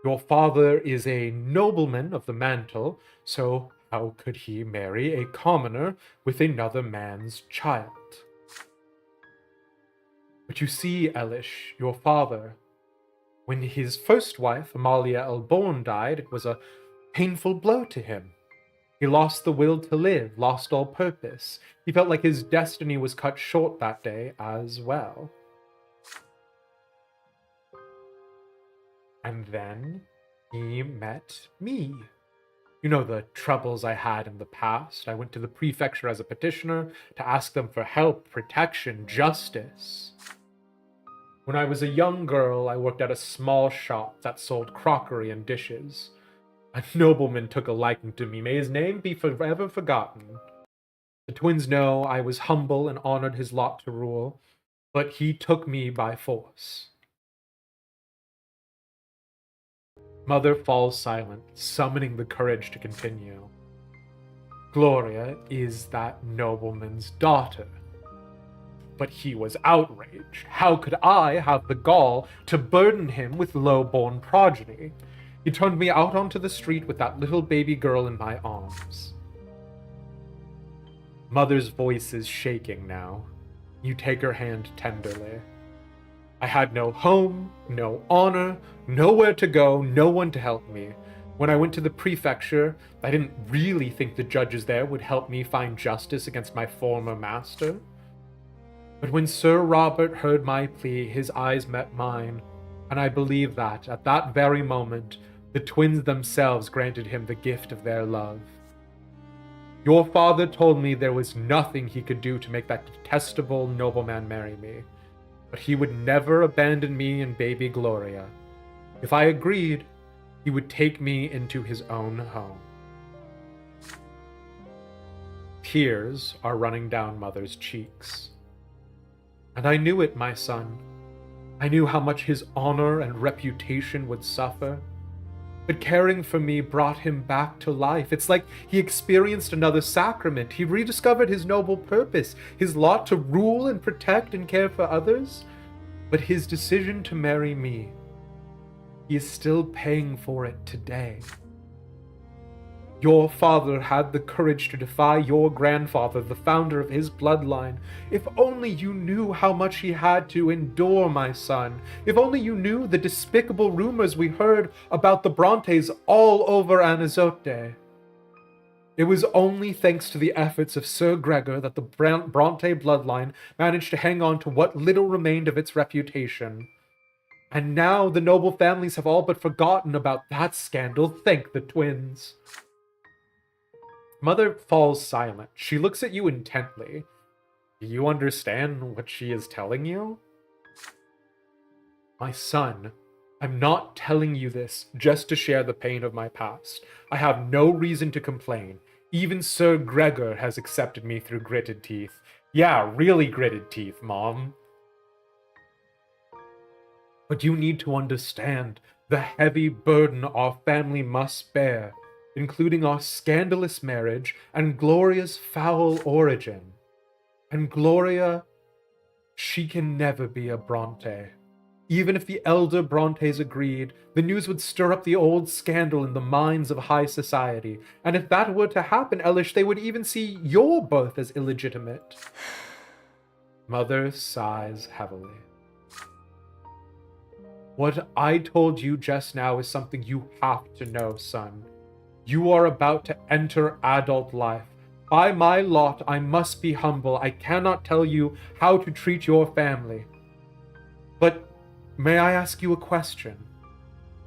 Your father is a nobleman of the mantle, so how could he marry a commoner with another man's child? But you see, Elish, your father, when his first wife, Amalia Elborn, died, it was a painful blow to him. He lost the will to live, lost all purpose. He felt like his destiny was cut short that day as well. And then he met me. You know the troubles I had in the past. I went to the prefecture as a petitioner to ask them for help, protection, justice. When I was a young girl, I worked at a small shop that sold crockery and dishes. A nobleman took a liking to me. May his name be forever forgotten. The twins know I was humble and honored his lot to rule, but he took me by force. Mother falls silent, summoning the courage to continue. Gloria is that nobleman's daughter. But he was outraged. How could I have the gall to burden him with low-born progeny? He turned me out onto the street with that little baby girl in my arms. Mother's voice is shaking now. You take her hand tenderly. I had no home, no honor, nowhere to go, no one to help me. When I went to the prefecture, I didn't really think the judges there would help me find justice against my former master. But when Sir Robert heard my plea, his eyes met mine, and I believe that, at that very moment, the twins themselves granted him the gift of their love. Your father told me there was nothing he could do to make that detestable nobleman marry me, but he would never abandon me and baby Gloria. If I agreed, he would take me into his own home. Tears are running down Mother's cheeks. And I knew it, my son. I knew how much his honor and reputation would suffer. But caring for me brought him back to life. It's like he experienced another sacrament. He rediscovered his noble purpose, his lot to rule and protect and care for others. But his decision to marry me, he is still paying for it today. Your father had the courage to defy your grandfather, the founder of his bloodline. If only you knew how much he had to endure, my son. If only you knew the despicable rumors we heard about the Brantes all over Anazote. It was only thanks to the efforts of Sir Gregor that the Brante bloodline managed to hang on to what little remained of its reputation. And now the noble families have all but forgotten about that scandal, thank the twins. Mother falls silent. She looks at you intently. Do you understand what she is telling you? My son, I'm not telling you this just to share the pain of my past. I have no reason to complain. Even Sir Gregor has accepted me through gritted teeth. Yeah, really gritted teeth, Mom. But you need to understand the heavy burden our family must bear, including our scandalous marriage and Gloria's foul origin. And Gloria, she can never be a Brante. Even if the elder Brantes agreed, the news would stir up the old scandal in the minds of high society. And if that were to happen, Elish, they would even see your birth as illegitimate. Mother sighs heavily. What I told you just now is something you have to know, son. You are about to enter adult life. By my lot, I must be humble. I cannot tell you how to treat your family. But may I ask you a question?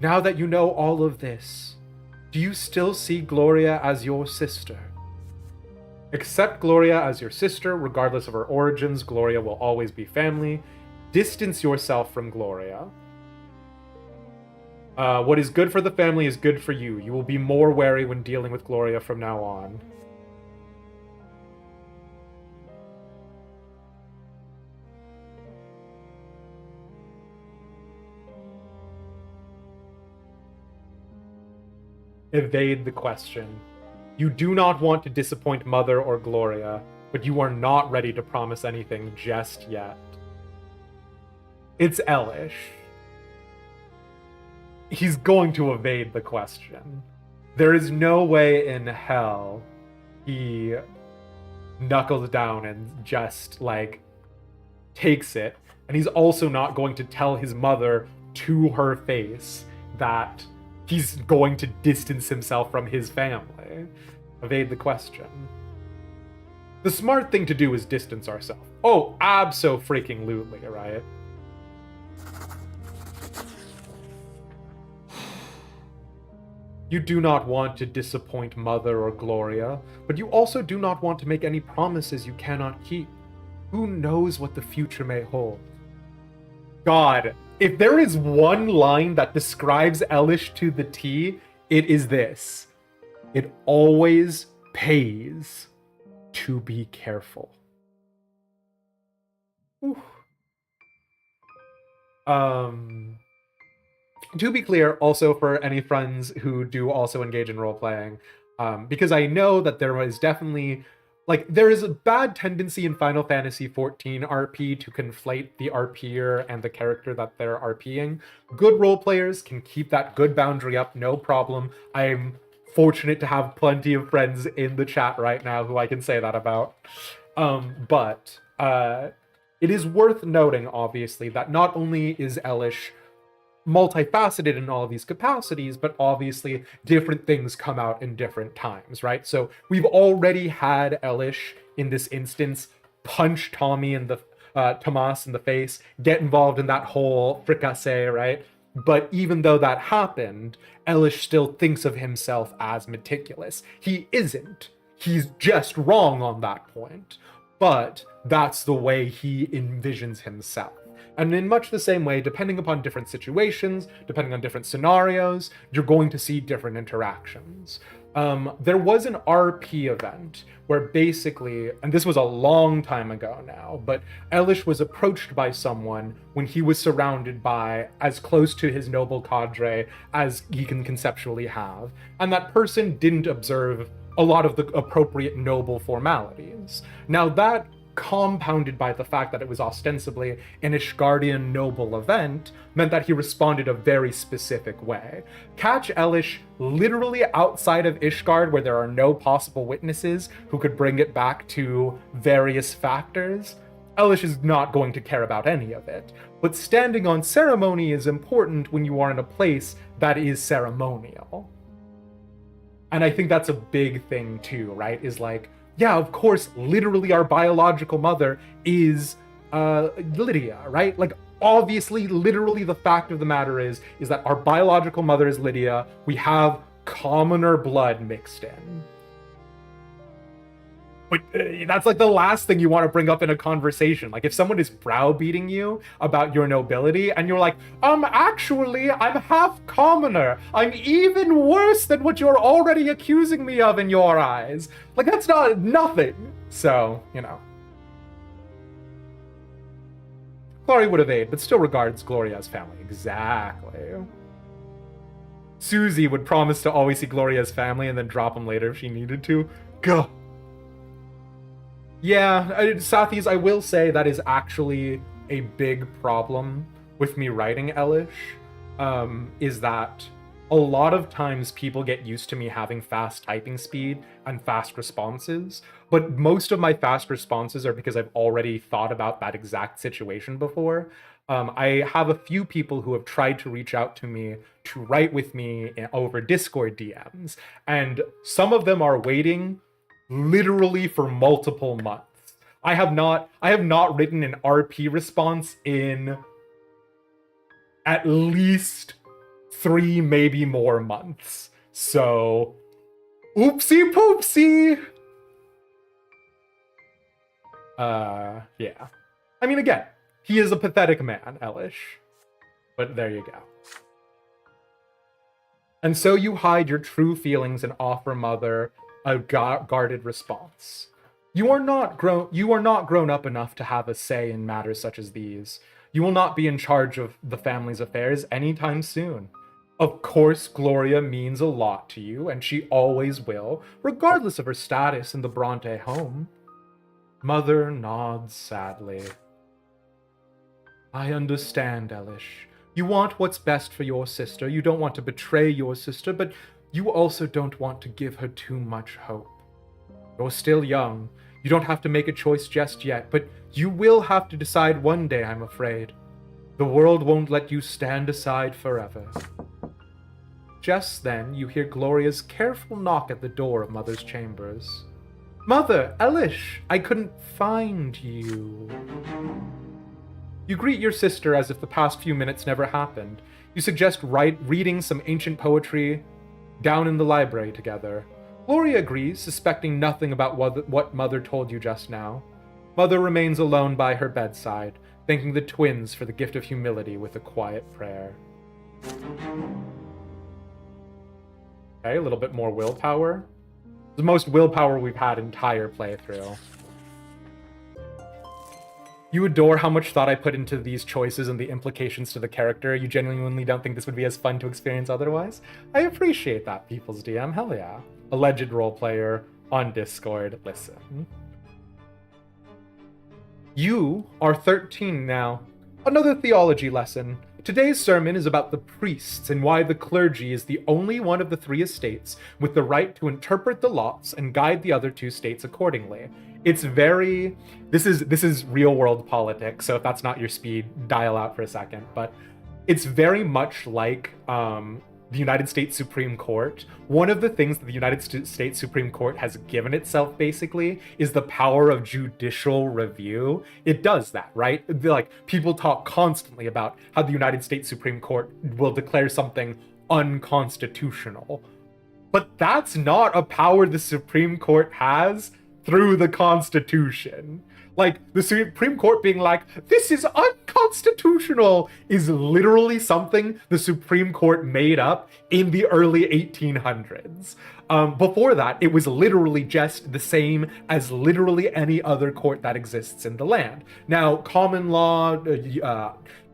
Now that you know all of this, do you still see Gloria as your sister? Accept Gloria as your sister, regardless of her origins. Gloria will always be family. Distance yourself from Gloria. What is good for the family is good for you. You will be more wary when dealing with Gloria from now on. Evade the question. You do not want to disappoint Mother or Gloria, but you are not ready to promise anything just yet. It's Elish. He's going to evade the question. There is no way in hell he knuckles down and just, like, takes it. And he's also not going to tell his mother to her face that he's going to distance himself from his family. Evade the question. The smart thing to do is distance ourselves. Oh, abso-freaking-lutely, right? You do not want to disappoint Mother or Gloria, but you also do not want to make any promises you cannot keep. Who knows what the future may hold? God, if there is one line that describes Elish to the T, it is this. It always pays to be careful. Ooh. To be clear, also for any friends who do also engage in role-playing, because I know that there is definitely, like, there is a bad tendency in Final Fantasy XIV RP to conflate the RPer and the character that they're RPing. Good role-players can keep that good boundary up, no problem. I'm fortunate to have plenty of friends in the chat right now who I can say that about. But it is worth noting, obviously, that not only is Elish multifaceted in all of these capacities, but obviously different things come out in different times, right? So we've already had Elish in this instance punch Tomas in the face, get involved in that whole fricassee, right? But even though that happened, Elish still thinks of himself as meticulous. He isn't. He's just wrong on that point. But that's the way he envisions himself. And in much the same way, depending upon different situations, depending on different scenarios, you're going to see different interactions. There was an RP event where basically, and this was a long time ago now, but Elish was approached by someone when he was surrounded by as close to his noble cadre as he can conceptually have, and that person didn't observe a lot of the appropriate noble formalities. Now that, compounded by the fact that it was ostensibly an Ishgardian noble event, meant that he responded a very specific way. Catch Elish literally outside of Ishgard, where there are no possible witnesses who could bring it back to various factors. Elish is not going to care about any of it. But standing on ceremony is important when you are in a place that is ceremonial. And I think that's a big thing too, right? Is like, yeah, of course, literally our biological mother is Lydia, right? Like, obviously, literally the fact of the matter is that our biological mother is Lydia. We have commoner blood mixed in. But that's like the last thing you want to bring up in a conversation. Like, if someone is browbeating you about your nobility and you're like, actually, I'm half commoner. I'm even worse than what you're already accusing me of in your eyes. Like, that's not nothing. So, you know. Gloria would evade, but still regards Gloria's family. Exactly. Susie would promise to always see Gloria's family and then drop them later if she needed to. Go. Yeah, Sathis, I will say that is actually a big problem with me writing Elish, is that a lot of times people get used to me having fast typing speed and fast responses, but most of my fast responses are because I've already thought about that exact situation before. I have a few people who have tried to reach out to me to write with me over Discord DMs, and some of them are waiting literally for multiple months. I have not written an RP response in at least 3, maybe more months. So, oopsie poopsie. Yeah. I mean, again, he is a pathetic man, Elish. But there you go. And so you hide your true feelings and offer mother a guarded response. You are not grown up enough to have a say in matters such as these. You will not be in charge of the family's affairs anytime soon. Of course, Gloria means a lot to you, and she always will, regardless of her status in the Brante home. Mother nods sadly. I understand, Elish. You want what's best for your sister. You don't want to betray your sister, but you also don't want to give her too much hope. You're still young. You don't have to make a choice just yet, but you will have to decide one day, I'm afraid. The world won't let you stand aside forever. Just then, you hear Gloria's careful knock at the door of Mother's chambers. Mother, Elish, I couldn't find you. You greet your sister as if the past few minutes never happened. You suggest reading some ancient poetry down in the library together. Gloria agrees, suspecting nothing about what Mother told you just now. Mother remains alone by her bedside, thanking the twins for the gift of humility with a quiet prayer. Okay, a little bit more willpower. The most willpower we've had entire playthrough. You adore how much thought I put into these choices and the implications to the character. You genuinely don't think this would be as fun to experience otherwise? I appreciate that, People's DM. Hell yeah. Alleged role player on Discord. Listen. You are 13 now. Another theology lesson. Today's sermon is about the priests and why the clergy is the only one of the three estates with the right to interpret the lots and guide the other two states accordingly. It's very... This is real-world politics, so if that's not your speed, dial out for a second. But it's very much like the United States Supreme Court. One of the things that the United States Supreme Court has given itself, basically, is the power of judicial review. It does that, right? Like, people talk constantly about how the United States Supreme Court will declare something unconstitutional. But that's not a power the Supreme Court has through the Constitution. Like, the Supreme Court being like, this is unconstitutional, is literally something the Supreme Court made up in the early 1800s. Before that, it was literally just the same as literally any other court that exists in the land. Now, common law,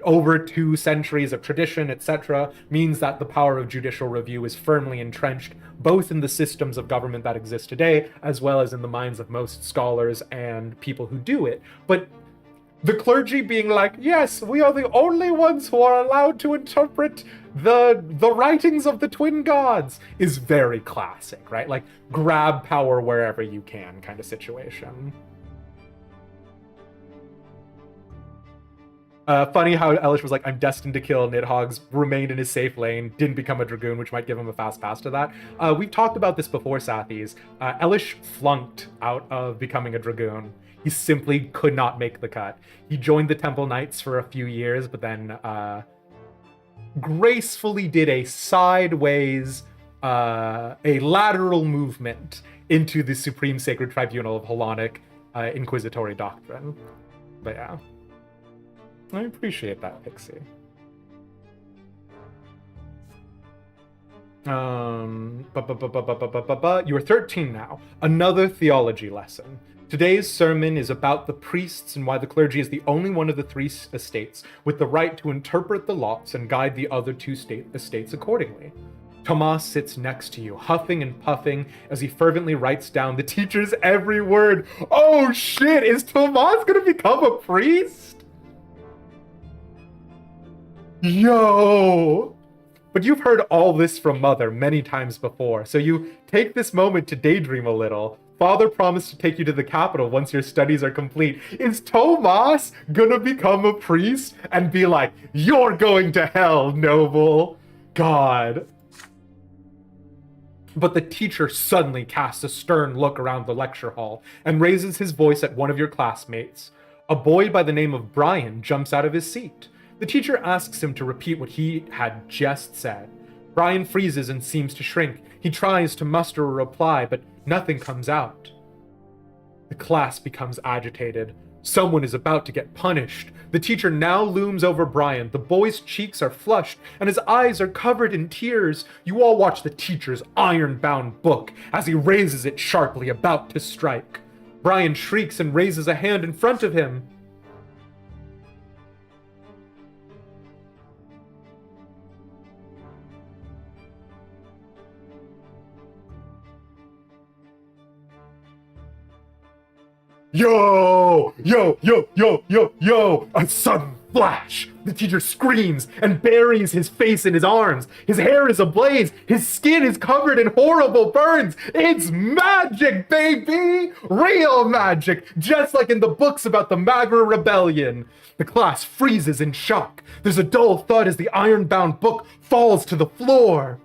over 2 centuries of tradition, etc., means that the power of judicial review is firmly entrenched both in the systems of government that exist today, as well as in the minds of most scholars and people who do it. But the clergy being like, yes, we are the only ones who are allowed to interpret the writings of the twin gods, is very classic, right? Like, grab power wherever you can kind of situation. Funny how Elish was like, I'm destined to kill Nidhogg's, remained in his safe lane, didn't become a Dragoon, which might give him a fast pass to that. We've talked about this before, Sathis. Elish flunked out of becoming a Dragoon. He simply could not make the cut. He joined the Temple Knights for a few years, but then gracefully did a sideways, a lateral movement into the Supreme Sacred Tribunal of Hellenic Inquisitory Doctrine. But yeah. I appreciate that, Pixie. You are 13 now. Another theology lesson. Today's sermon is about the priests and why the clergy is the only one of the 3 estates with the right to interpret the lots and guide the other 2 estates accordingly. Tomas sits next to you, huffing and puffing as he fervently writes down the teacher's every word. Oh shit, is Tomas gonna become a priest? Yo! But you've heard all this from Mother many times before, so you take this moment to daydream a little. Father promised to take you to the capital once your studies are complete. Is Tomas gonna become a priest and be like, you're going to hell, noble? God. But the teacher suddenly casts a stern look around the lecture hall and raises his voice at one of your classmates. A boy by the name of Brian jumps out of his seat. The teacher asks him to repeat what he had just said. Brian freezes and seems to shrink. He tries to muster a reply, but nothing comes out. The class becomes agitated. Someone is about to get punished. The teacher now looms over Brian. The boy's cheeks are flushed, and his eyes are covered in tears. You all watch the teacher's iron-bound book as he raises it sharply, about to strike. Brian shrieks and raises a hand in front of him. Yo! Yo! Yo! Yo! Yo! Yo! A sudden flash! The teacher screams and buries his face in his arms. His hair is ablaze. His skin is covered in horrible burns. It's magic, baby! Real magic, just like in the books about the Magra Rebellion. The class freezes in shock. There's a dull thud as the iron-bound book falls to the floor.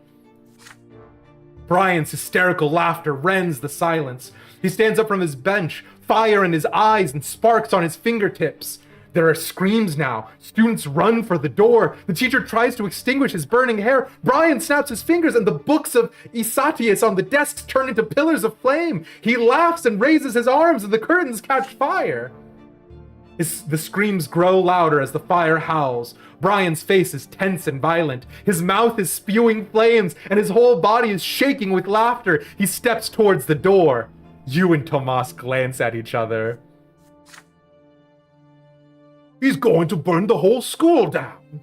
Brian's hysterical laughter rends the silence. He stands up from his bench, fire in his eyes and sparks on his fingertips. There are screams now. Students run for the door. The teacher tries to extinguish his burning hair. Brian snaps his fingers and the books of Isatius on the desks turn into pillars of flame. He laughs and raises his arms and the curtains catch fire. The screams grow louder as the fire howls. Brian's face is tense and violent. His mouth is spewing flames and his whole body is shaking with laughter. He steps towards the door. You and Tomas glance at each other. He's going to burn the whole school down.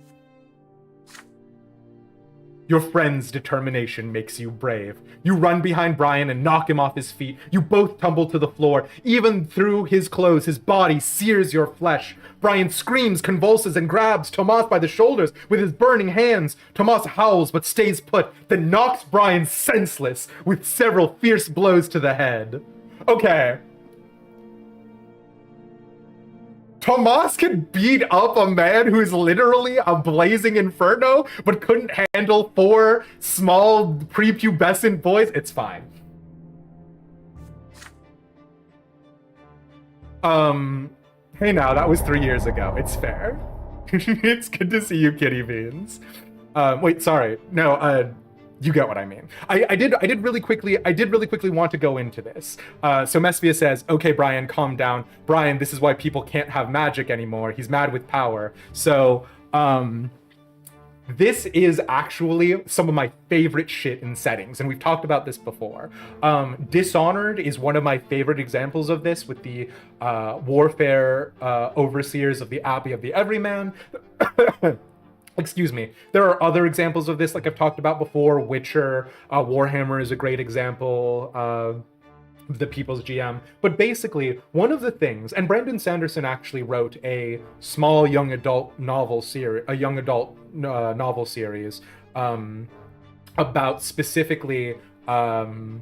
Your friend's determination makes you brave. You run behind Brian and knock him off his feet. You both tumble to the floor. Even through his clothes, his body sears your flesh. Brian screams, convulses, and grabs Tomas by the shoulders with his burning hands. Tomas howls but stays put, then knocks Brian senseless with several fierce blows to the head. Okay. Tomas can beat up a man who's literally a blazing inferno, but couldn't handle 4 small prepubescent boys. It's fine. Hey now, that was 3 years ago. It's fair. It's good to see you, Kitty Beans. Wait, sorry. No, you get what I mean. I did really quickly want to go into this. So Mesvia says, okay, Brian, calm down. Brian, this is why people can't have magic anymore. He's mad with power. So, this is actually some of my favorite shit in settings, and we've talked about this before. Dishonored is one of my favorite examples of this with the warfare overseers of the Abbey of the Everyman. Excuse me. There are other examples of this, like I've talked about before. Witcher, Warhammer is a great example. The People's GM. But basically, one of the things, and Brandon Sanderson actually wrote a small young adult novel series, novel series about specifically the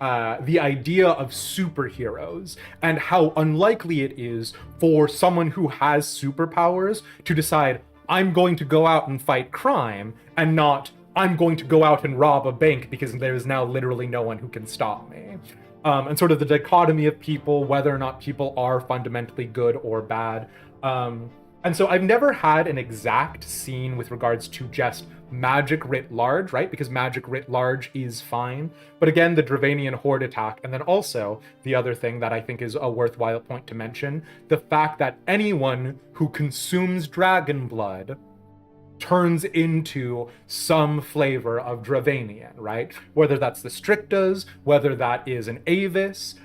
idea of superheroes and how unlikely it is for someone who has superpowers to decide, I'm going to go out and fight crime, and not, I'm going to go out and rob a bank because there is now literally no one who can stop me. And sort of the dichotomy of people, whether or not people are fundamentally good or bad. And so I've never had an exact scene with regards to just magic writ large, right? Because magic writ large is fine. But again, the Dravanian horde attack, and then also the other thing that I think is a worthwhile point to mention, the fact that anyone who consumes dragon blood turns into some flavor of Dravanian, right? Whether that's the Strictas, whether that is an Avis,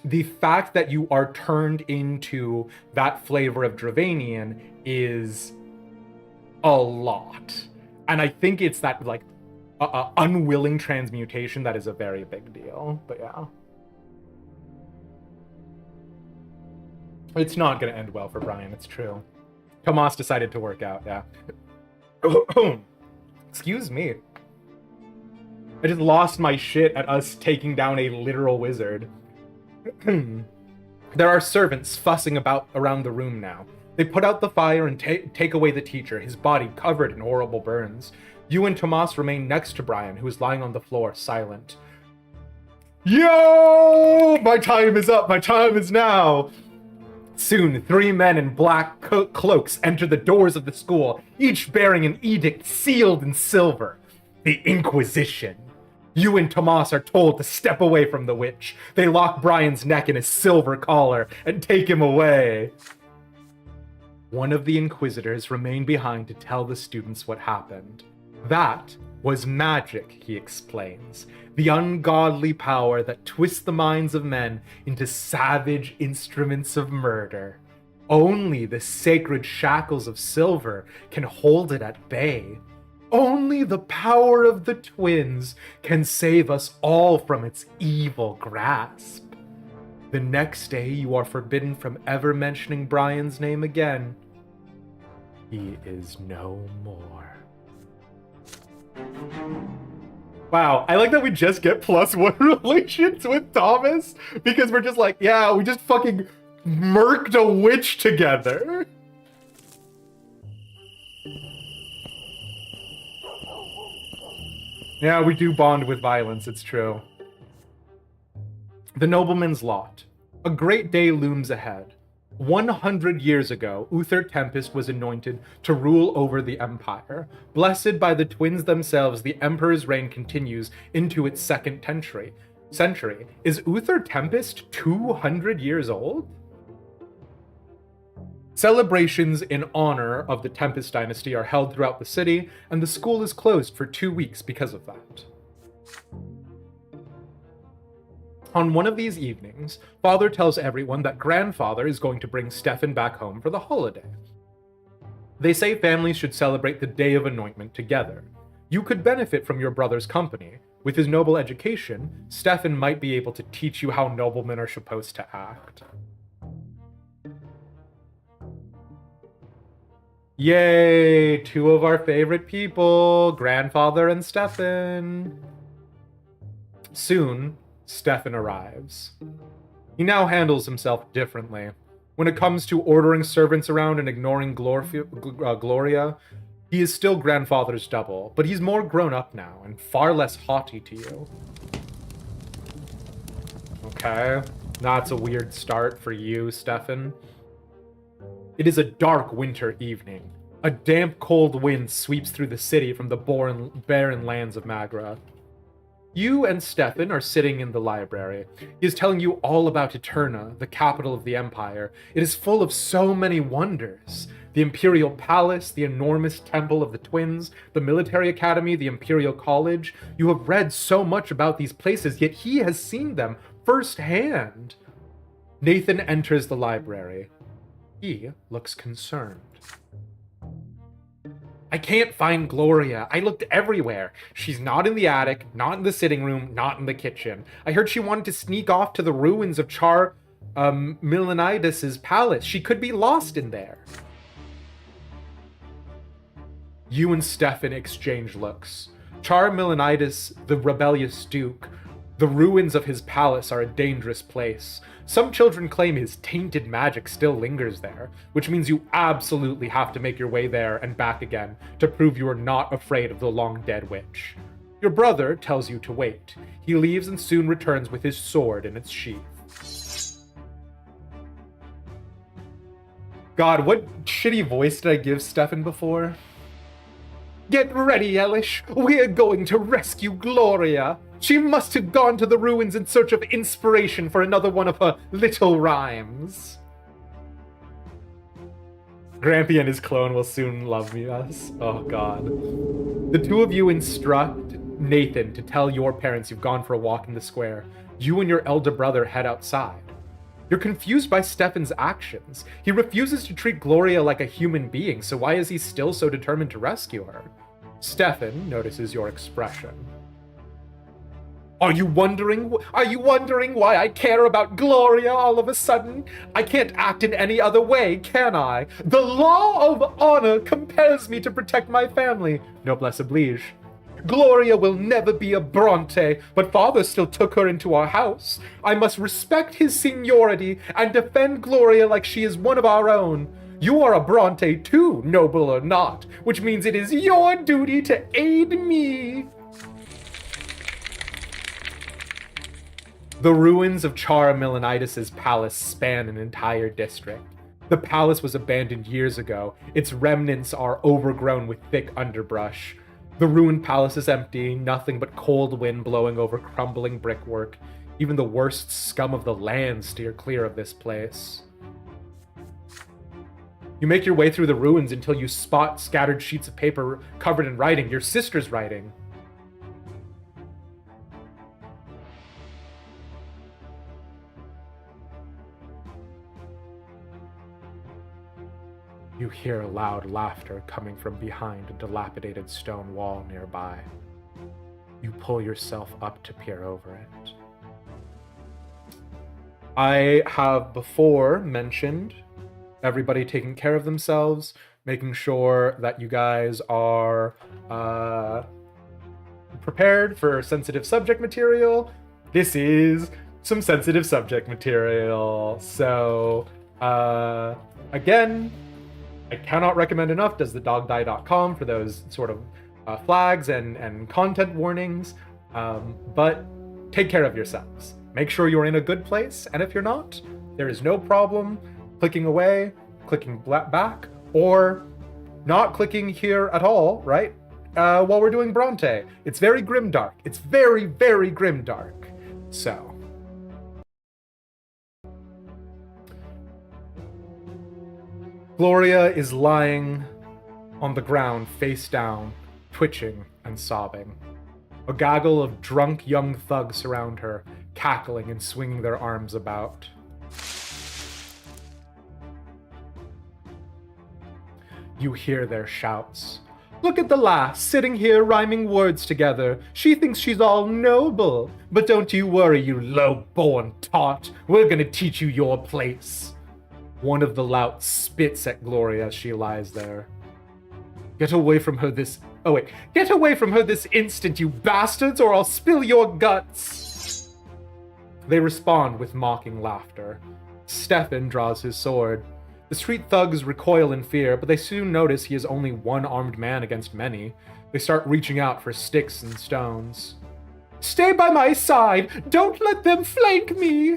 the fact that you are turned into that flavor of Dravanian is a lot. And I think it's that, like, unwilling transmutation that is a very big deal. But yeah. It's not going to end well for Brian, it's true. Tomas decided to work out, yeah. Excuse me. I just lost my shit at us taking down a literal wizard. There are servants fussing about around the room now. They put out the fire and take away the teacher, his body covered in horrible burns. You and Tomas remain next to Brian, who is lying on the floor, silent. Yo! My time is up, my time is now! Soon, 3 men in black cloaks enter the doors of the school, each bearing an edict sealed in silver. The Inquisition. You and Tomas are told to step away from the witch. They lock Brian's neck in a silver collar and take him away. One of the inquisitors remained behind to tell the students what happened. That was magic, he explains. The ungodly power that twists the minds of men into savage instruments of murder. Only the sacred shackles of silver can hold it at bay. Only the power of the twins can save us all from its evil grasp. The next day, you are forbidden from ever mentioning Brian's name again. He is no more. Wow, I like that we just get +1 relations with Thomas, because we're just like, yeah, we just fucking murked a witch together. Yeah, we do bond with violence, it's true. The nobleman's lot. A great day looms ahead. 100 years ago, Uther Tempest was anointed to rule over the empire. Blessed by the twins themselves, the emperor's reign continues into its second century. Is Uther Tempest 200 years old? Celebrations in honor of the Tempest dynasty are held throughout the city, and the school is closed for 2 weeks because of that. On one of these evenings, Father tells everyone that Grandfather is going to bring Stefan back home for the holiday. They say families should celebrate the Day of Anointment together. You could benefit from your brother's company. With his noble education, Stefan might be able to teach you how noblemen are supposed to act. Yay! 2 of our favorite people, Grandfather and Stefan. Soon, Stefan arrives. He now handles himself differently. When it comes to ordering servants around and ignoring Gloria, he is still Grandfather's double, but he's more grown up now and far less haughty to you. Okay, that's a weird start for you, Stefan. It is a dark winter evening. A damp, cold wind sweeps through the city from the barren lands of Magra. You and Stefan are sitting in the library. He is telling you all about Eterna, the capital of the Empire. It is full of so many wonders. The Imperial Palace, the enormous Temple of the Twins, the Military Academy, the Imperial College. You have read so much about these places, yet he has seen them firsthand. Nathan enters the library. He looks concerned. I can't find Gloria. I looked everywhere. She's not in the attic, not in the sitting room, not in the kitchen. I heard she wanted to sneak off to the ruins of Char Milonidis' palace. She could be lost in there. You and Stefan exchange looks. Char Milonidis, the rebellious duke, the ruins of his palace are a dangerous place. Some children claim his tainted magic still lingers there, which means you absolutely have to make your way there and back again to prove you are not afraid of the long-dead witch. Your brother tells you to wait. He leaves and soon returns with his sword in its sheath. God, what shitty voice did I give Stefan before? Get ready, Elish. We're going to rescue Gloria. She must have gone to the ruins in search of inspiration for another one of her little rhymes. Grampy and his clone will soon love us. Oh, God. The 2 of you instruct Nathan to tell your parents you've gone for a walk in the square. You and your elder brother head outside. You're confused by Stefan's actions. He refuses to treat Gloria like a human being, so why is he still so determined to rescue her? Stefan notices your expression. Are you wondering why I care about Gloria all of a sudden? I can't act in any other way, can I? The law of honor compels me to protect my family. Noblesse oblige. Gloria will never be a Brante, but father still took her into our house. I must respect his seniority and defend Gloria like she is one of our own. You are a Brante too, noble or not, which means it is your duty to aid me. The ruins of Char Milonidis' palace span an entire district. The palace was abandoned years ago. Its remnants are overgrown with thick underbrush. The ruined palace is empty, nothing but cold wind blowing over crumbling brickwork. Even the worst scum of the land steer clear of this place. You make your way through the ruins until you spot scattered sheets of paper covered in writing, your sister's writing. You hear loud laughter coming from behind a dilapidated stone wall nearby. You pull yourself up to peer over it. I have before mentioned everybody taking care of themselves, making sure that you guys are prepared for sensitive subject material. This is some sensitive subject material. So, again, I cannot recommend enough doesthedogdie.com for those sort of flags and content warnings. But take care of yourselves. Make sure you're in a good place, and if you're not, there is no problem clicking away, clicking back, or not clicking here at all, right? While we're doing Brante. It's very grimdark. It's very, very grimdark. So. Gloria is lying on the ground, face down, twitching and sobbing. A gaggle of drunk young thugs surround her, cackling and swinging their arms about. You hear their shouts. Look at the lass, sitting here rhyming words together. She thinks she's all noble. But don't you worry, you low-born tot. We're gonna teach you your place. One of the louts spits at Gloria as she lies there. Get away from her this instant, you bastards, or I'll spill your guts. They respond with mocking laughter. Stefan draws his sword. The street thugs recoil in fear, but they soon notice he is only one armed man against many. They start reaching out for sticks and stones. Stay by my side! Don't let them flank me!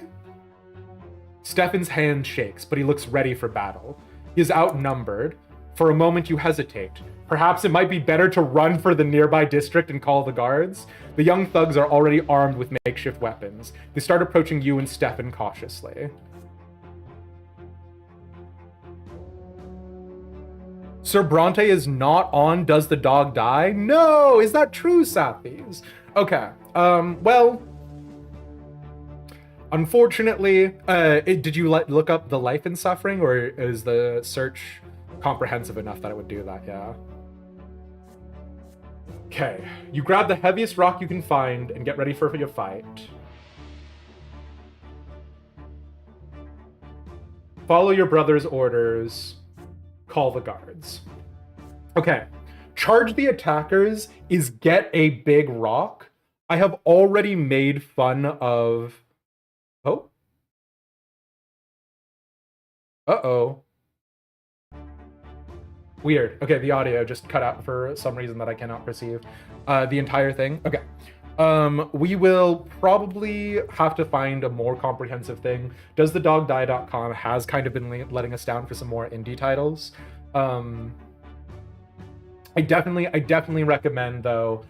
Stefan's hand shakes, but he looks ready for battle. He is outnumbered. For a moment you hesitate. Perhaps it might be better to run for the nearby district and call the guards. The young thugs are already armed with makeshift weapons. They start approaching you and Stefan cautiously. Sir Brante is not on Does the Dog Die? No! Is that true, Sathis? Okay, well... Unfortunately, did you look up The Life and Suffering, or is the search comprehensive enough that it would do that? Yeah. Okay, you grab the heaviest rock you can find and get ready for your fight. Follow your brother's orders. Call the guards. Okay, charge the attackers is get a big rock. I have already made fun of... Oh. Uh-oh. Weird. Okay, the audio just cut out for some reason that I cannot perceive. The entire thing. Okay. We will probably have to find a more comprehensive thing. Doesthedogdie.com has kind of been letting us down for some more indie titles. I definitely recommend, though,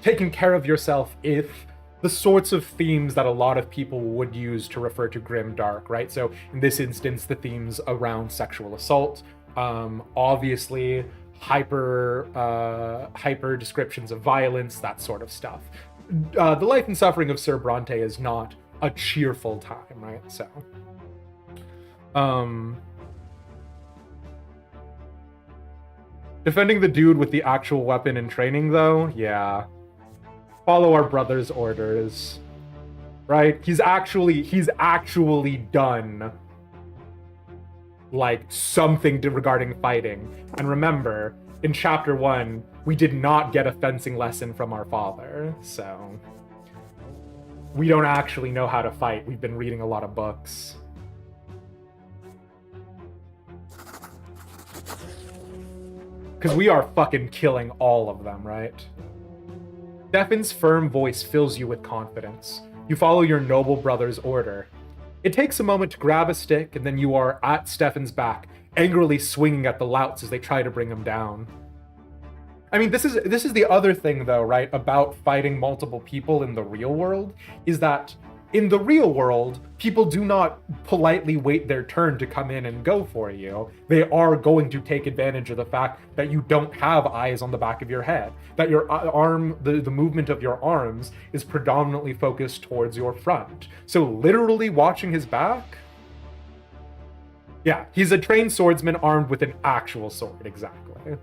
taking care of yourself if the sorts of themes that a lot of people would use to refer to grim dark, right? So in this instance, the themes around sexual assault, obviously hyper descriptions of violence, that sort of stuff. The Life and Suffering of Sir Brante is not a cheerful time, right? So, defending the dude with the actual weapon in training, though, yeah. Follow our brother's orders, right? He's actually done like something regarding fighting. And remember, in chapter 1, we did not get a fencing lesson from our father, so we don't actually know how to fight. We've been reading a lot of books. Because we are fucking killing all of them, right? Stefan's firm voice fills you with confidence. You follow your noble brother's order. It takes a moment to grab a stick, and then you are at Stefan's back, angrily swinging at the louts as they try to bring him down. I mean, this is the other thing, though, right, about fighting multiple people in the real world, is that in the real world, people do not politely wait their turn to come in and go for you. They are going to take advantage of the fact that you don't have eyes on the back of your head, that your arm, the movement of your arms is predominantly focused towards your front. So literally watching his back, yeah, he's a trained swordsman armed with an actual sword, exactly.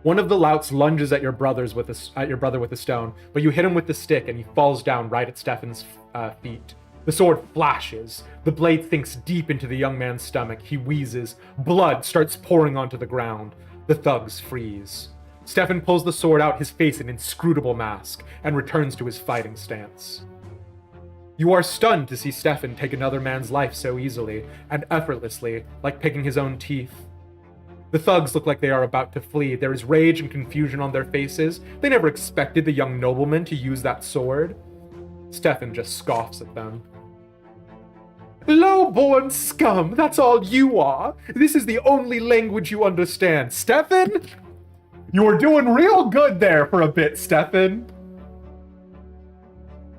One of the louts lunges at your brother with a stone, but you hit him with the stick and he falls down right at Stefan's feet. The sword flashes. The blade sinks deep into the young man's stomach. He wheezes. Blood starts pouring onto the ground. The thugs freeze. Stefan pulls the sword out, his face an inscrutable mask, and returns to his fighting stance. You are stunned to see Stefan take another man's life so easily and effortlessly, like picking his own teeth. The thugs look like they are about to flee. There is rage and confusion on their faces. They never expected the young nobleman to use that sword. Stefan just scoffs at them. Low-born scum, that's all you are. This is the only language you understand. Stefan? You were doing real good there for a bit, Stefan.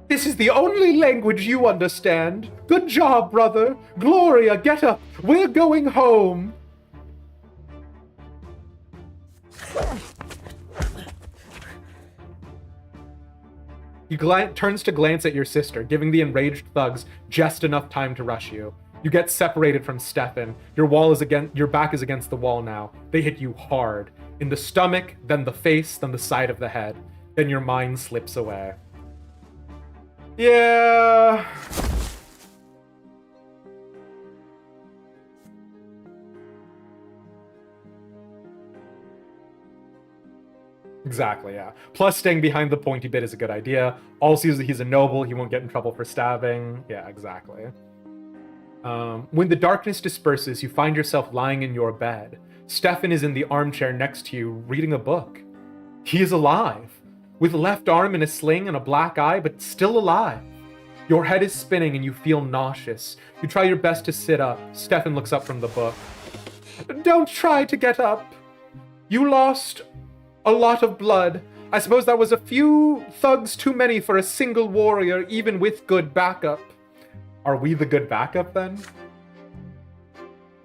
This is the only language you understand. Good job, brother. Gloria, get up. We're going home. He turns to glance at your sister, giving the enraged thugs just enough time to rush you. You get separated from Stefan. Your back is against the wall now. They hit you hard. In the stomach, then the face, then the side of the head. Then your mind slips away. Yeah. Exactly, yeah. Plus, staying behind the pointy bit is a good idea. Also, he's a noble. He won't get in trouble for stabbing. Yeah, exactly. When the darkness disperses, you find yourself lying in your bed. Stefan is in the armchair next to you, reading a book. He is alive, with left arm in a sling and a black eye, but still alive. Your head is spinning and you feel nauseous. You try your best to sit up. Stefan looks up from the book. Don't try to get up. You lost a lot of blood. I suppose that was a few thugs too many for a single warrior, even with good backup. Are we the good backup then?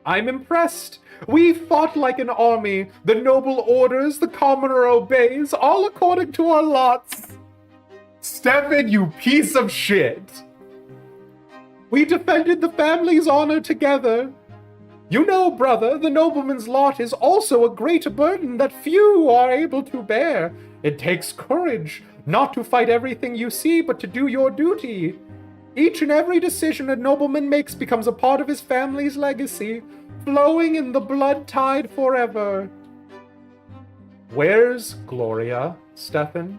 I'm impressed. We fought like an army. The noble orders, the commoner obeys, all according to our lots. Stefan, you piece of shit. We defended the family's honor together. You know, brother, the nobleman's lot is also a great burden that few are able to bear. It takes courage, not to fight everything you see, but to do your duty. Each and every decision a nobleman makes becomes a part of his family's legacy, flowing in the blood tide forever. Where's Gloria, Stefan?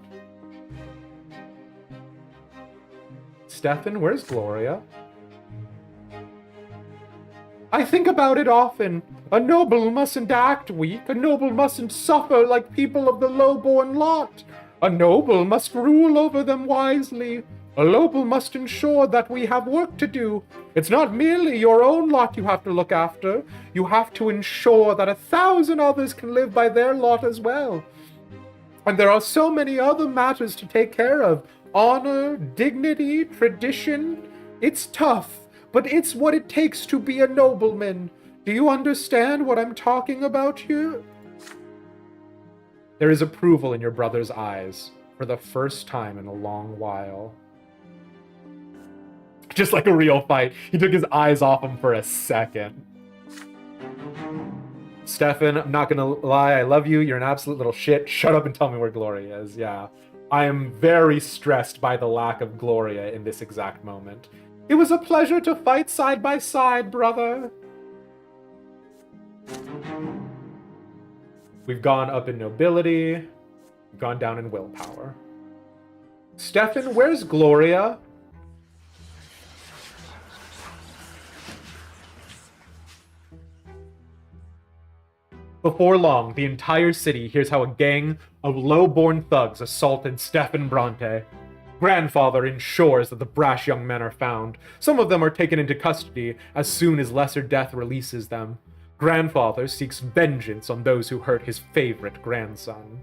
Stefan, where's Gloria? I think about it often. A noble mustn't act weak. A noble mustn't suffer like people of the low-born lot. A noble must rule over them wisely. A noble must ensure that we have work to do. It's not merely your own lot you have to look after. You have to ensure that 1,000 others can live by their lot as well. And there are so many other matters to take care of. Honor, dignity, tradition. It's tough. But it's what it takes to be a nobleman. Do you understand what I'm talking about here? There is approval in your brother's eyes for the first time in a long while. Just like a real fight. He took his eyes off him for a second. Stefan, I'm not gonna lie, I love you. You're an absolute little shit. Shut up and tell me where Gloria is. Yeah. I am very stressed by the lack of Gloria in this exact moment. It was a pleasure to fight side by side, brother. We've gone up in nobility. We've gone down in willpower. Stefan, where's Gloria? Before long, the entire city hears how a gang of low-born thugs assaulted Stefan Brante. Grandfather ensures that the brash young men are found. Some of them are taken into custody as soon as lesser death releases them. Grandfather seeks vengeance on those who hurt his favorite grandson.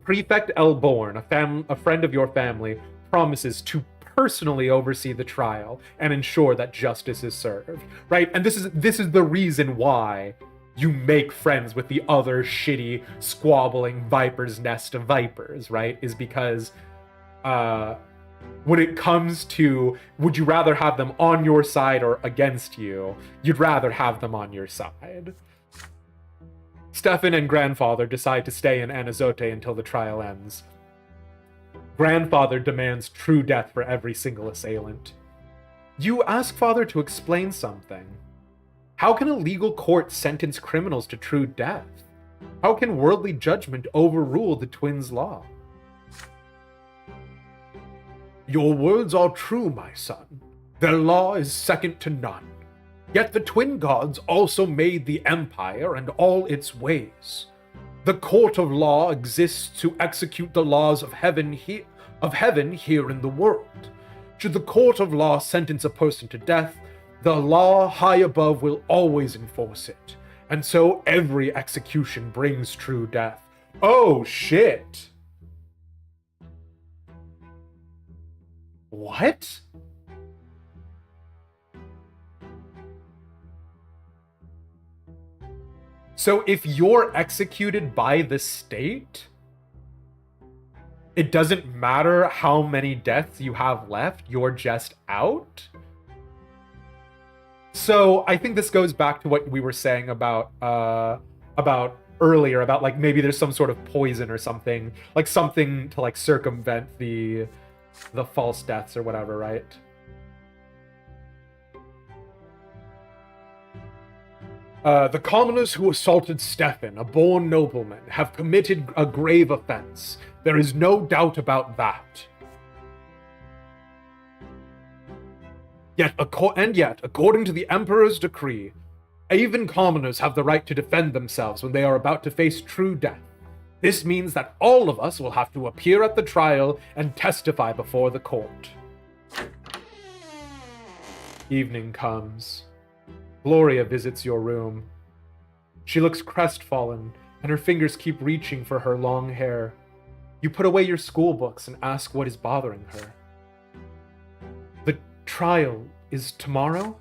Prefect Elborn, a friend of your family, promises to personally oversee the trial and ensure that justice is served. Right? And this is the reason why you make friends with the other shitty, squabbling viper's nest of vipers, right? Is because when it comes to would you rather have them on your side or against you, you'd rather have them on your side. Stefan and Grandfather decide to stay in Anazote until the trial ends. Grandfather demands true death for every single assailant. You ask Father to explain something. How can a legal court sentence criminals to true death? How can worldly judgment overrule the twins' law? Your words are true, my son. Their law is second to none. Yet the twin gods also made the empire and all its ways. The court of law exists to execute the laws of heaven here in the world. Should the court of law sentence a person to death, the law high above will always enforce it. And so every execution brings true death. Oh shit! What? So if you're executed by the state, it doesn't matter how many deaths you have left, you're just out? So I think this goes back to what we were saying about earlier, about like maybe there's some sort of poison or something, like something to like circumvent the false deaths or whatever, right? The commoners who assaulted Stefan, a born nobleman, have committed a grave offense. There is no doubt about that. Yet, according to the Emperor's decree, even commoners have the right to defend themselves when they are about to face true death. This means that all of us will have to appear at the trial and testify before the court. Evening comes. Gloria visits your room. She looks crestfallen, and her fingers keep reaching for her long hair. You put away your school books and ask what is bothering her. The trial is tomorrow?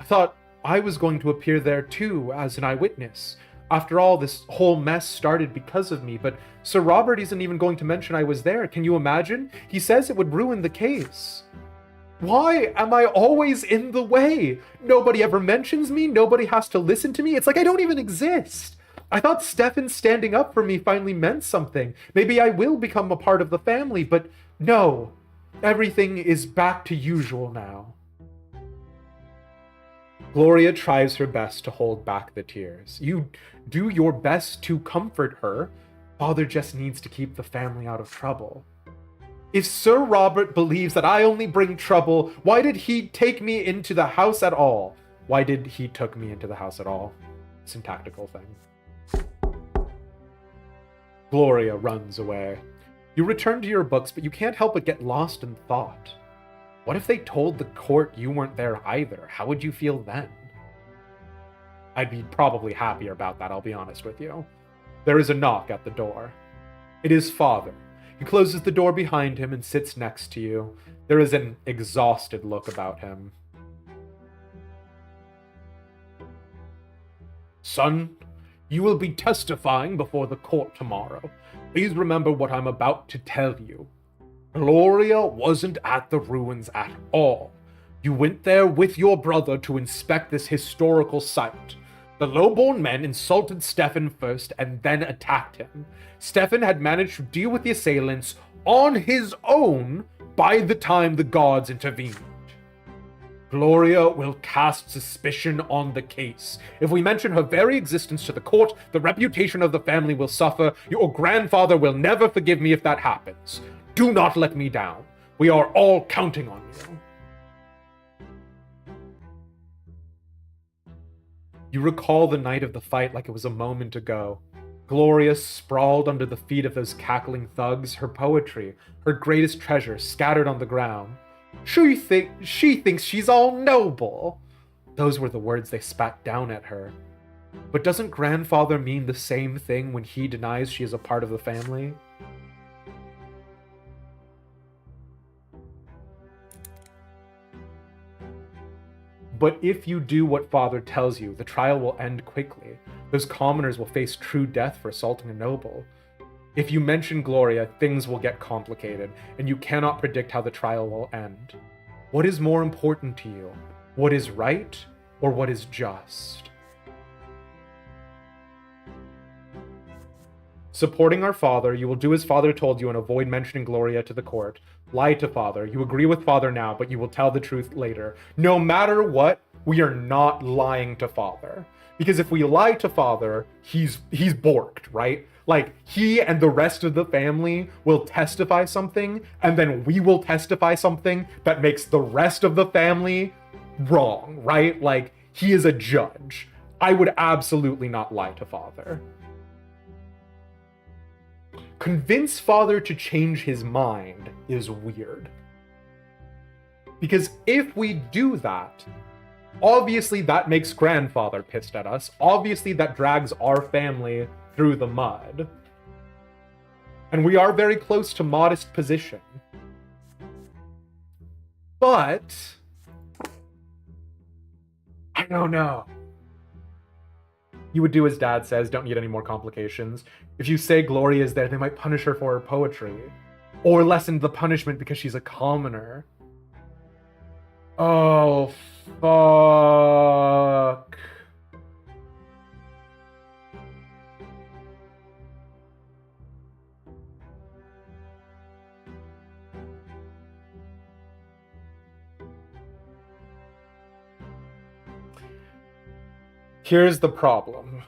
I thought I was going to appear there too as an eyewitness. After all, this whole mess started because of me, but Sir Robert isn't even going to mention I was there. Can you imagine? He says it would ruin the case. Why am I always in the way? Nobody ever mentions me. Nobody has to listen to me. It's like I don't even exist. I thought Stefan standing up for me finally meant something. Maybe I will become a part of the family, but no. Everything is back to usual now. Gloria tries her best to hold back the tears. You do your best to comfort her. Father just needs to keep the family out of trouble. If Sir Robert believes that I only bring trouble, why did he take me into the house at all? Why did he took me into the house at all? It's a tactical thing. Gloria runs away. You return to your books, but you can't help but get lost in thought. What if they told the court you weren't there either? How would you feel then? I'd be probably happier about that, I'll be honest with you. There is a knock at the door. It is Father. He closes the door behind him and sits next to you. There is an exhausted look about him. Son, you will be testifying before the court tomorrow. Please remember what I'm about to tell you. Gloria wasn't at the ruins at all. You went there with your brother to inspect this historical site. The lowborn men insulted Stefan first and then attacked him. Stefan had managed to deal with the assailants on his own by the time the gods intervened. Gloria will cast suspicion on the case. If we mention her very existence to the court, the reputation of the family will suffer. Your grandfather will never forgive me if that happens. Do not let me down. We are all counting on you. You recall the night of the fight like it was a moment ago. Gloria sprawled under the feet of those cackling thugs, her poetry, her greatest treasure, scattered on the ground. She thinks she's all noble. Those were the words they spat down at her. But doesn't grandfather mean the same thing when he denies she is a part of the family? But if you do what father tells you, the trial will end quickly. Those commoners will face true death for assaulting a noble. If you mention Gloria, things will get complicated, and you cannot predict how the trial will end. What is more important to you? What is right, or what is just? Supporting our father, you will do as father told you and avoid mentioning Gloria to the court. Lie to father. You agree with father now, but you will tell the truth later. No matter what, we are not lying to father. Because if we lie to father, he's borked, right? Like, he and the rest of the family will testify something, and then we will testify something that makes the rest of the family wrong, right? Like, he is a judge. I would absolutely not lie to father. Convince father to change his mind is weird. Because if we do that, obviously that makes grandfather pissed at us. Obviously that drags our family through the mud. And we are very close to modest position. But I don't know. You would do as dad says, don't need any more complications. If you say Gloria is there, they might punish her for her poetry. Or lessen the punishment because she's a commoner. Oh, fuck. Here's the problem.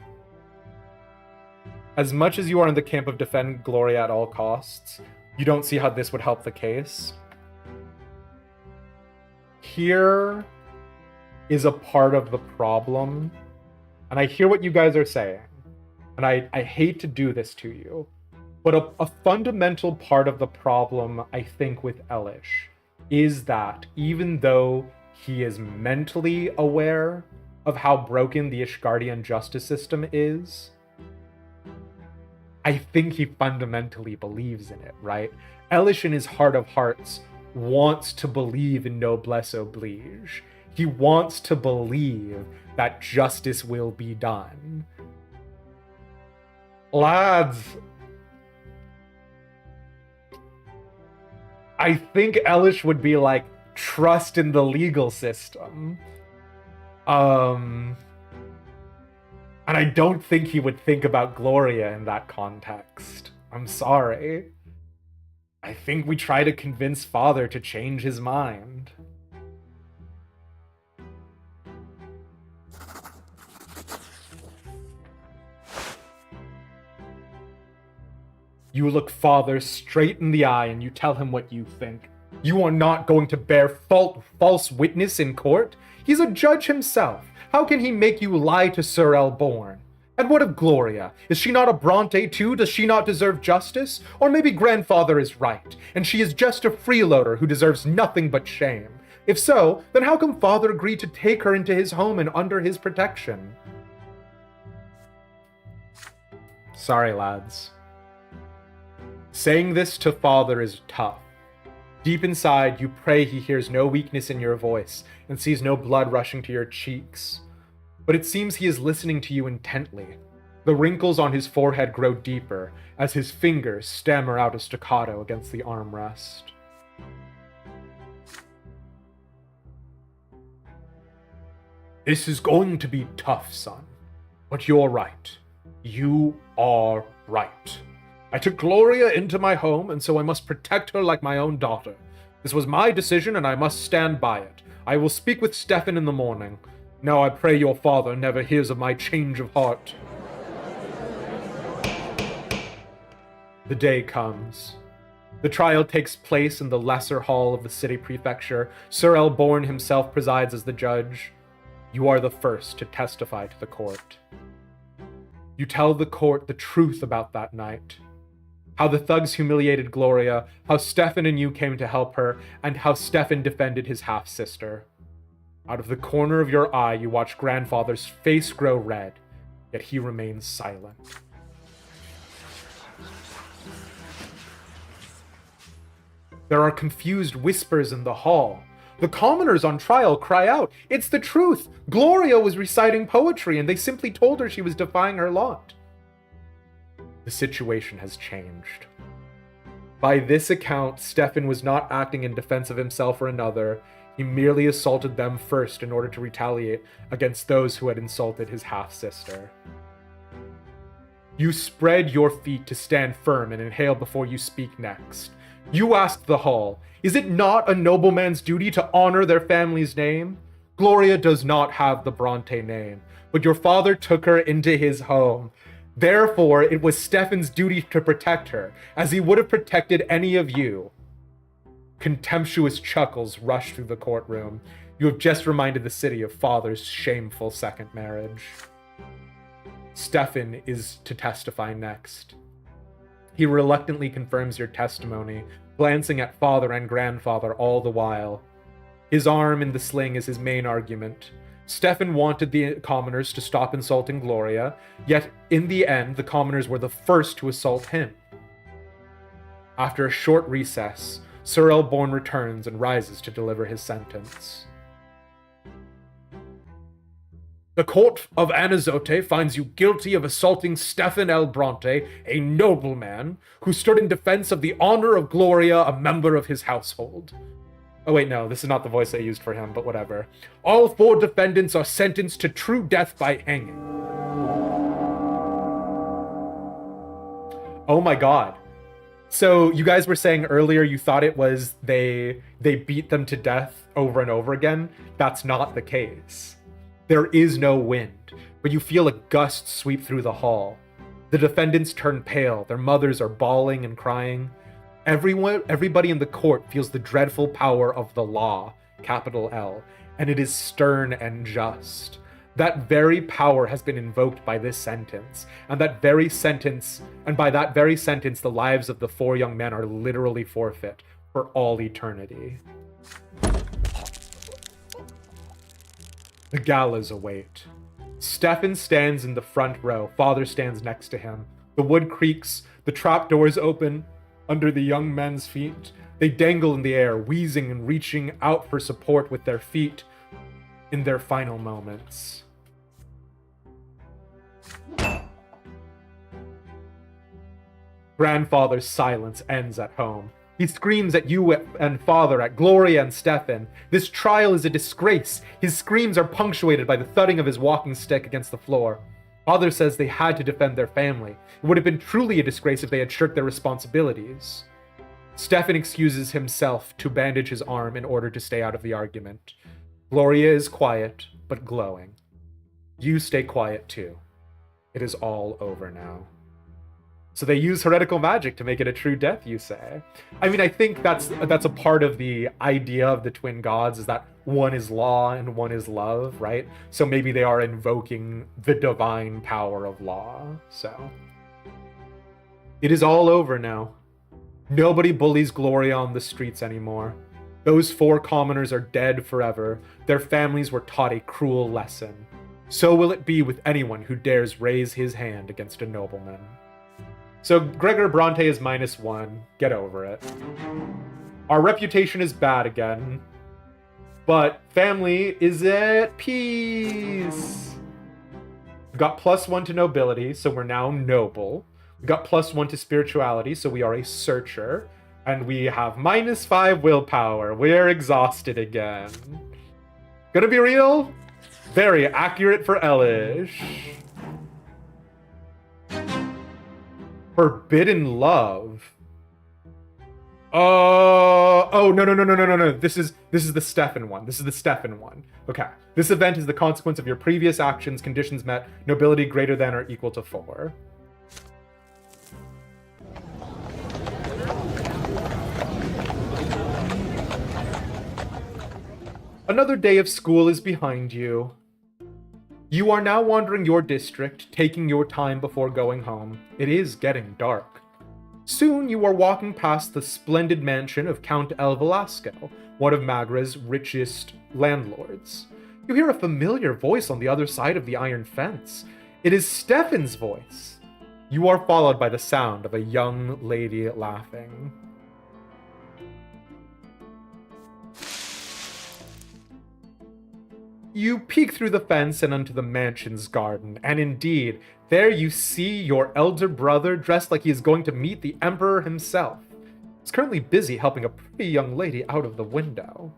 As much as you are in the camp of defend Gloria at all costs, you don't see how this would help the case. Here is a part of the problem, and I hear what you guys are saying, and I hate to do this to you, but a fundamental part of the problem, I think, with Elish is that even though he is mentally aware of how broken the Ishgardian justice system is, I think he fundamentally believes in it, right? Elish in his heart of hearts wants to believe in noblesse oblige. He wants to believe that justice will be done. Lads, I think Elish would be like, trust in the legal system. And I don't think he would think about Gloria in that context. I'm sorry. I think we try to convince father to change his mind. You look father straight in the eye and you tell him what you think. You are not going to bear false witness in court. He's a judge himself. How can he make you lie to Sir Elborn? And what of Gloria? Is she not a Brante too? Does she not deserve justice? Or maybe grandfather is right, and she is just a freeloader who deserves nothing but shame. If so, then how come father agreed to take her into his home and under his protection? Sorry, lads. Saying this to father is tough. Deep inside, you pray he hears no weakness in your voice and sees no blood rushing to your cheeks. But it seems he is listening to you intently. The wrinkles on his forehead grow deeper as his fingers stammer out a staccato against the armrest. This is going to be tough, son. But you're right. You are right. I took Gloria into my home, and so I must protect her like my own daughter. This was my decision, and I must stand by it. I will speak with Stefan in the morning. Now I pray your father never hears of my change of heart. The day comes. The trial takes place in the lesser hall of the city prefecture. Sir Elborn himself presides as the judge. You are the first to testify to the court. You tell the court the truth about that night. How the thugs humiliated Gloria, how Stefan and you came to help her, and how Stefan defended his half-sister. Out of the corner of your eye, you watch grandfather's face grow red, yet he remains silent. There are confused whispers in the hall. The commoners on trial cry out, "It's the truth! Gloria was reciting poetry, and they simply told her she was defying her lot." The situation has changed. By this account, Stefan was not acting in defense of himself or another. He merely assaulted them first in order to retaliate against those who had insulted his half-sister. You spread your feet to stand firm and inhale before you speak next. You asked the hall, "Is it not a nobleman's duty to honor their family's name? Gloria does not have the Brante name, but your father took her into his home. Therefore, it was Stefan's duty to protect her, as he would have protected any of you." Contemptuous chuckles rush through the courtroom. You have just reminded the city of father's shameful second marriage. Stefan is to testify next. He reluctantly confirms your testimony, glancing at father and grandfather all the while. His arm in the sling is his main argument. Stefan wanted the commoners to stop insulting Gloria, yet in the end, the commoners were the first to assault him. After a short recess, Sir Elborn returns and rises to deliver his sentence. The court of Anazote finds you guilty of assaulting Stefan L. Brante, a nobleman, who stood in defense of the honor of Gloria, a member of his household. Oh wait, no, this is not the voice I used for him, but whatever. All 4 defendants are sentenced to true death by hanging. Oh my god. So you guys were saying earlier you thought it was they beat them to death over and over again. That's not the case. There is no wind, but you feel a gust sweep through the hall. The defendants turn pale, their mothers are bawling and crying. Everybody in the court feels the dreadful power of the law, capital L, and it is stern and just. That very power has been invoked by this sentence, and by that very sentence, the lives of the 4 young men are literally forfeit for all eternity. The gallows await. Stefan stands in the front row. Father stands next to him. The wood creaks. The trapdoors open under the young men's feet. They dangle in the air, wheezing and reaching out for support with their feet in their final moments. Grandfather's silence ends at home. He screams at you and father, at Gloria and Stefan. This trial is a disgrace. His screams are punctuated by the thudding of his walking stick against the floor. Father says they had to defend their family. It would have been truly a disgrace if they had shirked their responsibilities. Stefan excuses himself to bandage his arm in order to stay out of the argument. Gloria is quiet, but glowing. You stay quiet too. It is all over now. So they use heretical magic to make it a true death, you say? I mean, I think that's a part of the idea of the twin gods, is that one is law and one is love, right? So maybe they are invoking the divine power of law, so. It is all over now. Nobody bullies Gloria on the streets anymore. Those 4 commoners are dead forever. Their families were taught a cruel lesson. So will it be with anyone who dares raise his hand against a nobleman. So Gregor Brante is -1. Get over it. Our reputation is bad again. But family is at peace. We got +1 to nobility, so we're now noble. We got +1 to spirituality, so we are a searcher. And we have -5 willpower. We're exhausted again. Gonna be real? Very accurate for Elish. Forbidden love. Oh, no. This is the Stefan one. This is the Stefan one. Okay. This event is the consequence of your previous actions, conditions met, nobility greater than or equal to 4. Another day of school is behind you. You are now wandering your district, taking your time before going home. It is getting dark. Soon you are walking past the splendid mansion of Count El Velasco, one of Magra's richest landlords. You hear a familiar voice on the other side of the iron fence. It is Stefan's voice. You are followed by the sound of a young lady laughing. You peek through the fence and onto the mansion's garden, and indeed, there you see your elder brother dressed like he is going to meet the Emperor himself. He's currently busy helping a pretty young lady out of the window.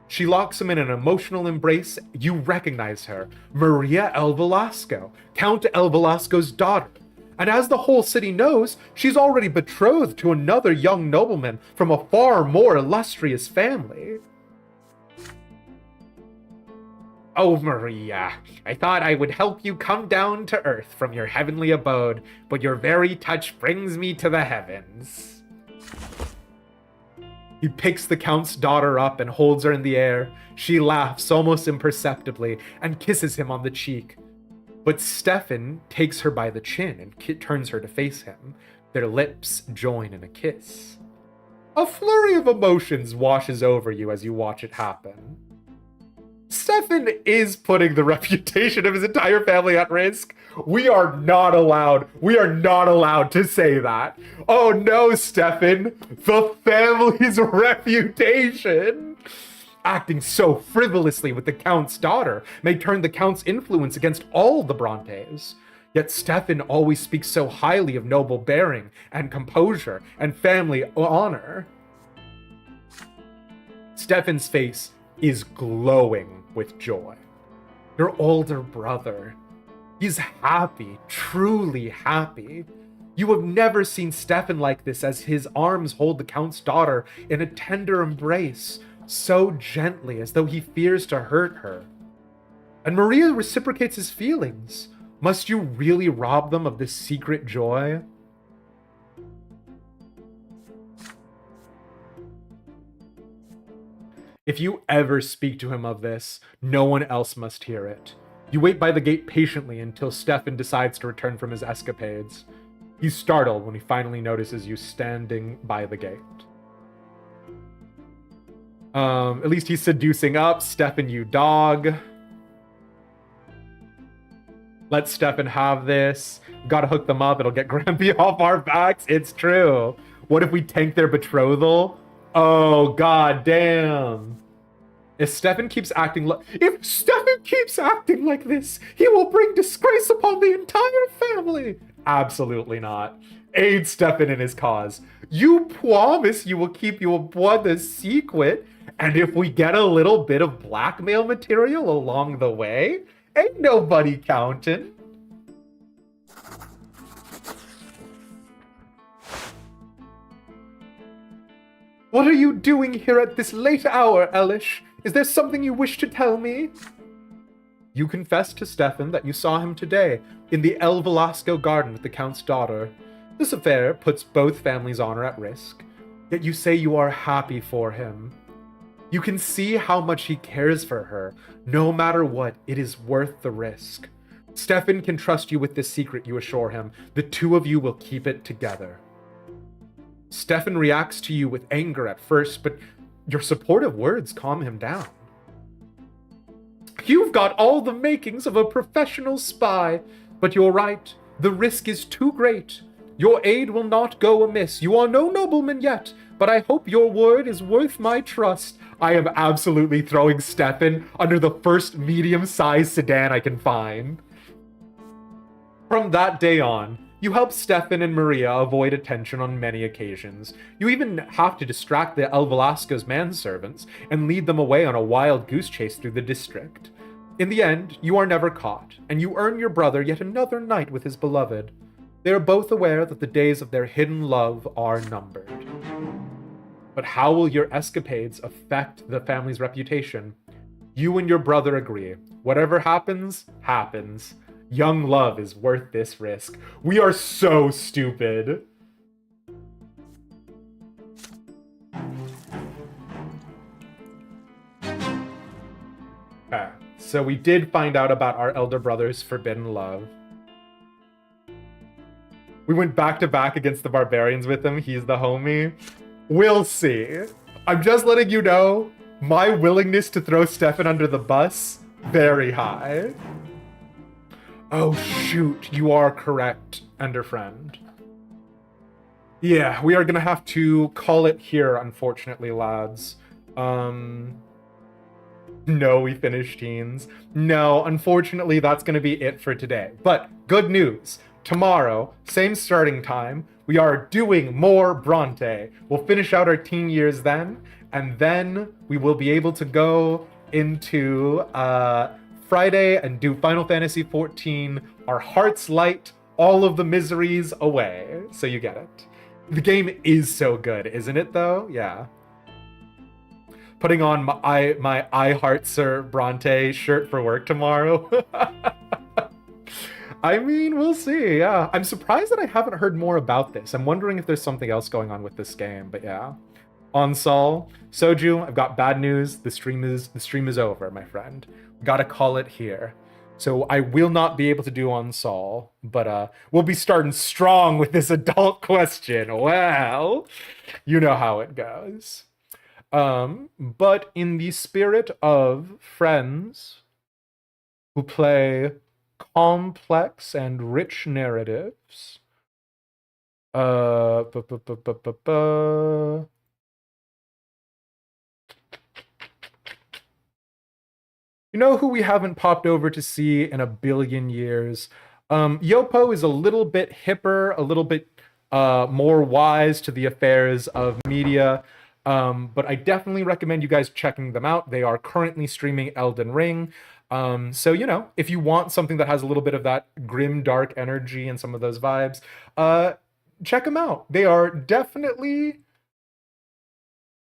She locks him in an emotional embrace. You recognize her, Maria El Velasco, Count El Velasco's daughter. And as the whole city knows, she's already betrothed to another young nobleman from a far more illustrious family. Oh, Maria, I thought I would help you come down to earth from your heavenly abode, but your very touch brings me to the heavens. He picks the Count's daughter up and holds her in the air. She laughs almost imperceptibly and kisses him on the cheek. But Stefan takes her by the chin and turns her to face him. Their lips join in a kiss. A flurry of emotions washes over you as you watch it happen. Stefan is putting the reputation of his entire family at risk. We are not allowed to say that. Oh no, Stefan, the family's reputation. Acting so frivolously with the Count's daughter may turn the Count's influence against all the Brantes. Yet Stefan always speaks so highly of noble bearing and composure and family honor. Stefan's face is glowing with joy. Your older brother. He's happy, truly happy. You have never seen Stefan like this as his arms hold the Count's daughter in a tender embrace, so gently as though he fears to hurt her. And Maria reciprocates his feelings. Must you really rob them of this secret joy? If you ever speak to him of this, no one else must hear it. You wait by the gate patiently until Stefan decides to return from his escapades. He's startled when he finally notices you standing by the gate. At least he's seducing up. Stefan, you dog. Let Stefan have this. Gotta hook them up. It'll get Grampy off our backs. It's true. What if we tank their betrothal? Oh, god damn. If Stefan keeps acting like this, he will bring disgrace upon the entire family. Absolutely not. Aid Stefan in his cause. You promise you will keep your brother's secret, and if we get a little bit of blackmail material along the way, ain't nobody counting. What are you doing here at this late hour, Elish? Is there something you wish to tell me? You confess to Stefan that you saw him today in the El Velasco garden with the Count's daughter. This affair puts both families' honor at risk, yet you say you are happy for him. You can see how much he cares for her. No matter what, it is worth the risk. Stefan can trust you with this secret, you assure him. The two of you will keep it together. Stefan reacts to you with anger at first, but your supportive words calm him down. You've got all the makings of a professional spy, but you're right. The risk is too great. Your aid will not go amiss. You are no nobleman yet, but I hope your word is worth my trust. I am absolutely throwing Stefan under the first medium-sized sedan I can find. From that day on, you help Stefan and Maria avoid attention on many occasions. You even have to distract the El Velasco's manservants and lead them away on a wild goose chase through the district. In the end, you are never caught, and you earn your brother yet another night with his beloved. They are both aware that the days of their hidden love are numbered. But how will your escapades affect the family's reputation? You and your brother agree. Whatever happens, happens. Young love is worth this risk. We are so stupid. Okay, so we did find out about our elder brother's forbidden love. We went back to back against the barbarians with him. He's the homie. We'll see. I'm just letting you know, my willingness to throw Stefan under the bus Very high. Oh shoot, you are correct, Ender Friend. Yeah, we are gonna have to call it here, unfortunately, lads. No, we finished teens. No, unfortunately, that's gonna be it for today. But good news. Tomorrow, same starting time, we are doing more Brante. We'll finish out our teen years then, and then we will be able to go into Friday and do Final Fantasy XIV, our hearts light, all of the miseries away. So you get it. The game is so good, isn't it though? Yeah. Putting on my I Heart Sir Brante shirt for work tomorrow. I mean, we'll see. Yeah, I'm surprised that I haven't heard more about this. I'm wondering if there's something else going on with this game. But yeah, on Sol, Soju, I've got bad news. The stream is over, my friend. Gotta call it here. So I will not be able to do on Sol, but we'll be starting strong with this adult question. Well, you know how it goes. But in the spirit of friends who play complex and rich narratives, you know who we haven't popped over to see in a billion years? Yopo is a little bit hipper, a little bit more wise to the affairs of media. But I definitely recommend you guys checking them out. They are currently streaming Elden Ring. So, you know, if you want something that has a little bit of that grim, dark energy and some of those vibes, check them out. They are definitely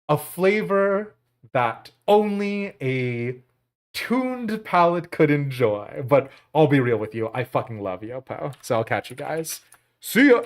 a flavor that only a tuned palate could enjoy. But I'll be real with you, I fucking love Yopo. So I'll catch you guys. See ya!